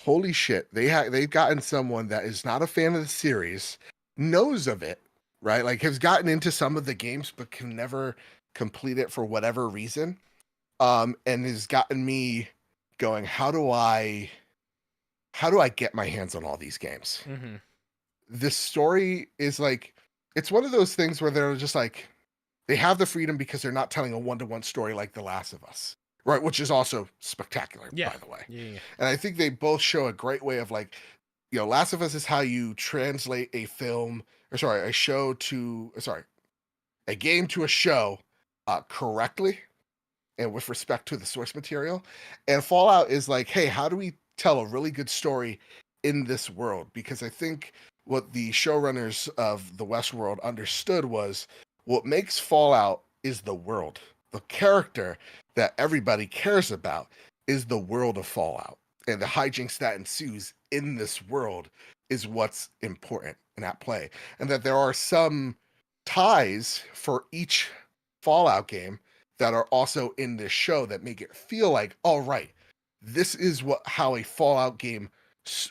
Holy shit. They've gotten someone that is not a fan of the series, knows of it, right? Like has gotten into some of the games but can never complete it for whatever reason. And has gotten me going, how do I get my hands on all these games? Mm-hmm. This story is like, it's one of those things where they're just like, they have the freedom because they're not telling a one-to-one story like The Last of Us, right? Which is also spectacular, by the way. Yeah. And I think they both show a great way of like, Last of Us is how you translate a game to a show correctly and with respect to the source material. And Fallout is like, hey, how do we tell a really good story in this world? Because I think what the showrunners of the Westworld understood was what makes Fallout is the world. The character that everybody cares about is the world of Fallout. And the hijinks that ensues in this world is what's important and at play. And that there are some ties for each Fallout game that are also in this show that make it feel like, all right, this is how a Fallout game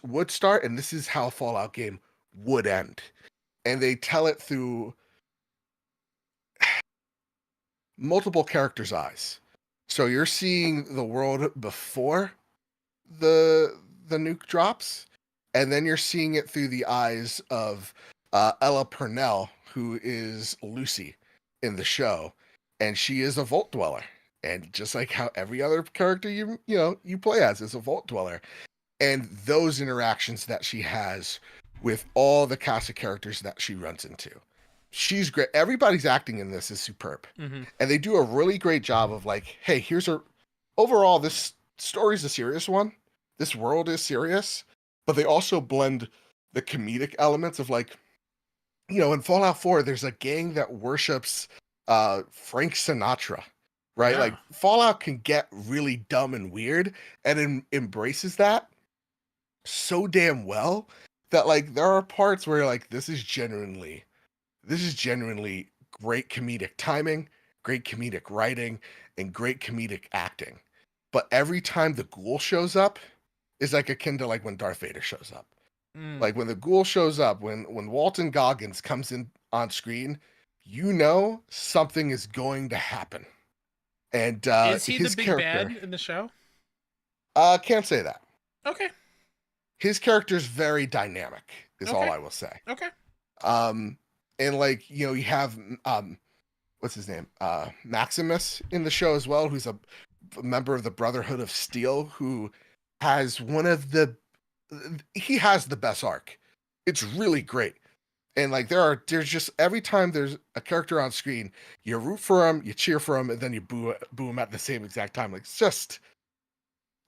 would start, and this is how a Fallout game would end. And they tell it through multiple characters' eyes. So you're seeing the world before the nuke drops, and then you're seeing it through the eyes of Ella Purnell, who is Lucy in the show, and she is a Vault Dweller. And just like how every other character you play as is a Vault Dweller, and those interactions that she has with all the cast of characters that she runs into. She's great. Everybody's acting in this is superb. Mm-hmm. And they do a really great job of like, hey, overall, this story's a serious one. This world is serious, but they also blend the comedic elements of like, in Fallout 4, there's a gang that worships Frank Sinatra, right? Yeah. Like Fallout can get really dumb and weird and embraces that so damn well that like there are parts where like this is genuinely great comedic timing, great comedic writing, and great comedic acting. But every time the ghoul shows up is like akin to like when Darth Vader shows up. Like when the ghoul shows up, when Walton Goggins comes in on screen, something is going to happen. And is he his the big character, bad in the show? Can't say that. Okay. His character's very dynamic, is all Okay. I will say. Okay. And like, you have what's his name? Maximus in the show as well, who's a member of the Brotherhood of Steel, who has he has the best arc. It's really great. And like there's just every time there's a character on screen, you root for him, you cheer for him, and then you boo him at the same exact time. Like it's just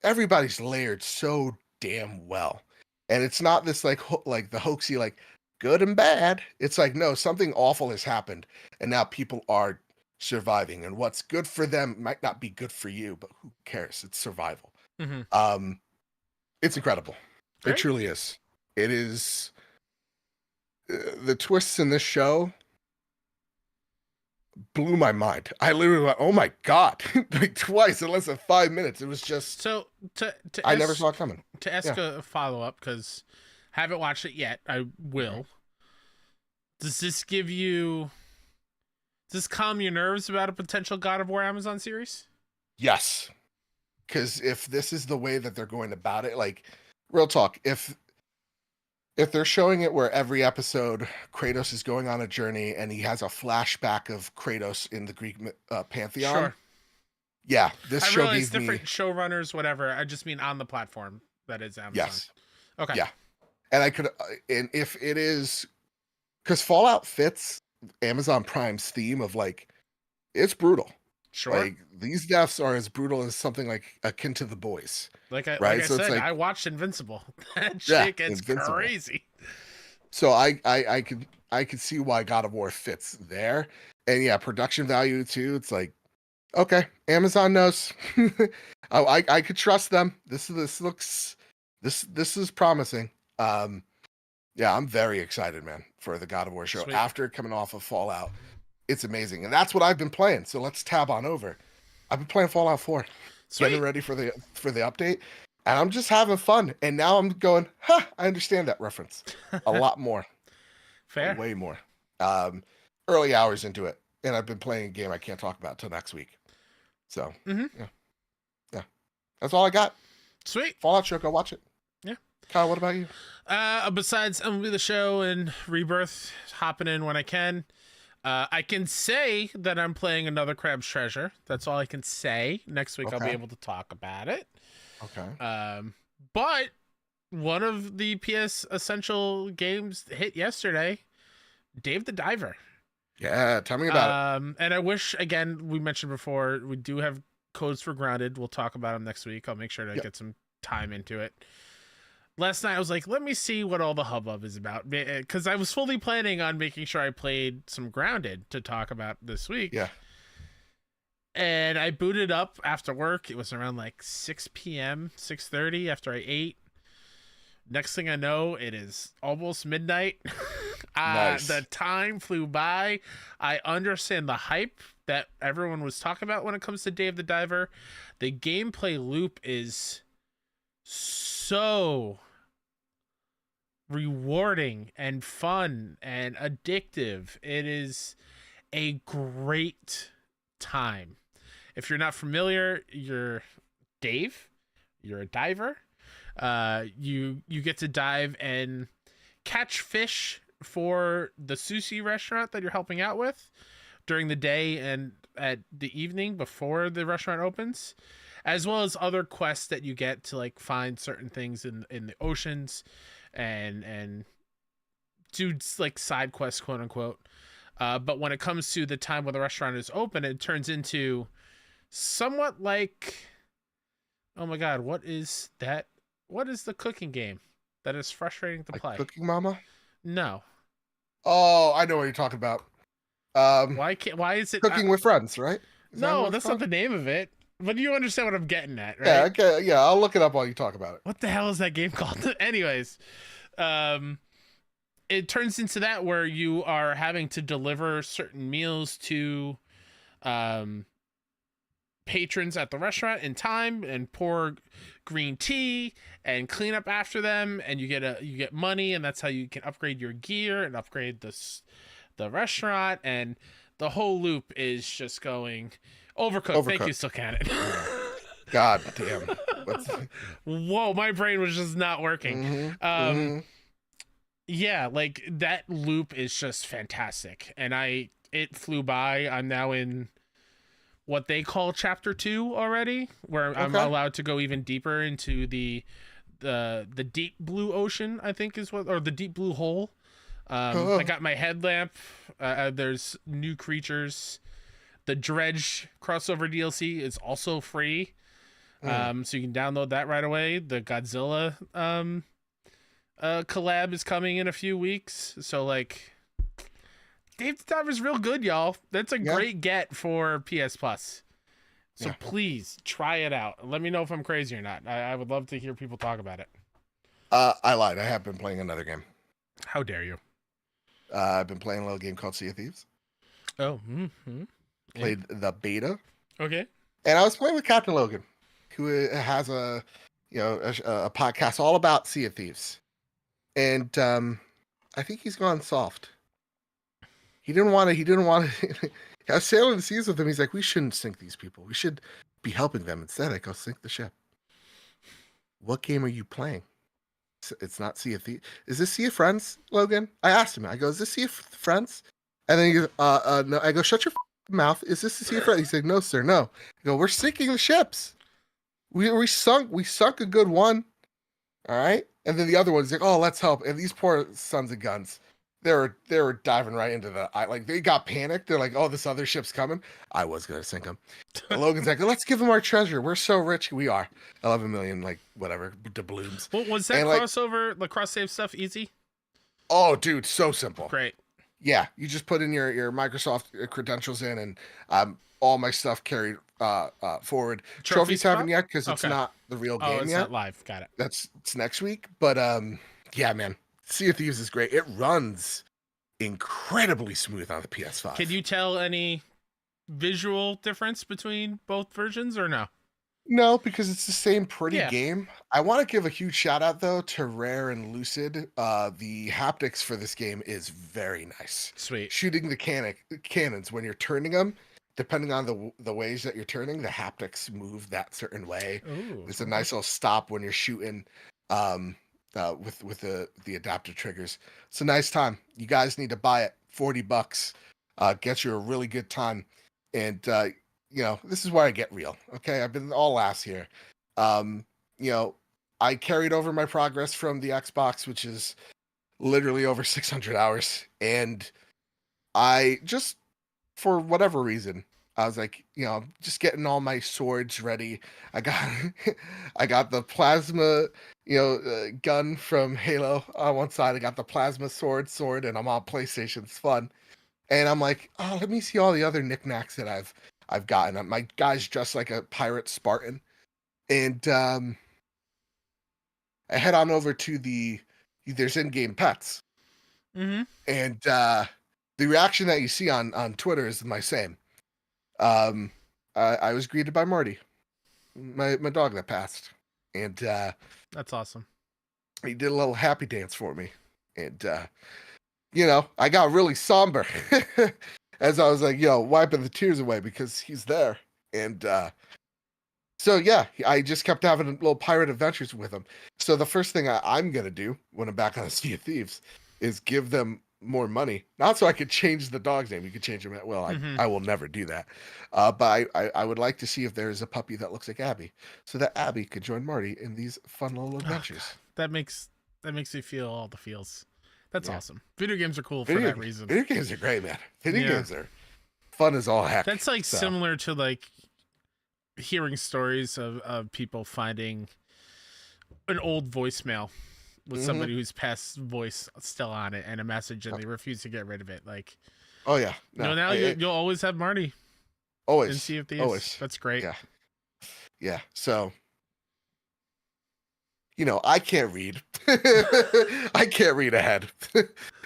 everybody's layered so damn well. And it's not this like the hoaxy like good and bad. It's like, no, something awful has happened and now people are surviving, and what's good for them might not be good for you, but who cares? It's survival. Mm-hmm. It's incredible. Great. It truly is. It is. The twists in this show blew my mind. I literally went, oh my God, like twice in less than 5 minutes. It was just, so I never saw it coming. To ask a follow-up, because I haven't watched it yet. I will. Does this calm your nerves about a potential God of War Amazon series? Yes. Because if this is the way that they're going about it, like, real talk, if they're showing it where every episode Kratos is going on a journey and he has a flashback of Kratos in the Greek pantheon. Sure. Yeah, this I show realize gave different me showrunners, whatever. I just mean on the platform that is Amazon. Yes. Okay. Yeah. And and if it is, because Fallout fits Amazon Prime's theme of like, it's brutal. Sure. Like these deaths are as brutal as something like akin to The Boys. Like I right? So said, it's like, I watched Invincible. That shit gets Invincible. crazy. So I could see why God of War fits there. And yeah, production value too. It's like Okay, Amazon knows. I could trust them. This is promising. Yeah, I'm very excited, man, for the God of War show. Sweet. After coming off of Fallout, it's amazing, and that's what I've been playing. So let's tab on over. I've been playing Fallout 4, Sweet. getting ready for the update, and I'm just having fun. And now I'm going, huh? I understand that reference a lot more, Fair. way more. Early hours into it, and I've been playing a game I can't talk about till next week. So yeah, that's all I got. Sweet. Fallout show, go watch it. Yeah. Kyle, what about you? Besides MLB The Show and Rebirth, hopping in when I can. I can say that I'm playing another Crab's Treasure. That's all I can say. Next week I'll be able to talk about it. Okay. But one of the PS Essential games hit yesterday, Dave the Diver. Yeah, tell me about it. And I wish, again, we mentioned before, we do have codes for Grounded. We'll talk about them next week. I'll make sure to get some time into it. Last night I was like, let me see what all the hubbub is about, because I was fully planning on making sure I played some Grounded to talk about this week. Yeah. And I booted up after work. It was around like 6 p.m., 6:30 after I ate. Next thing I know, it is almost midnight. Nice. The time flew by. I understand the hype that everyone was talking about when it comes to Dave the Diver. The gameplay loop is so rewarding and fun and addictive. It is a great time. If you're not familiar, you're Dave. You're a diver. You get to dive and catch fish for the sushi restaurant that you're helping out with during the day and at the evening before the restaurant opens, as well as other quests that you get to like find certain things in the oceans and do like side quests, quote unquote. But when it comes to the time when the restaurant is open, it turns into somewhat like, oh my god, what is that? What is the cooking game that is frustrating to play? Cooking Mama? No. Oh, I know what you're talking about. Why is it Cooking with Friends, right? No, that's not the name of it. But you understand what I'm getting at, right? Yeah, okay, yeah, I'll look it up while you talk about it. What the hell is that game called? Anyways, it turns into that where you are having to deliver certain meals to patrons at the restaurant in time and pour green tea and clean up after them, and you get money, and that's how you can upgrade your gear and upgrade the restaurant, and the whole loop is just going overcooked. Thank you, still can't. God damn. Whoa, my brain was just not working. Yeah, like that loop is just fantastic, and it flew by. I'm now in what they call chapter 2 already, where I'm allowed to go even deeper into the deep blue ocean, I think is what, or the deep blue hole. I got my headlamp. There's new creatures. The Dredge crossover DLC is also free. So you can download that right away. The Godzilla collab is coming in a few weeks. So like, Dave the Diver's real good, y'all. That's a great get for PS Plus. So please try it out. Let me know if I'm crazy or not. I would love to hear people talk about it. I lied. I have been playing another game. How dare you? I've been playing a little game called Sea of Thieves. Oh, Played the beta. Okay. And I was playing with Captain Logan, who has a podcast all about Sea of Thieves. And I think he's gone soft. He didn't want to. I was sailing the seas with him. He's like, we shouldn't sink these people. We should be helping them instead. I go, sink the ship. What game are you playing? It's not Sea of Thieves. Is this Sea of Friends, Logan? I asked him. I go, is this Sea of Friends? And then he goes, no. I go, shut your mouth. Is this the Sea of Friends? He said, no, sir, no. I go, we're sinking the ships. We sunk a good one. All right. And then the other one's like, oh, let's help. And these poor sons of guns, they were diving right into they got panicked. They're like, oh, this other ship's coming. I was gonna sink them. And Logan's like, let's give them our treasure. We're so rich. We are 11 million, like whatever doubloons. Well, was that crossover, the cross save stuff easy? Oh, dude, so simple. Great. Yeah, you just put in your Microsoft credentials in, and all my stuff carried forward. Trophies haven't spot? yet because it's Okay. not the real Oh, game it's yet. not live. Got it. It's next week. But yeah, man, Sea of Thieves is great. It runs incredibly smooth on the PS5. Can you tell any visual difference between both versions or no? No, because it's the same pretty Yeah. game. I want to give a huge shout out though to Rare and Lucid. The haptics for this game is very nice. Sweet. Shooting the cannons when you're turning them, depending on the ways that you're turning, the haptics move that certain way. Ooh. There's a nice little stop when you're shooting with the adaptive triggers. It's a nice time. You guys need to buy it. $40. Gets you a really good time. And this is where I get real. Okay, I've been all ass here. I carried over my progress from the Xbox, which is literally over 600 hours, and I just, for whatever reason, I was like, just getting all my swords ready. I got I got the plasma, gun from Halo on one side. I got the plasma sword, and I'm on PlayStation. It's fun. And I'm like, oh, let me see all the other knickknacks that I've gotten. My guy's dressed like a pirate Spartan, and I head on over to there's in-game pets, Mm-hmm. and the reaction that you see on Twitter is my same. I was greeted by Marty, my dog that passed, and That's awesome. he did a little happy dance for me, and I got really somber as I was like, wiping the tears away because he's there. And so, yeah, I just kept having little pirate adventures with him. So the first thing I'm going to do when I'm back on the Sea of Thieves is give them more money. Not so I could change the dog's name. You could change him at will. I will never do that. But I would like to see if there is a puppy that looks like Abby so that Abby could join Marty in these fun little adventures. That makes me feel all the feels. That's awesome. Video games are cool for Video that reason. Video games are great, man. Video games are fun as all heck. That's like similar to like hearing stories of people finding an old voicemail with somebody who's past voice still on it and a message, and they refuse to get rid of it. Like, oh yeah, now you'll always have Marty. Always. In Sea of Thieves. Always. That's great. Yeah. So, I can't read. I can't read ahead.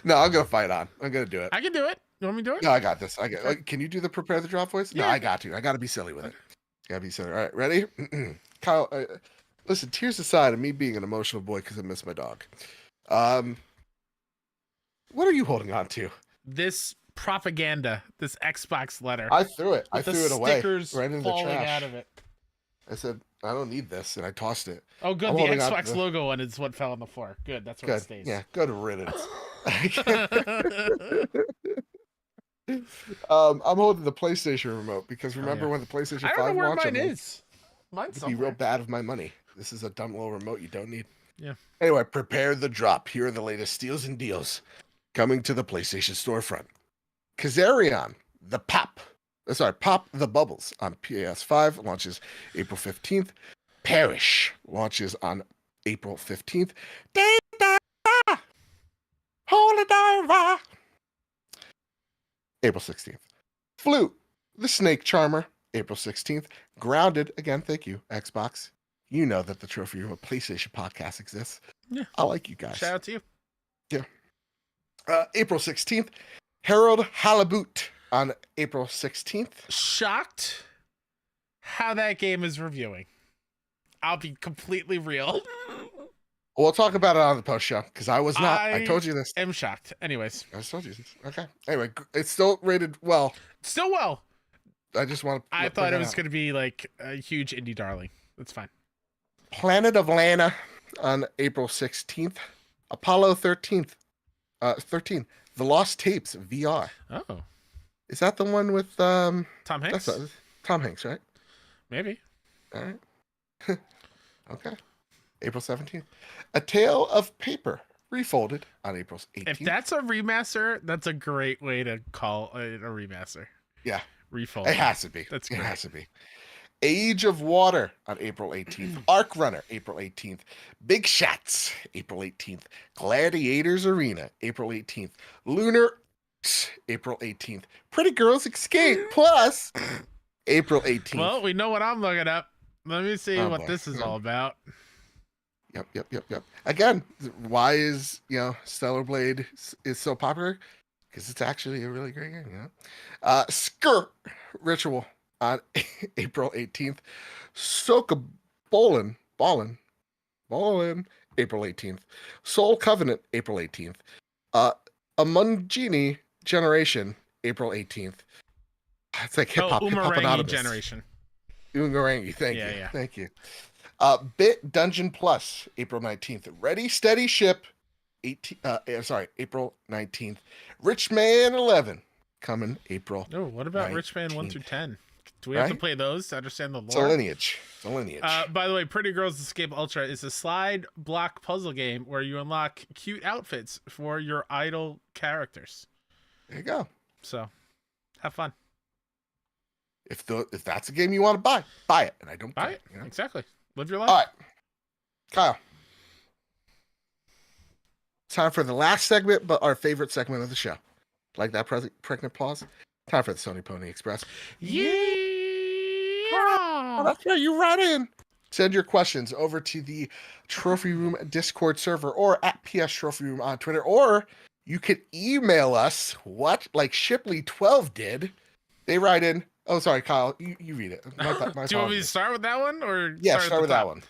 No, I'm gonna fight on. I'm gonna do it. I can do it. You want me to do it? No, I got this. Can you do the prepare the drop voice? Yeah. No, I got to. I got to be silly with it. Gotta be silly. All right, ready? Kyle, listen. Tears aside, of me being an emotional boy because I miss my dog. What are you holding on to? This propaganda. This Xbox letter. I threw it. I threw it away. Stickers right in the falling trash. out of it. I said, I don't need this, and I tossed it. Oh, good. I'm The holding on Xbox to logo one is what fell on the floor. Good. That's where it stays. Yeah, go to riddance. I'm holding the PlayStation remote because remember when the PlayStation 5 launched? I don't know where mine is. Mine's It'd be real bad of my money. This is a dumb little remote you don't need. Yeah. Anyway, prepare the drop. Here are the latest steals and deals coming to the PlayStation storefront. Kazarian, the Pop the Bubbles on PS5 launches April 15th. Perish launches on April 15th. Holy Diver. April 16th. Flute, the Snake Charmer, April 16th. Grounded, again, thank you, Xbox. You know that the Trophy Room of PlayStation podcast exists. Yeah. I like you guys. Shout out to you. Yeah. April 16th. Harold Halibut on April 16th. Shocked how that game is reviewing. I'll be completely real. We'll talk about it on the post show because I was not. I told you this. I'm shocked. Anyways. I told you this. Okay. Anyway, it's still rated well. Still well. I just want to. I thought it was going to be like a huge indie darling. That's fine. Planet of Lana on April 16th. Apollo 13th. 13. The Lost Tapes VR. Oh. Is that the one with Tom Hanks? Tom Hanks, right? Maybe. All right. Okay. April 17th. A Tale of Paper Refolded on April 18th. If that's a remaster, that's a great way to call it a remaster. Yeah. Refolded. It has to be. That's great. It has to be. Age of Water on April 18th. Arc Runner, April 18th. Big Shots, April 18th. Gladiators Arena, April 18th. Lunar April 18th. Pretty Girls Escape Plus, April 18th. Well, we know what I'm looking up. Let me see what boy. this is all about. Yep. Again, why is Stellar Blade is so popular? Because it's actually a really great game. Skirt Ritual on April 18th. Soka Ballin, April 18th. Soul Covenant, April 18th. Amungini Generation, April 18th. It's like hip hop Umarangi Generation. Umarangi, thank you. Bit Dungeon Plus, April 19th. Ready, Steady Ship, April 19th. Rich Man 11, coming April. Oh, what about 19th. Rich Man 1 through 10? Do we have to play those to understand the lore? It's a lineage. By the way, Pretty Girls Escape Ultra is a slide block puzzle game where you unlock cute outfits for your idol characters. There you go. So, have fun. If that's a game you want to buy it. And I don't buy it. Exactly. Live your life. All right, Kyle. Time for the last segment, but our favorite segment of the show. Like that pregnant pause. Time for the Sony Pony Express. Yeah. Oh, that's right. You right in. Send your questions over to the Trophy Room Discord server or at PS Trophy Room on Twitter, or you could email us. What like Shipley12 did? They write in. Oh, sorry, Kyle. You read it. My Do you want me to start with that one, or start with that one?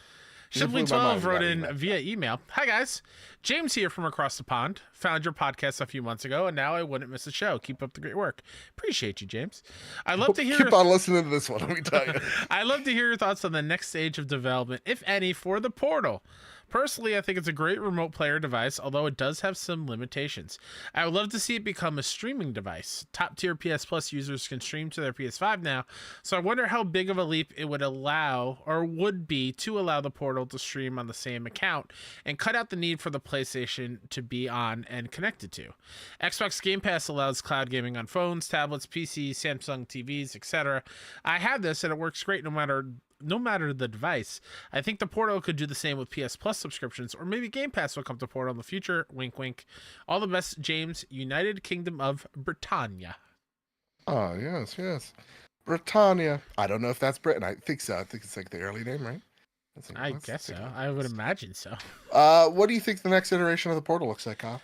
Shipley12 wrote in via email. Hi, guys. James here from across the pond. Found your podcast a few months ago, and now I wouldn't miss a show. Keep up the great work. Appreciate you, James. I'd love to hear... Keep on listening to this one, let me tell you. I'd love to hear your thoughts on the next stage of development, if any, for the Portal. Personally, I think it's a great remote player device, although it does have some limitations. I would love to see it become a streaming device. Top-tier PS Plus users can stream to their PS5 now, so I wonder how big of a leap it would allow, or would be, to allow the Portal to stream on the same account and cut out the need for the PlayStation to be on and connected to. Xbox Game Pass allows cloud gaming on phones, tablets, PCs, Samsung TVs, etc. I have this and it works great no matter the device. I think the Portal could do the same with PS Plus subscriptions, or maybe Game Pass will come to Portal in the future. Wink, wink. All the best, James, United Kingdom of Britannia. Oh, yes. Britannia. I don't know if that's Britain. I think so. I think it's like the early name, right? I guess so. I would imagine so. What do you think the next iteration of the Portal looks like, Kyle?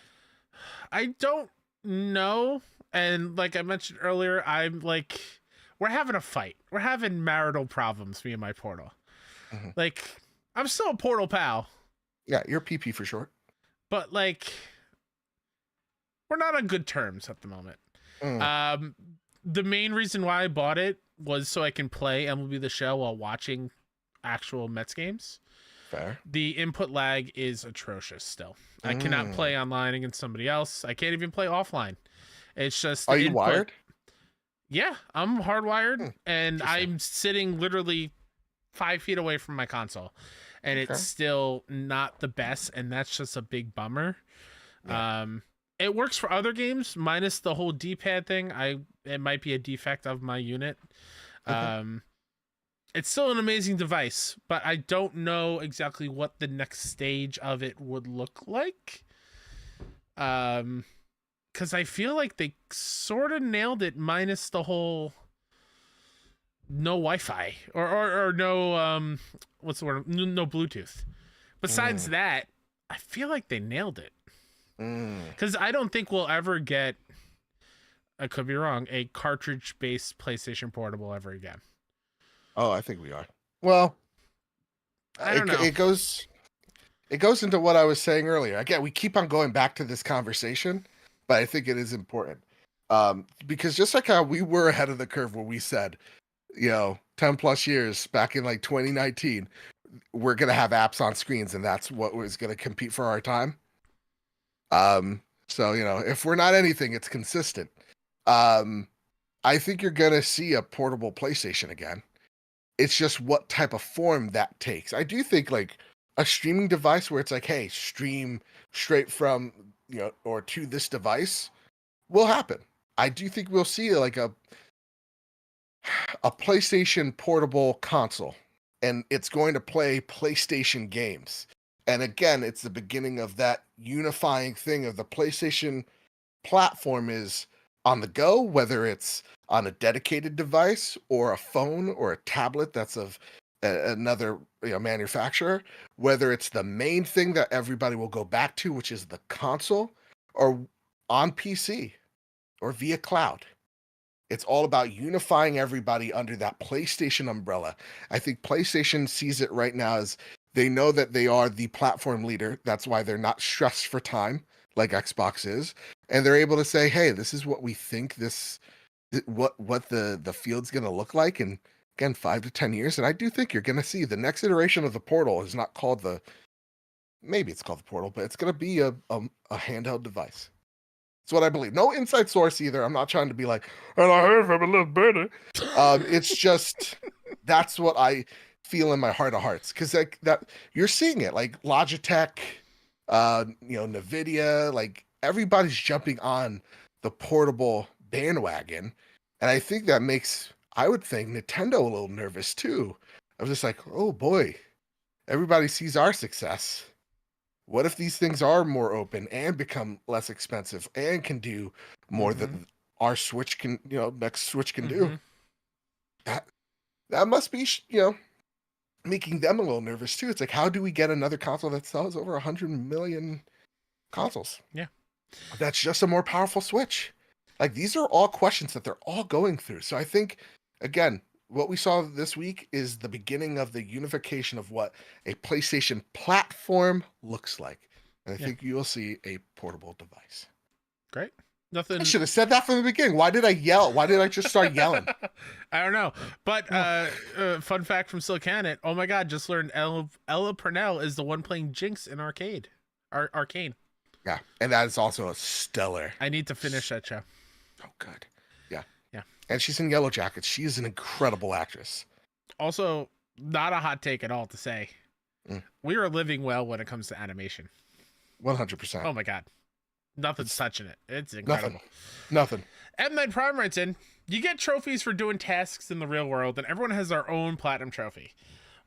I don't know. And like I mentioned earlier, I'm like... We're having a fight. We're having marital problems, me and my Portal. Mm-hmm. Like, I'm still a Portal pal. Yeah, you're PP for short. But, like, we're not on good terms at the moment. The main reason why I bought it was so I can play MLB The Show while watching actual Mets games. Fair. The input lag is atrocious still. I cannot play online against somebody else. I can't even play offline. It's just... Are you wired? Yeah, I'm hardwired, and I'm sitting literally 5 feet away from my console, and it's still not the best, and that's just a big bummer. Yeah. It works for other games, minus the whole D-pad thing. It might be a defect of my unit. It's still an amazing device, but I don't know exactly what the next stage of it would look like. Because I feel like they sort of nailed it, minus the whole no Wi-Fi or no what's the word? No Bluetooth. Besides that, I feel like they nailed it. Because I don't think we'll ever get, I could be wrong, a cartridge-based PlayStation Portable ever again. Oh, I think we are. Well, I don't know. It goes into what I was saying earlier. Again, we keep on going back to this conversation. But I think it is important because just like how we were ahead of the curve when we said, 10 plus years back in like 2019, we're going to have apps on screens and that's what was going to compete for our time. So, if we're not anything, it's consistent. I think you're going to see a portable PlayStation again. It's just what type of form that takes. I do think like a streaming device where it's like, hey, stream straight from or to this device will happen. I do think we'll see like a PlayStation portable console, and it's going to play PlayStation games. And again, it's the beginning of that unifying thing of the PlayStation platform is on the go, whether it's on a dedicated device or a phone or a tablet that's of another manufacturer, whether it's the main thing that everybody will go back to, which is the console, or on PC or via cloud. It's all about unifying everybody under that PlayStation umbrella. I think PlayStation sees it right now as they know that they are the platform leader. That's why they're not stressed for time like Xbox is. And they're able to say, hey, this is what we think what the field's going to look like in, again, 5 to 10 years. And I do think you're going to see the next iteration of the Portal is not called maybe it's called the Portal, but it's going to be a handheld device. That's what I believe. No inside source either. I'm not trying to be like, and I heard from a little birdie. It's just, that's what I feel in my heart of hearts. Because like that, you're seeing it, like Logitech, NVIDIA, like everybody's jumping on the portable bandwagon. And I think that makes, I would think, Nintendo a little nervous too. I was just like, oh boy, everybody sees our success. What if these things are more open and become less expensive and can do more than our Switch can, next Switch can do? That must be, making them a little nervous too. It's like, how do we get another console that sells over 100 million consoles? Yeah. That's just a more powerful Switch. Like, these are all questions that they're all going through. So I think, again, what we saw this week is the beginning of the unification of what a PlayStation platform looks like. And I think you will see a portable device. Great. Nothing. I should have said that from the beginning. Why did I yell? Why did I just start yelling? I don't know. But fun fact from Silcanet. Oh my God, just learned Ella Purnell is the one playing Jinx in Arcane. Yeah, and that is also a stellar. I need to finish that show. Oh, good. And she's in Yellow Jackets. She is an incredible actress. Also, not a hot take at all to say. We are living well when it comes to animation. 100%. Oh my God. Nothing's touching it. It's incredible. Nothing. M. Night Prime writes in, you get trophies for doing tasks in the real world, and everyone has their own platinum trophy.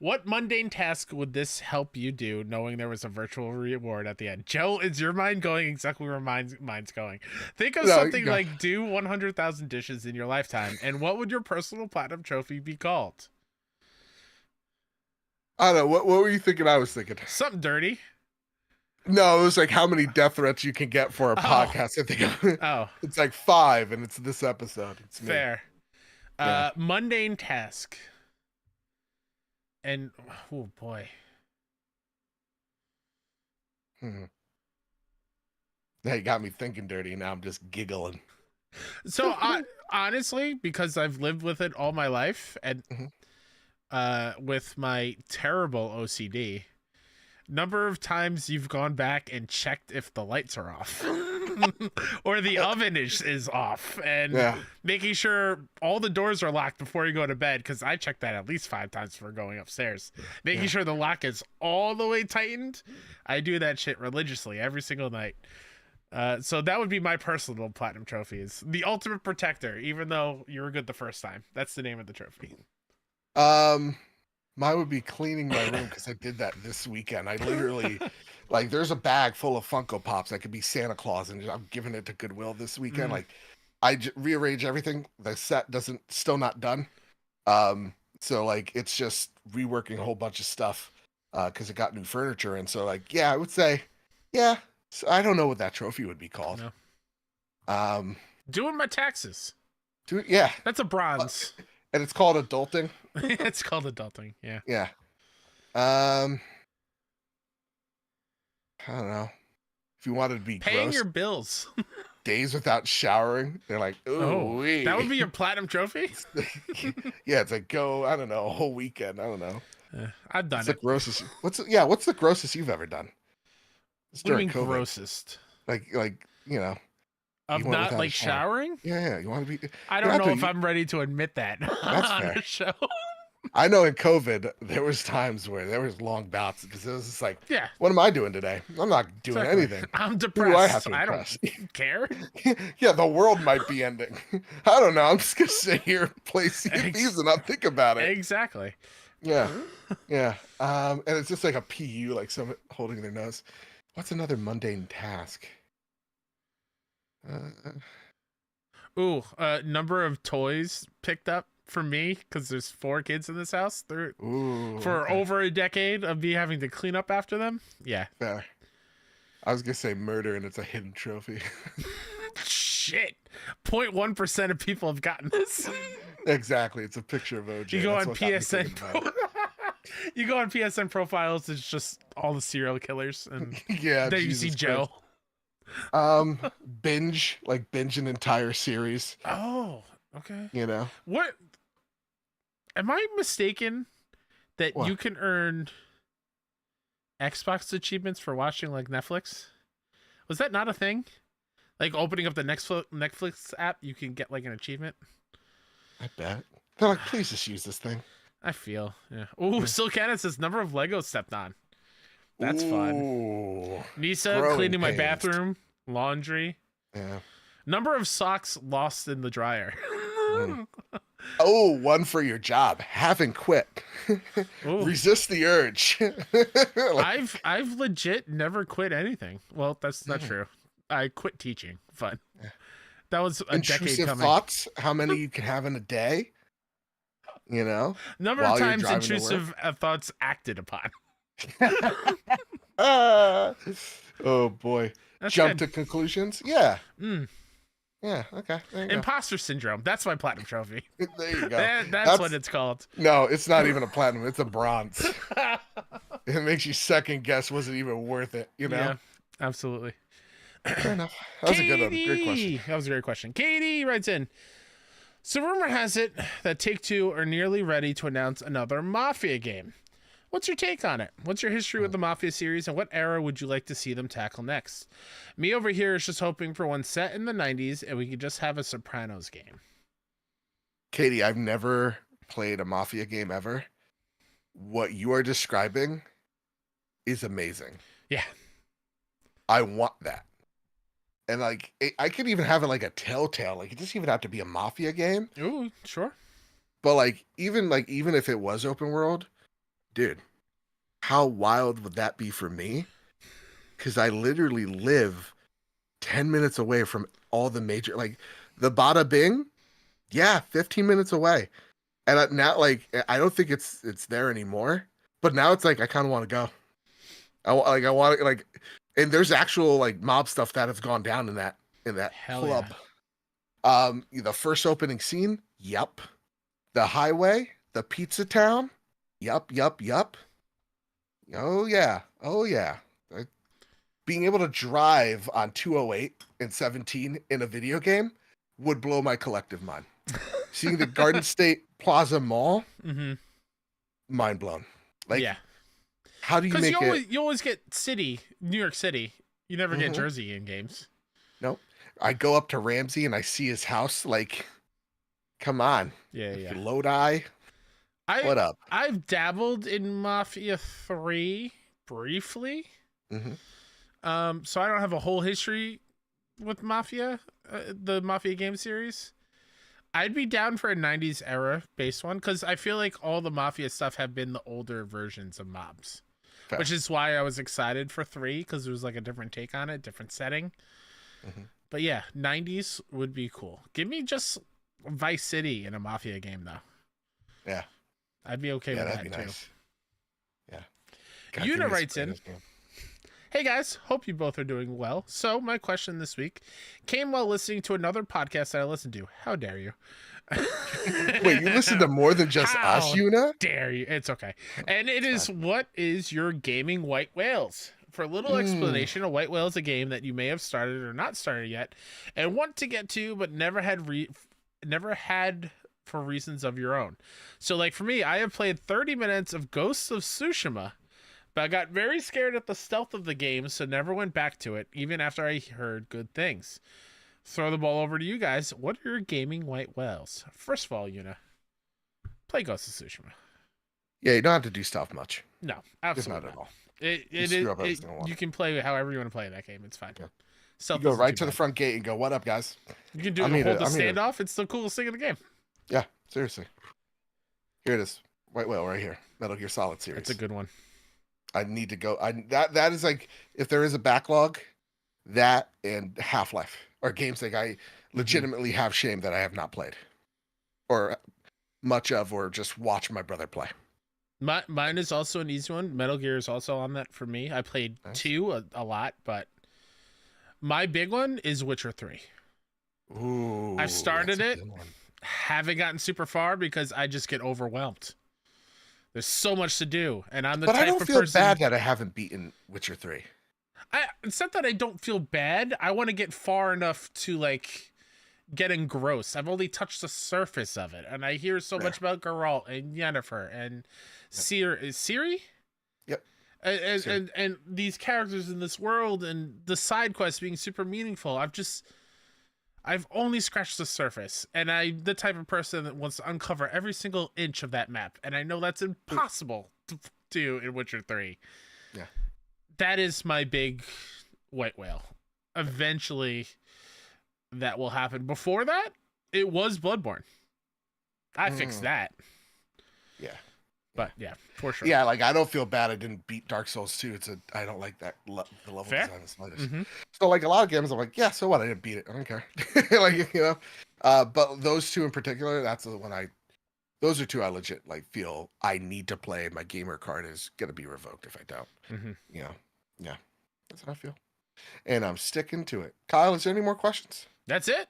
What mundane task would this help you do, knowing there was a virtual reward at the end? Joe, is your mind going exactly where mine's going? Think of something like do 100,000 dishes in your lifetime, and what would your personal platinum trophy be called? I don't know. What were you thinking I was thinking? Something dirty. No, it was like how many death threats you can get for a podcast. I think it's like 5, and it's this episode. It's fair. Mundane task. And oh boy. Now you got me thinking dirty. Now I'm just giggling. So honestly, because I've lived with it all my life, and with my terrible OCD, number of times you've gone back and checked if the lights are off or the oven is off, and making sure all the doors are locked before you go to bed, because I check that at least 5 times before going upstairs, making sure the lock is all the way tightened. I do that shit religiously every single night. So that would be my personal platinum trophy, is the ultimate protector, even though you were good the first time. That's the name of the trophy. Mine would be cleaning my room, because I did that this weekend. I literally, like, there's a bag full of Funko Pops that could be Santa Claus, and I'm giving it to Goodwill this weekend. Like, I rearrange everything. The set still not done. So like, it's just reworking a whole bunch of stuff because it got new furniture, and so like, I would say, So I don't know what that trophy would be called. No. Doing my taxes. That's a bronze. And it's called adulting. It's called adulting. Yeah. Yeah. I don't know. If you wanted to be paying gross, your bills. days without showering. They're like, ooh, that would be your platinum trophy. It's like I don't know, a whole weekend. I don't know. I've done it. What's the grossest you've ever done? What do you mean COVID. Grossest? Like of not like showering? Yeah. You want to be? I don't know if I'm ready to admit that on the show. I know in COVID there was times where there was long bouts because it was just like, what am I doing today? I'm not doing anything. I'm depressed. Who do I have to impress? I don't care. The world might be ending. I don't know. I'm just gonna sit here and play CFPs and not think about it. Exactly. Yeah. And it's just like a PU, like someone holding their nose. What's another mundane task? Ooh, number of toys picked up for me because there's 4 kids in this house. Ooh, For okay. over a decade of me having to clean up after them. Yeah. Fair. I was gonna say murder, and it's a hidden trophy. Shit. 0.1% of people have gotten this. Exactly. It's a picture of OJ. You go That's on what got me PSN thinking about Pro. You go on PSN profiles, it's just all the serial killers, and it. Yeah. there you see Jesus Joe. Christ. Binge an entire series. Oh, okay. You know What? Am I mistaken that What? you can earn Xbox achievements for watching like Netflix? Was that not a thing? Like opening up the Netflix app, you can get like an achievement. I bet they're like, please just use this thing. I feel, yeah. Ooh, Silkana says number of Legos stepped on. That's fun. Ooh, Nisa growing cleaning my pains. bathroom, laundry. Yeah. Number of socks lost in the dryer. Mm. Oh, one for your job. Haven't quit. Ooh. Resist the urge. Like, I've legit never quit anything. Well, that's not Yeah. true. I quit teaching. Fun. Yeah. That was a decade intrusive coming. thoughts. How many you can have in a day? You know, Number while of you're times driving to intrusive thoughts acted upon. Oh boy. That's Jump good. to conclusions. Yeah. Mm. Yeah. Okay. There you go. Imposter syndrome. That's my platinum trophy. There you go. That's what it's called. No, it's not even a platinum. It's a bronze. It makes you second guess. Was it even worth it? You know. Yeah, absolutely. Fair enough. That was a good one. Great question. That was a great question. Katie writes in. So rumor has it that Take-Two are nearly ready to announce another Mafia game. What's your take on it? What's your history with the Mafia series, and what era would you like to see them tackle next? Me over here is just hoping for one set in the 90s, and we could just have a Sopranos game. Katie, I've never played a Mafia game ever. What you are describing is amazing. Yeah. I want that. And like, I could even have it like a Telltale. Like, it doesn't even have to be a Mafia game. Ooh, sure. But like, even if it was open world, dude, how wild would that be for me? Because I literally live 10 minutes away from all the major, like the Bada Bing. Yeah, 15 minutes away. And now, like, I don't think it's there anymore. But now it's like I kind of want to go. I want to like, and there's actual like mob stuff that has gone down in that Hell club. The first opening scene, yep. The highway, the pizza town, yup. Oh yeah. Being able to drive on 208 and 17 in a video game would blow my collective mind. Seeing the Garden State Plaza Mall, mind blown. Like, yeah. How do you make it? You always get New York City. You never get Jersey in games. Nope. I go up to Ramsey and I see his house. Like, come on. Yeah. Lodi. What up? I've dabbled in Mafia 3 briefly. So I don't have a whole history with Mafia, the Mafia game series. I'd be down for a 90s era based one because I feel like all the Mafia stuff have been the older versions of mobs. Fair. Which is why I was excited for 3 because there was like a different take on it, different setting. But yeah, 90s would be cool. Give me just Vice City in a Mafia game though. Yeah. I'd be okay with that that'd be too. nice. Yeah. Una writes in. Hey guys, hope you both are doing well. So my question this week came while listening to another podcast that I listened to. How dare you? Wait, you listen to more than just us, Una? Dare you? It's okay. And it is what is your gaming white whales? For a little explanation, a white whale is a game that you may have started or not started yet and want to get to but never had for reasons of your own. So like for me, I have played 30 minutes of Ghosts of Tsushima, but I got very scared at the stealth of the game, so never went back to it, even after I heard good things. Throw the ball over to you guys. What are your gaming white whales? First of all, Una, play Ghost of Tsushima. Yeah, you don't have to do stuff much. No, Just absolutely not at all. You can play however you want to play that game. It's fine. Yeah. Stealth You go isn't right too to the bad. front gate and go, "What up, guys?" You can do it I'm and here hold to- the I'm here standoff. It's the coolest thing in the game. Yeah, seriously. Here it is. White Whale right here. Metal Gear Solid series. It's a good one. I need to go. That is like, if there is a backlog, that and Half-Life are games like legitimately have shame that I have not played or much of, or just watch my brother play. Mine is also an easy one. Metal Gear is also on that for me. I played Nice. 2 a lot, but my big one is Witcher 3. Ooh, I've started that's a it, good one. haven't gotten super far because I just get overwhelmed. There's so much to do, and I'm the But I type don't of feel person. bad that I haven't beaten Witcher 3. It's not that I don't feel bad. I want to get far enough to like get engrossed. I've only touched the surface of it, and I hear so Yeah. much about Geralt and Yennefer and Ciri. Yep. And these characters in this world and the side quests being super meaningful. I've only scratched the surface, and I'm the type of person that wants to uncover every single inch of that map, and I know that's impossible to do in Witcher 3. Yeah. That is my big white whale. Eventually, that will happen. Before that, it was Bloodborne. I fixed that. Yeah. But yeah, for sure. Yeah, like I don't feel bad I didn't beat Dark Souls 2. I don't like that the level Fair. design is slightest. Mm-hmm. So like a lot of games I'm like, yeah, so what? I didn't beat it. I don't care. Like, you know. But those two in particular, that's the one those are two I legit like feel I need to play. My gamer card is gonna be revoked if I don't. Mm-hmm. You know. Yeah. That's how I feel. And I'm sticking to it. Kyle, is there any more questions? That's it.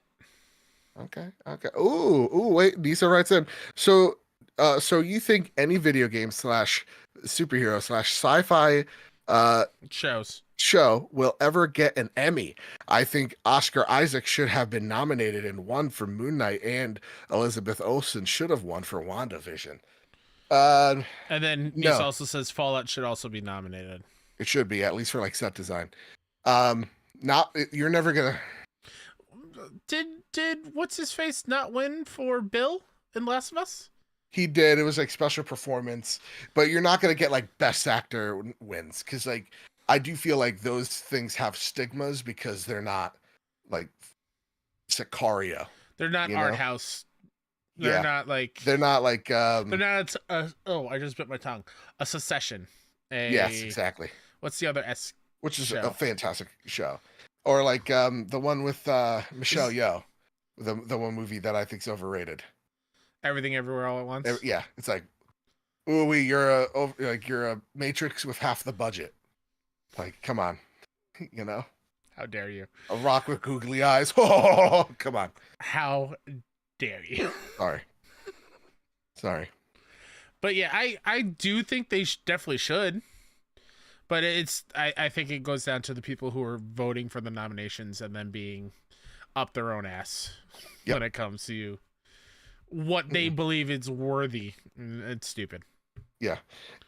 Okay. Ooh, wait, Nisa writes in. So you think any video game / superhero / sci-fi show will ever get an Emmy? I think Oscar Isaac should have been nominated and won for Moon Knight, and Elizabeth Olsen should have won for WandaVision. And then no. Nisa also says Fallout should also be nominated. It should be, at least for like set design. You're never gonna. Did what's his face not win for Bill in Last of Us? He did. It was like special performance, but you're not gonna get like best actor wins because like I do feel like those things have stigmas because they're not like Sicario. They're not art house. They're not like. They're not like. They're not. I just bit my tongue. A Secession. Yes, exactly. What's the other S? Which is show? a fantastic show, or like the one with Michelle Yeoh, the one movie that I think is overrated. Everything Everywhere All at Once. Yeah, it's like, ooh, you're a Matrix with half the budget. Like, come on, you know. How dare you? A rock with googly eyes. Oh, come on. How dare you? Sorry. But yeah, I do think they definitely should. But I think it goes down to the people who are voting for the nominations and then being up their own ass when it comes to what they believe is worthy. It's stupid. Yeah.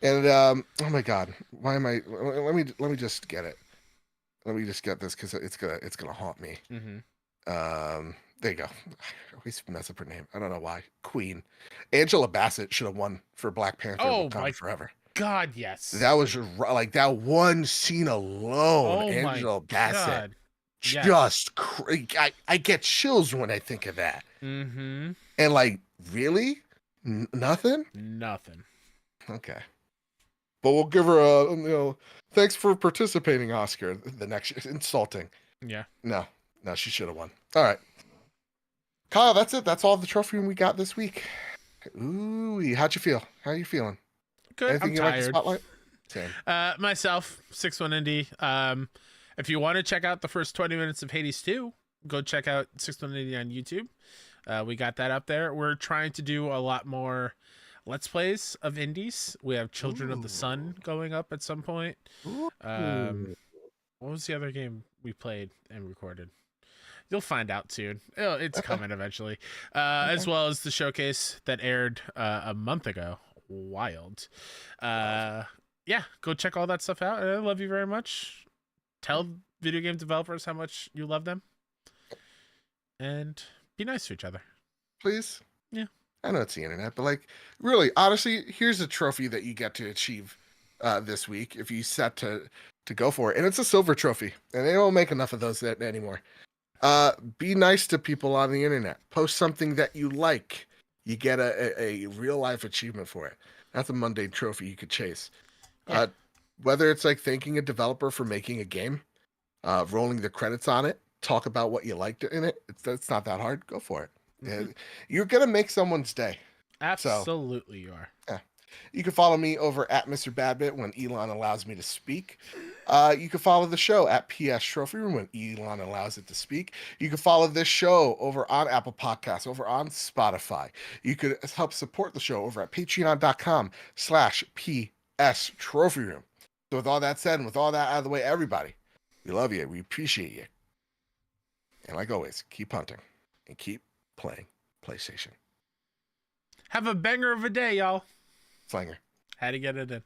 And oh my God, why am I? Let me just get it. Let me just get this because it's gonna haunt me. Mm-hmm. There you go. I always mess up her name. I don't know why. Queen Angela Bassett should have won for Black Panther. Oh my forever. God, yes. That was like that one scene alone. Angela Bassett. Yes. Just I get chills when I think of that. Mm-hmm. And like, really? Nothing? Nothing. Okay. But we'll give her a thanks for participating, Oscar. The next insulting. Yeah. No, she should have won. All right. Kyle, that's it. That's all the trophy we got this week. Ooh, how'd you feel? How are you feeling? Good. Anything I'm you tired. like to spotlight? Same. Myself, 61indie. If you want to check out the first 20 minutes of Hades 2, go check out 61indie on YouTube. We got that up there. We're trying to do a lot more Let's Plays of indies. We have Children of the Sun going up at some point. What was the other game we played and recorded? You'll find out soon. It's coming eventually. As well as the showcase that aired a month ago. Wild. Yeah, go check all that stuff out. I love you very much. Tell video game developers how much you love them. And be nice to each other. Please. Yeah. I know it's the internet, but like, really, honestly, here's a trophy that you get to achieve this week if you set to go for it. And it's a silver trophy. And they don't make enough of those anymore. Be nice to people on the internet. Post something that you like. You get a real life achievement for it. That's a mundane trophy you could chase. Whether it's like thanking a developer for making a game, rolling the credits on it, talk about what you liked in it. It's not that hard. Go for it. Mhm. You're gonna make someone's day. Absolutely, you are. Yeah. You can follow me over at Mr. Badbit when Elon allows me to speak. You can follow the show at PS Trophy Room when Elon allows it to speak. You can follow this show over on Apple Podcasts, over on Spotify. You could help support the show over at patreon.com/PS Trophy Room. So with all that said, and with all that out of the way, everybody, we love you. We appreciate you. And like always, keep hunting and keep playing PlayStation. Have a banger of a day, y'all. Slanger. Had to get it in.